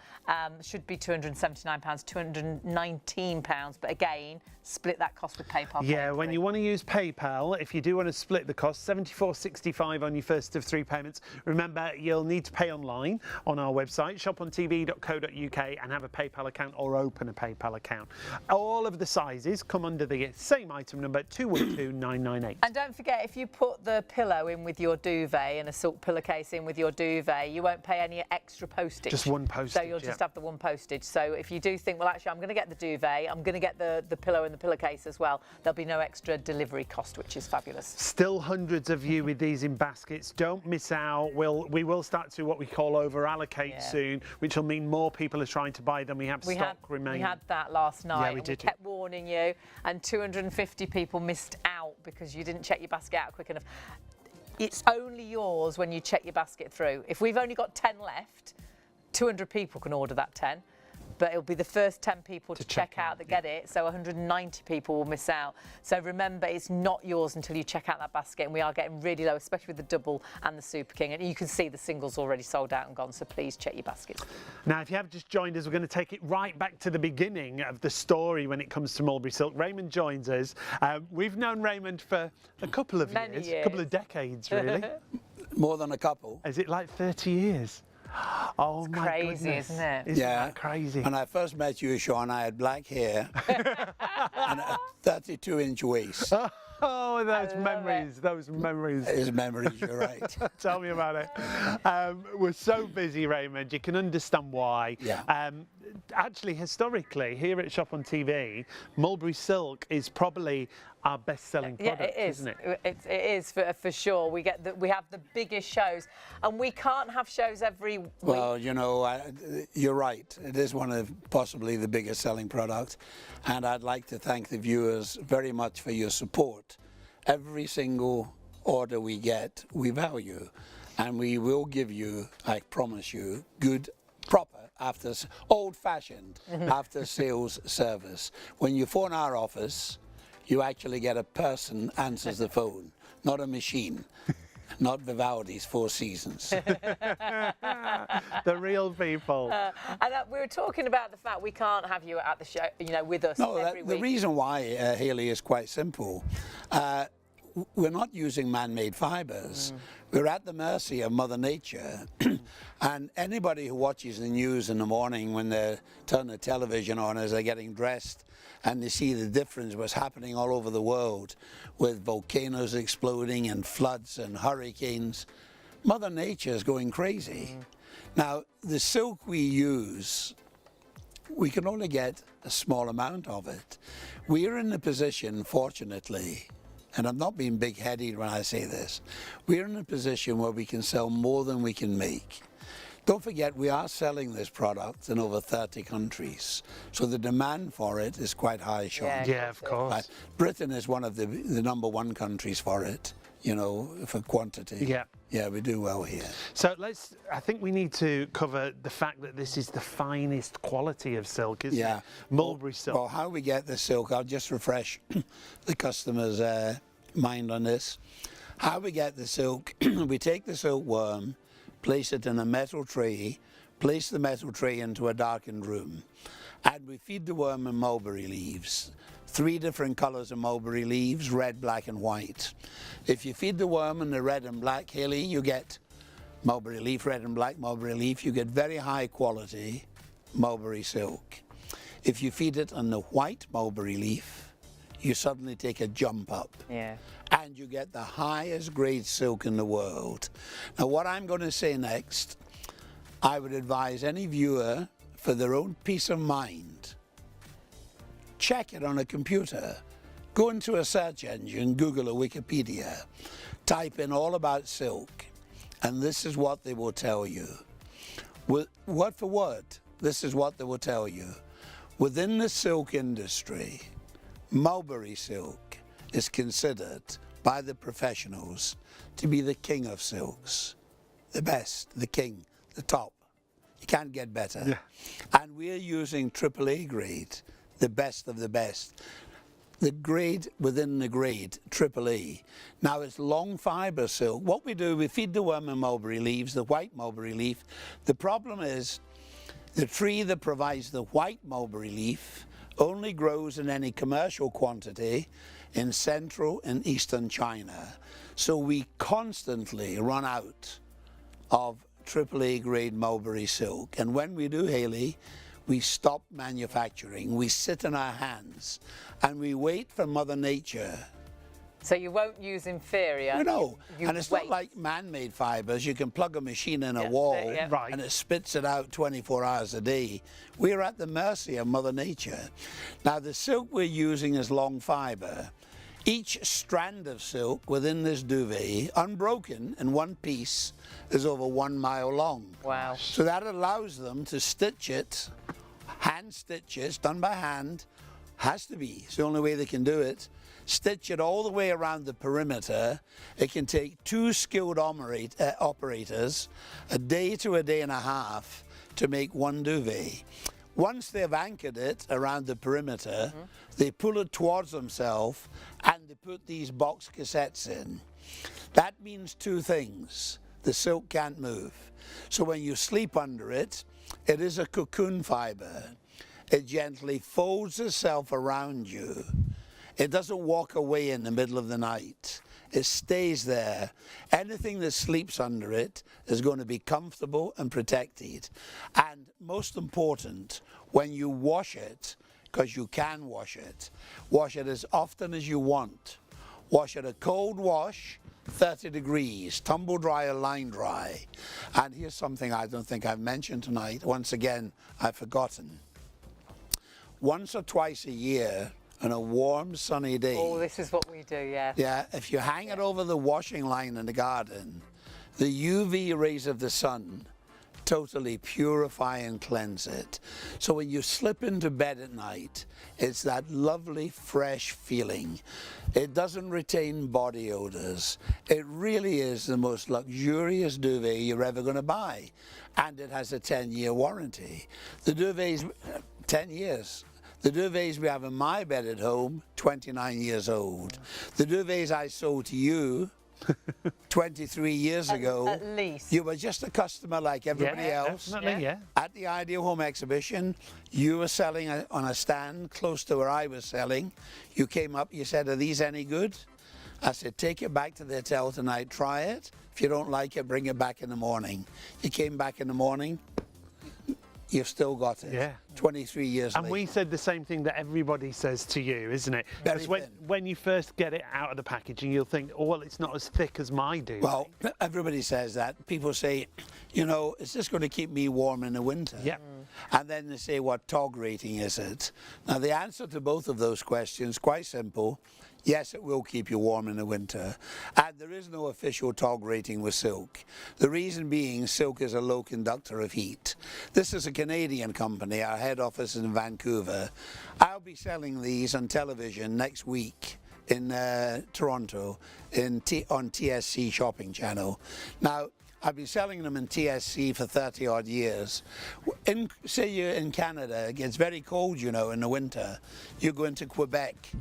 Should be £279, £219. But again, split that cost with PayPal. Yeah, when you want to use PayPal, if you do want to split the cost, £74.65 on your first of 3 payments. Remember, you'll need to pay online on our website, ShopOnTV.co.uk, and have a PayPal account or open a PayPal account. All of the sizes come under the same item number, 212998. And don't forget, if you put the pillow in with your duvet and a silk pillowcase in with your duvet, you won't pay any extra postage. Just one postage. So you'll just have the one postage. So if you do think, well, actually, I'm going to get the duvet, I'm going to get the pillow and the pillowcase as well, there'll be no extra delivery cost, which is fabulous. Still hundreds of you with these in baskets. Don't miss out. We will start to what we call over allocate soon, which will mean more people are trying to buy them. We have stock remaining. We had that last night. Yeah, we did. We kept warning you, and 250 people missed out because you didn't check your basket out quick enough. It's only yours when you check your basket through. If we've only got 10 left, 200 people can order that 10. But it'll be the first 10 people to check out that get it, so 190 people will miss out. So remember, it's not yours until you check out that basket, and we are getting really low, especially with the double and the Super King. And you can see the singles already sold out and gone, so please check your baskets. Now, if you have just joined us, we're going to take it right back to the beginning of the story when it comes to mulberry silk. Raymond joins us. We've known Raymond for a couple of years, a couple of decades, really. More than a couple. Is it like 30 years? Oh, my crazy, goodness. isn't it? Isn't that crazy? When I first met you, Sean, I had black hair and a 32-inch waist. Oh, those memories, those memories. His memories, you're right. Tell me about it. We're so busy, Raymond. You can understand why. Yeah. actually, historically, here at Shop on TV, mulberry silk is probably our best-selling product, yeah, it is. isn't it? It is for sure. We have the biggest shows, and we can't have shows every week. Well, you know, you're right. It is one of possibly the biggest selling product, and I'd like to thank the viewers very much for your support. Every single order we get, we value, and we will give you, I promise you, good, proper, old-fashioned after-sales service. When you phone our office, you actually get a person answers the phone, not a machine. Not Vivaldi's Four Seasons. The real people. Uh, We were talking about the fact we can't have you at the show, you know, with us every the week. reason why, Haley, is quite simple. We're not using man-made fibers. We're at the mercy of Mother Nature. And anybody who watches the news in the morning when they turn the television on as they're getting dressed and they see the difference what's happening all over the world with volcanoes exploding and floods and hurricanes, Mother Nature is going crazy. Now, the silk we use, we can only get a small amount of it. We're in a position, fortunately, and I'm not being big-headed when I say this, we're in a position where we can sell more than we can make. Don't forget, we are selling this product in over 30 countries, so the demand for it is quite high, Sean. Yeah, of course. Britain is one of the #1 countries for it, you know, for quantity. Yeah. Yeah, we do well here. So I think we need to cover the fact that this is the finest quality of silk, isn't it? Mulberry silk. Well, how we get the silk, I'll just refresh the customer's mind on this. How we get the silk, we take the silkworm, place it in a metal tray, place the metal tray into a darkened room, and we feed the worm in mulberry leaves. 3 different colors of mulberry leaves, red, black, and white. If you feed the worm in the red and black, Haley, you get mulberry leaf, red and black mulberry leaf, you get very high quality mulberry silk. If you feed it on the white mulberry leaf, you suddenly take a jump up. Yeah. And you get the highest grade silk in the world. Now, what I'm going to say next, I would advise any viewer, for their own peace of mind, check it on a computer. Go into a search engine, Google or Wikipedia, type in all about silk, and this is what they will tell you. Word for word, this is what they will tell you. Within the silk industry, mulberry silk is considered by the professionals to be the king of silks. The best, the king, the top. You can't get better. Yeah. And we're using AAA grade, the best of the best. The grade within the grade, AAA. Now it's long fiber silk. What we do, we feed the worm in mulberry leaves, the white mulberry leaf. The problem is the tree that provides the white mulberry leaf only grows in any commercial quantity in central and eastern China. So we constantly run out of AAA grade mulberry silk. And when we do, Haley, we stop manufacturing. We sit in our hands and we wait for Mother Nature. So you won't use inferior. No, you and it's wait. not like man-made fibers. You can plug a machine in a wall Right. and it spits it out 24 hours a day. We're at the mercy of Mother Nature. Now, the silk we're using is long fiber. Each strand of silk within this duvet, unbroken in one piece, is over 1 mile long. Wow. So that allows them to stitch it, hand stitches, done by hand, has to be, it's the only way they can do it. Stitch it all the way around the perimeter. It can take 2 skilled operators a day to a day and a half to make one duvet. Once they've anchored it around the perimeter, they pull it towards themselves and they put these box cassettes in. That means 2 things. The silk can't move. So when you sleep under it, it is a cocoon fiber. It gently folds itself around you. It doesn't walk away in the middle of the night. It stays there. Anything that sleeps under it is going to be comfortable and protected. And most important, when you wash it, because you can wash it as often as you want. Wash it a cold wash, 30 degrees, tumble dry or line dry. And here's something I don't think I've mentioned tonight. Once again, I've forgotten. Once or twice a year, on a warm, sunny day. Oh, this is what we do, yeah. Yeah, if you hang it over the washing line in the garden, the UV rays of the sun totally purify and cleanse it. So when you slip into bed at night, it's that lovely, fresh feeling. It doesn't retain body odors. It really is the most luxurious duvet you're ever going to buy. And it has a 10-year warranty. The duvets, 10 years. The duvets we have in my bed at home, 29 years old. The duvets I sold to you 23 years ago, at least. you were just a customer like everybody else. Definitely, yeah. At the Ideal Home Exhibition, you were selling on a stand close to where I was selling. You came up, you said, "Are these any good?" I said, "Take it back to the hotel tonight, try it. If you don't like it, bring it back in the morning." You came back in the morning, you've still got it. Yeah. 23 years And later. we said the same thing that everybody says to you, isn't it? Very Because thin. when you first get it out of the packaging, you'll think, oh, well, it's not as thick as my duvet. Well, everybody says that. People say, you know, is this going to keep me warm in the winter? Yeah. And then they say, what TOG rating is it? Now, the answer to both of those questions, quite simple. Yes, it will keep you warm in the winter. And there is no official TOG rating with silk. The reason being, silk is a low conductor of heat. This is a Canadian company. Our head office is in Vancouver. I'll be selling these on television next week in Toronto on TSC Shopping Channel. Now, I've been selling them in TSC for 30 odd years. Say you're in Canada, it gets very cold, you know, in the winter. You go into Quebec,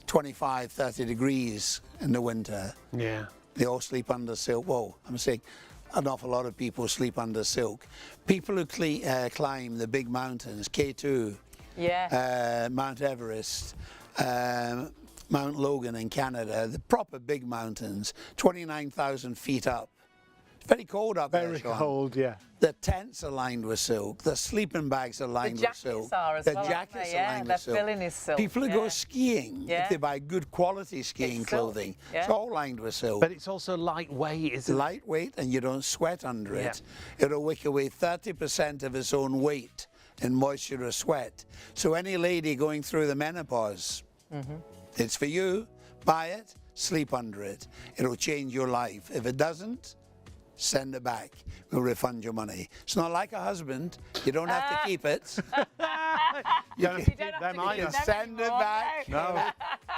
25, 30 degrees in the winter. Yeah. They all sleep under silk. Whoa, I'm saying an awful lot of people sleep under silk. People who climb the big mountains, K2, Yeah. Mount Everest, Mount Logan in Canada, the proper big mountains, 29,000 feet up. It's very cold up there, Very Sean. cold, yeah. The tents are lined with silk. The sleeping bags are lined with silk. jackets are as the well, aren't jackets they? are Yeah, lined their with silk. filling is silk, People who yeah. go skiing, Yeah. if they buy good quality skiing It's silk, clothing, yeah. it's all lined with silk. But it's also lightweight, isn't it? Lightweight, and you don't sweat under it. Yeah. It'll wick away 30% of its own weight in moisture or sweat. So any lady going through the menopause, it's for you. Buy it, sleep under it. It'll change your life. If it doesn't, send it back. We'll refund your money. It's not like a husband. You don't have to keep it. You don't have to keep don't have them to keep either. them Send it anymore, back. No,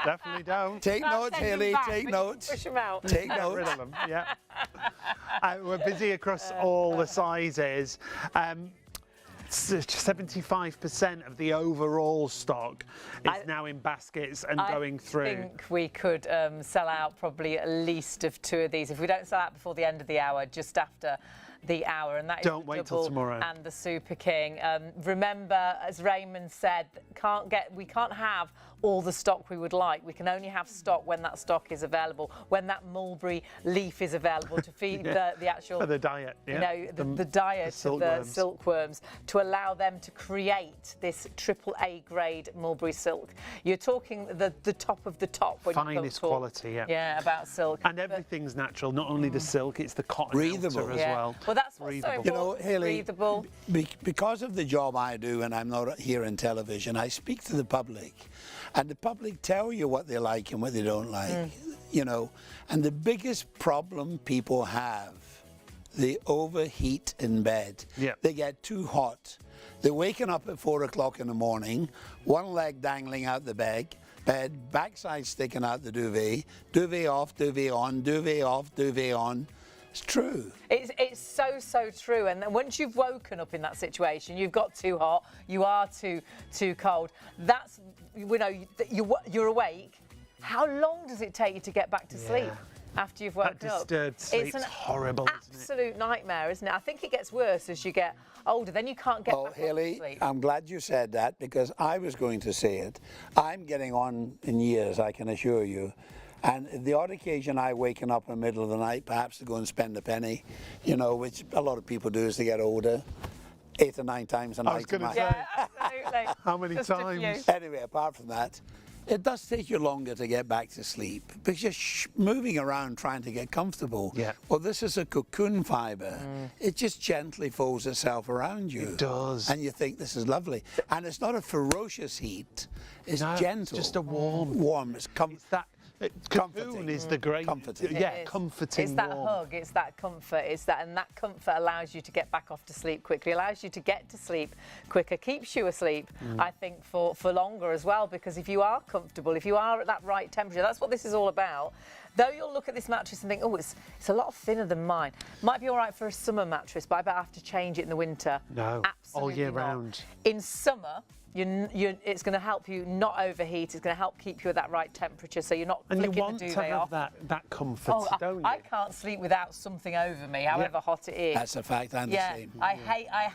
definitely don't. Take Can't notes, send them Haley. back, Take but you notes. Push them out. Take Get rid notes. of them, yeah. We're busy across all the sizes. 75% of the overall stock is now in baskets and going through. I think we could sell out probably at least of 2 of these. If we don't sell out before the end of the hour, just after the hour, and that is Don't the wait till double tomorrow. and the Super King. Remember, as Raymond said, we can't have all the stock we would like. We can only have stock when that stock is available, when that mulberry leaf is available to feed the actual For the diet, yeah. you know, the diet of the silkworms, to allow them to create this AAA grade mulberry silk. You're talking the top of the top when Finest you talk, quality, yeah. Yeah, about silk. And everything's natural, not only the silk, it's the cotton Breathable. outer as yeah. well. Well, that's what's so Breathable. important. You know, Haley, breathable. because of the job I do and I'm not here in television, I speak to the public. And the public tell you what they like and what they don't like, you know. And the biggest problem people have, they overheat in bed. Yeah. They get too hot. They're waking up at 4 o'clock in the morning, one leg dangling out the bed, backside sticking out the duvet off, duvet on, duvet off, duvet on. It's true. It's so true. And then once you've woken up in that situation, you've got too hot, you are too cold. That's, you know, you're awake. How long does it take you to get back to sleep after you've woken That up? disturbed sleep's It's an horrible, isn't it? absolute nightmare, isn't it? I think it gets worse as you get older. Then you can't get Oh, back Haley, to sleep. I'm glad you said that because I was going to say it. I'm getting on in years, I can assure you. And the odd occasion I waken up in the middle of the night, perhaps to go and spend a penny, you know, which a lot of people do as they get older, 8 or 9 times a night. I was going to say, Yeah, absolutely. how many Just a few. times? Anyway, apart from that, It does take you longer to get back to sleep because you're moving around trying to get comfortable. Yeah. Well, this is a cocoon fibre. It just gently folds itself around you. It does. And you think this is lovely. And it's not a ferocious heat. It's gentle. It's just a warm. Warm. It's that. Cocoon Comforting. is the great, Comforting. It is. comforting. It's that warm. hug, it's that comfort, and that comfort allows you to get back off to sleep quickly, allows you to get to sleep quicker, keeps you asleep, I think, for longer as well, because if you are comfortable, if you are at that right temperature, that's what this is all about. Though you'll look at this mattress and think, oh, it's a lot thinner than mine. Might be all right for a summer mattress, but I bet I have to change it in the winter. No, absolutely all year not. round. In summer, it's going to help you not overheat. It's going to help keep you at that right temperature, so you're not flicking the duvet off. And you want to have that comfort, don't you? I can't sleep without something over me, however hot it is. That's a fact. I'm the same. I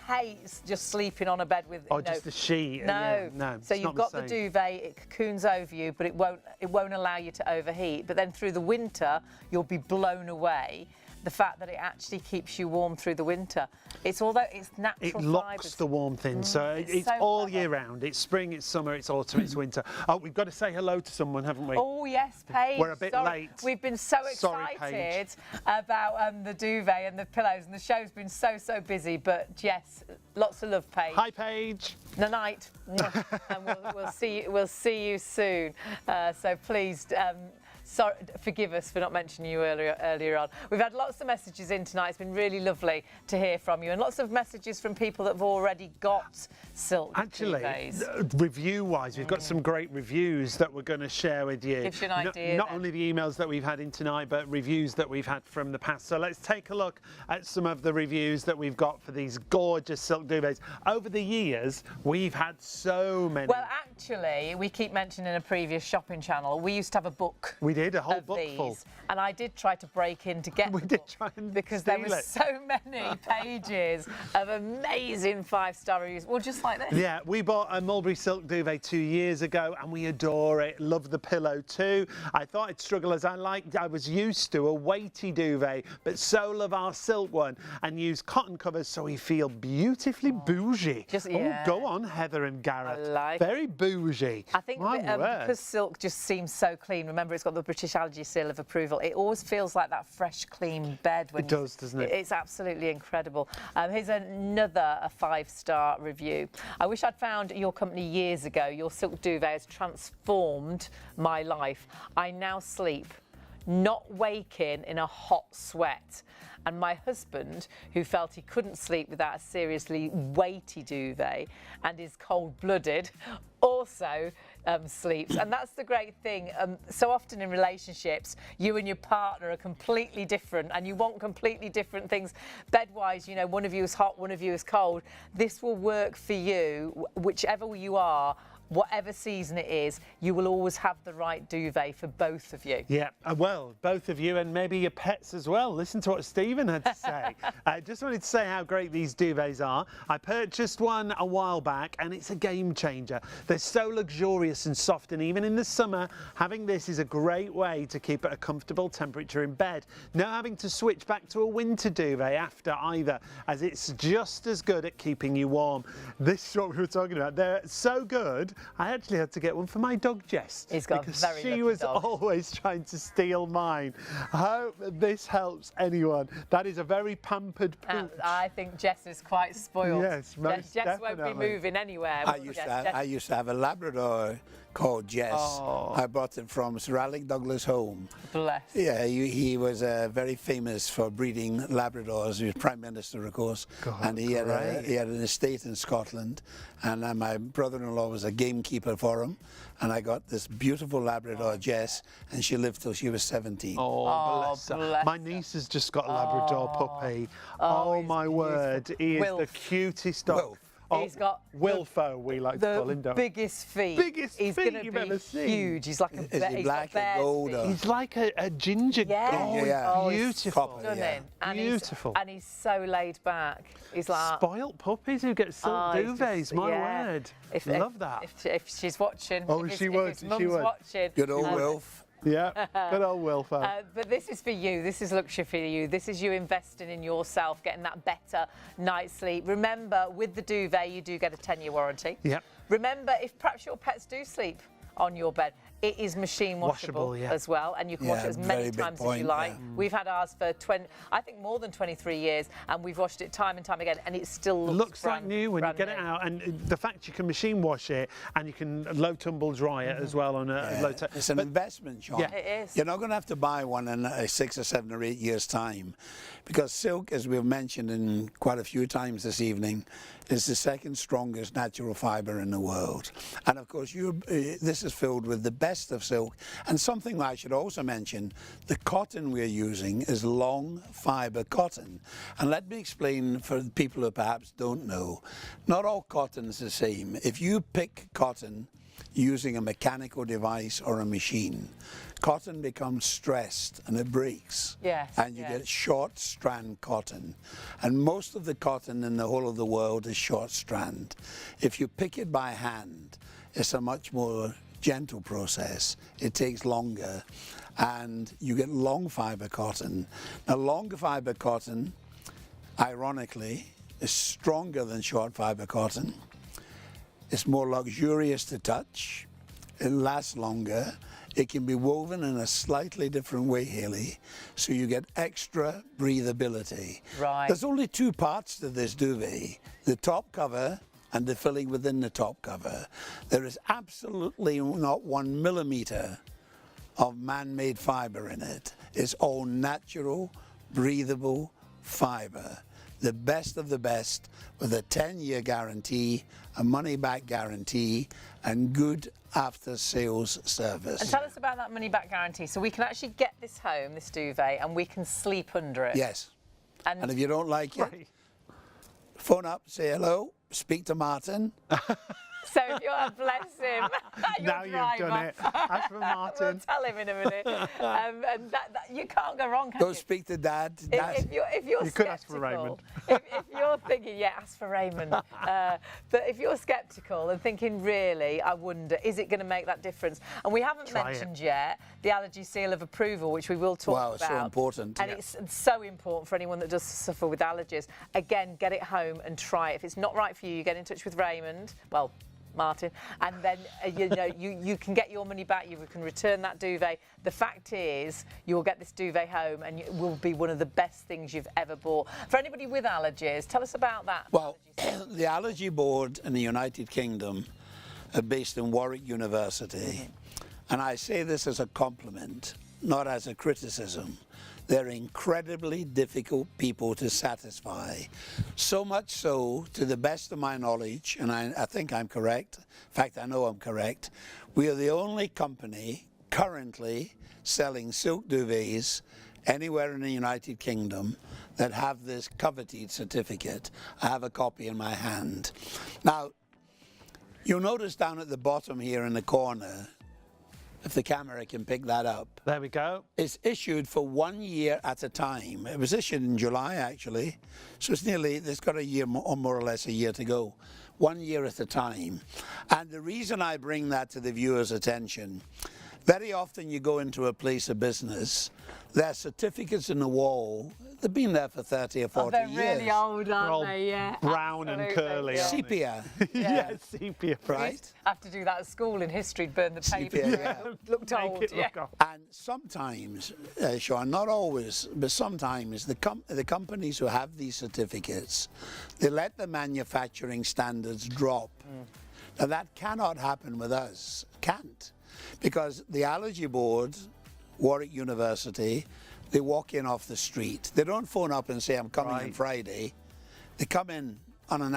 hate just sleeping on a bed with. Or just the sheet. No, no. So you've got the duvet. It cocoons over you, but it won't allow you to overheat. But then through the winter, you'll be blown away. The fact that it actually keeps you warm through the winter. It's natural It fibres. locks the warmth in, so it's so all clever. year round. It's spring, it's summer, it's autumn, it's winter. Oh, we've got to say hello to someone, haven't we? Oh yes, Paige. We're a bit Sorry. late. We've been so Sorry, excited about the duvet and the pillows, and the show's been so busy. But yes, lots of love, Paige. Hi, Paige. Good night, and we'll see you soon. So please. Sorry, forgive us for not mentioning you earlier on. We've had lots of messages in tonight. It's been really lovely to hear from you, and lots of messages from people that have already got silk duvets. Review-wise, we've got some great reviews that we're going to share with you. Gives you an idea. Not only the emails that we've had in tonight, but reviews that we've had from the past. So let's take a look at some of the reviews that we've got for these gorgeous silk duvets. Over the years, we've had so many. Well, actually, we keep mentioning in a previous shopping channel, we used to have a book. We did a whole book these, full. and I did try to break in to get We the did book try and because there steal were it. so many pages of amazing 5-star reviews. Well, just like this. Yeah, we bought a mulberry silk duvet 2 years ago and we adore it. Love the pillow too. I thought I'd struggle as I was used to a weighty duvet, but so love our silk one, and use cotton covers so we feel beautifully bougie. Go on, Heather and Gareth. I like Very bougie. I think My word. because silk just seems so clean. Remember, it's got the British Allergy Seal of Approval. It always feels like that fresh, clean bed. When It does, doesn't it? It's absolutely incredible. Here's another 5-star review. I wish I'd found your company years ago. Your silk duvet has transformed my life. I now sleep not waking in a hot sweat. And my husband, who felt he couldn't sleep without a seriously weighty duvet and is cold-blooded, also sleeps. And that's the great thing. So often in relationships, you and your partner are completely different and you want completely different things. Bed-wise, you know, one of you is hot, one of you is cold. This will work for you, whichever you are. Whatever season it is, you will always have the right duvet for both of you. Yeah, well, both of you and maybe your pets as well. Listen to what Stephen had to say. I just wanted to say how great these duvets are. I purchased one a while back and it's a game changer. They're so luxurious and soft, and even in the summer, having this is a great way to keep at a comfortable temperature in bed. No having to switch back to a winter duvet after either, as it's just as good at keeping you warm. This is what we were talking about. They're so good. I actually had to get one for my dog Jess. He's got because a very she lucky was dog. always trying to steal mine. I hope this helps anyone. That is a very pampered pooch. I think Jess is quite spoiled. Yes, most Jess won't be definitely. moving anywhere. I used to have a Labrador called Jess. Oh. I brought him from Sir Alec Douglas Home. Bless. Yeah, he was very famous for breeding Labradors. He was Prime Minister, of course, and he had an estate in Scotland. And my brother-in-law was a gamekeeper for him. And I got this beautiful Labrador, Jess, and she lived till she was 17. Oh, bless her. bless My niece has just got a Labrador puppy. Oh, he's my word. He is the Wilf. cutest dog. Wilf. Oh, He's got Wilfo, we like to call him, the don't we? biggest feet. Biggest he's feet gonna you've be ever seen. huge. He's like a Is he he's black got and bear's gold feet. or- He's like a ginger Yeah. gold. Yeah. Oh, he's Beautiful. copper, stunning. yeah. And Beautiful. He's so laid back. He's like Spoilt puppies who get silk he's duvets, just- my yeah. word. If, Love that. If she's watching. Oh, if she his, would, If his mum's she would. watching. Good old Wilf. Yeah, good old Wilfo. But this is for you. This is luxury for you. This is you investing in yourself, getting that better night's sleep. Remember, with the duvet, you do get a 10-year warranty. Yep. Remember, if perhaps your pets do sleep on your bed. It is machine washable, yeah. as well, and you can wash it as many times as you like. We've had ours for I think more than 23 years, and we've washed it time and time again, and it still looks like new when you get it out. And the fact you can machine wash it, and you can low tumble dry it as well on a low. It's an investment, Sean. Yeah. It is. You're not going to have to buy one in 6 or 7 or 8 years' time, because silk, as we've mentioned in quite a few times this evening, is the second strongest natural fibre in the world. And of course, this is filled with the best of silk. And something I should also mention, the cotton we're using is long fibre cotton. And let me explain for the people who perhaps don't know, not all cotton is the same. If you pick cotton using a mechanical device or a machine, cotton becomes stressed and it breaks. Yes, and you get short strand cotton. And most of the cotton in the whole of the world is short strand. If you pick it by hand, it's a much more gentle process. It takes longer, and you get long fibre cotton. Now, longer fibre cotton, ironically, is stronger than short fibre cotton. It's more luxurious to touch. It lasts longer. It can be woven in a slightly different way, Hayley, so you get extra breathability. Right. There's only 2 parts to this duvet, the top cover and the filling within the top cover. There is absolutely not 1 millimetre of man-made fibre in it. It's all natural, breathable fibre. The best of the best, with a 10-year guarantee, a money-back guarantee, and good after-sales service. And tell us about that money-back guarantee. So we can actually get this home, this duvet, and we can sleep under it. Yes. And if you don't like it, Right. phone up, say hello, speak to Martin. So if you're, bless him, your Now you've driver. done it. As for We'll Martin. tell him in a minute. And that, you can't go wrong, can Go you? speak to Dad. If you're You could ask for sceptical, Raymond. if you're thinking, yeah, ask for Raymond. But if you're sceptical and thinking, really, I wonder, is it going to make that difference? And we haven't Try mentioned yet the allergy seal of approval, which we will talk Wow, about. it's so important. And it's so important for anyone that does suffer with allergies. Again, get it home and try it. If it's not right for you, you get in touch with Raymond. Well, Martin, and then you can get your money back. You can return that duvet. The fact is, you'll get this duvet home, and it will be one of the best things you've ever bought. For anybody with allergies, tell us about that. Well, the Allergy Board in the United Kingdom are based in Warwick University, and I say this as a compliment, not as a criticism. They're incredibly difficult people to satisfy. So much so, to the best of my knowledge, and I think I'm correct, in fact I know I'm correct, we are the only company currently selling silk duvets anywhere in the United Kingdom that have this coveted certificate. I have a copy in my hand. Now, you'll notice down at the bottom here in the corner, if the camera can pick that up. There we go. It's issued for 1 year at a time. It was issued in July, actually. So it's got a year, or more or less a year to go. 1 year at a time. And the reason I bring that to the viewer's attention, very often you go into a place of business, there are certificates in the wall. They've been there for 30 or 40 years. They're really old, aren't all they? Yeah. brown and absolutely, curly, yeah. aren't they? Sepia, Yeah, sepia. right? Have to do that at school in history, burn the paper. Sepia, It yeah. looked Make old, it yeah. look old. And sometimes, Sean, not always, but sometimes the companies who have these certificates, they let the manufacturing standards drop. Now that cannot happen with us, can't. Because the Allergy Board, Warwick University, they walk in off the street. They don't phone up and say, I'm coming on Friday. They come in unannounced.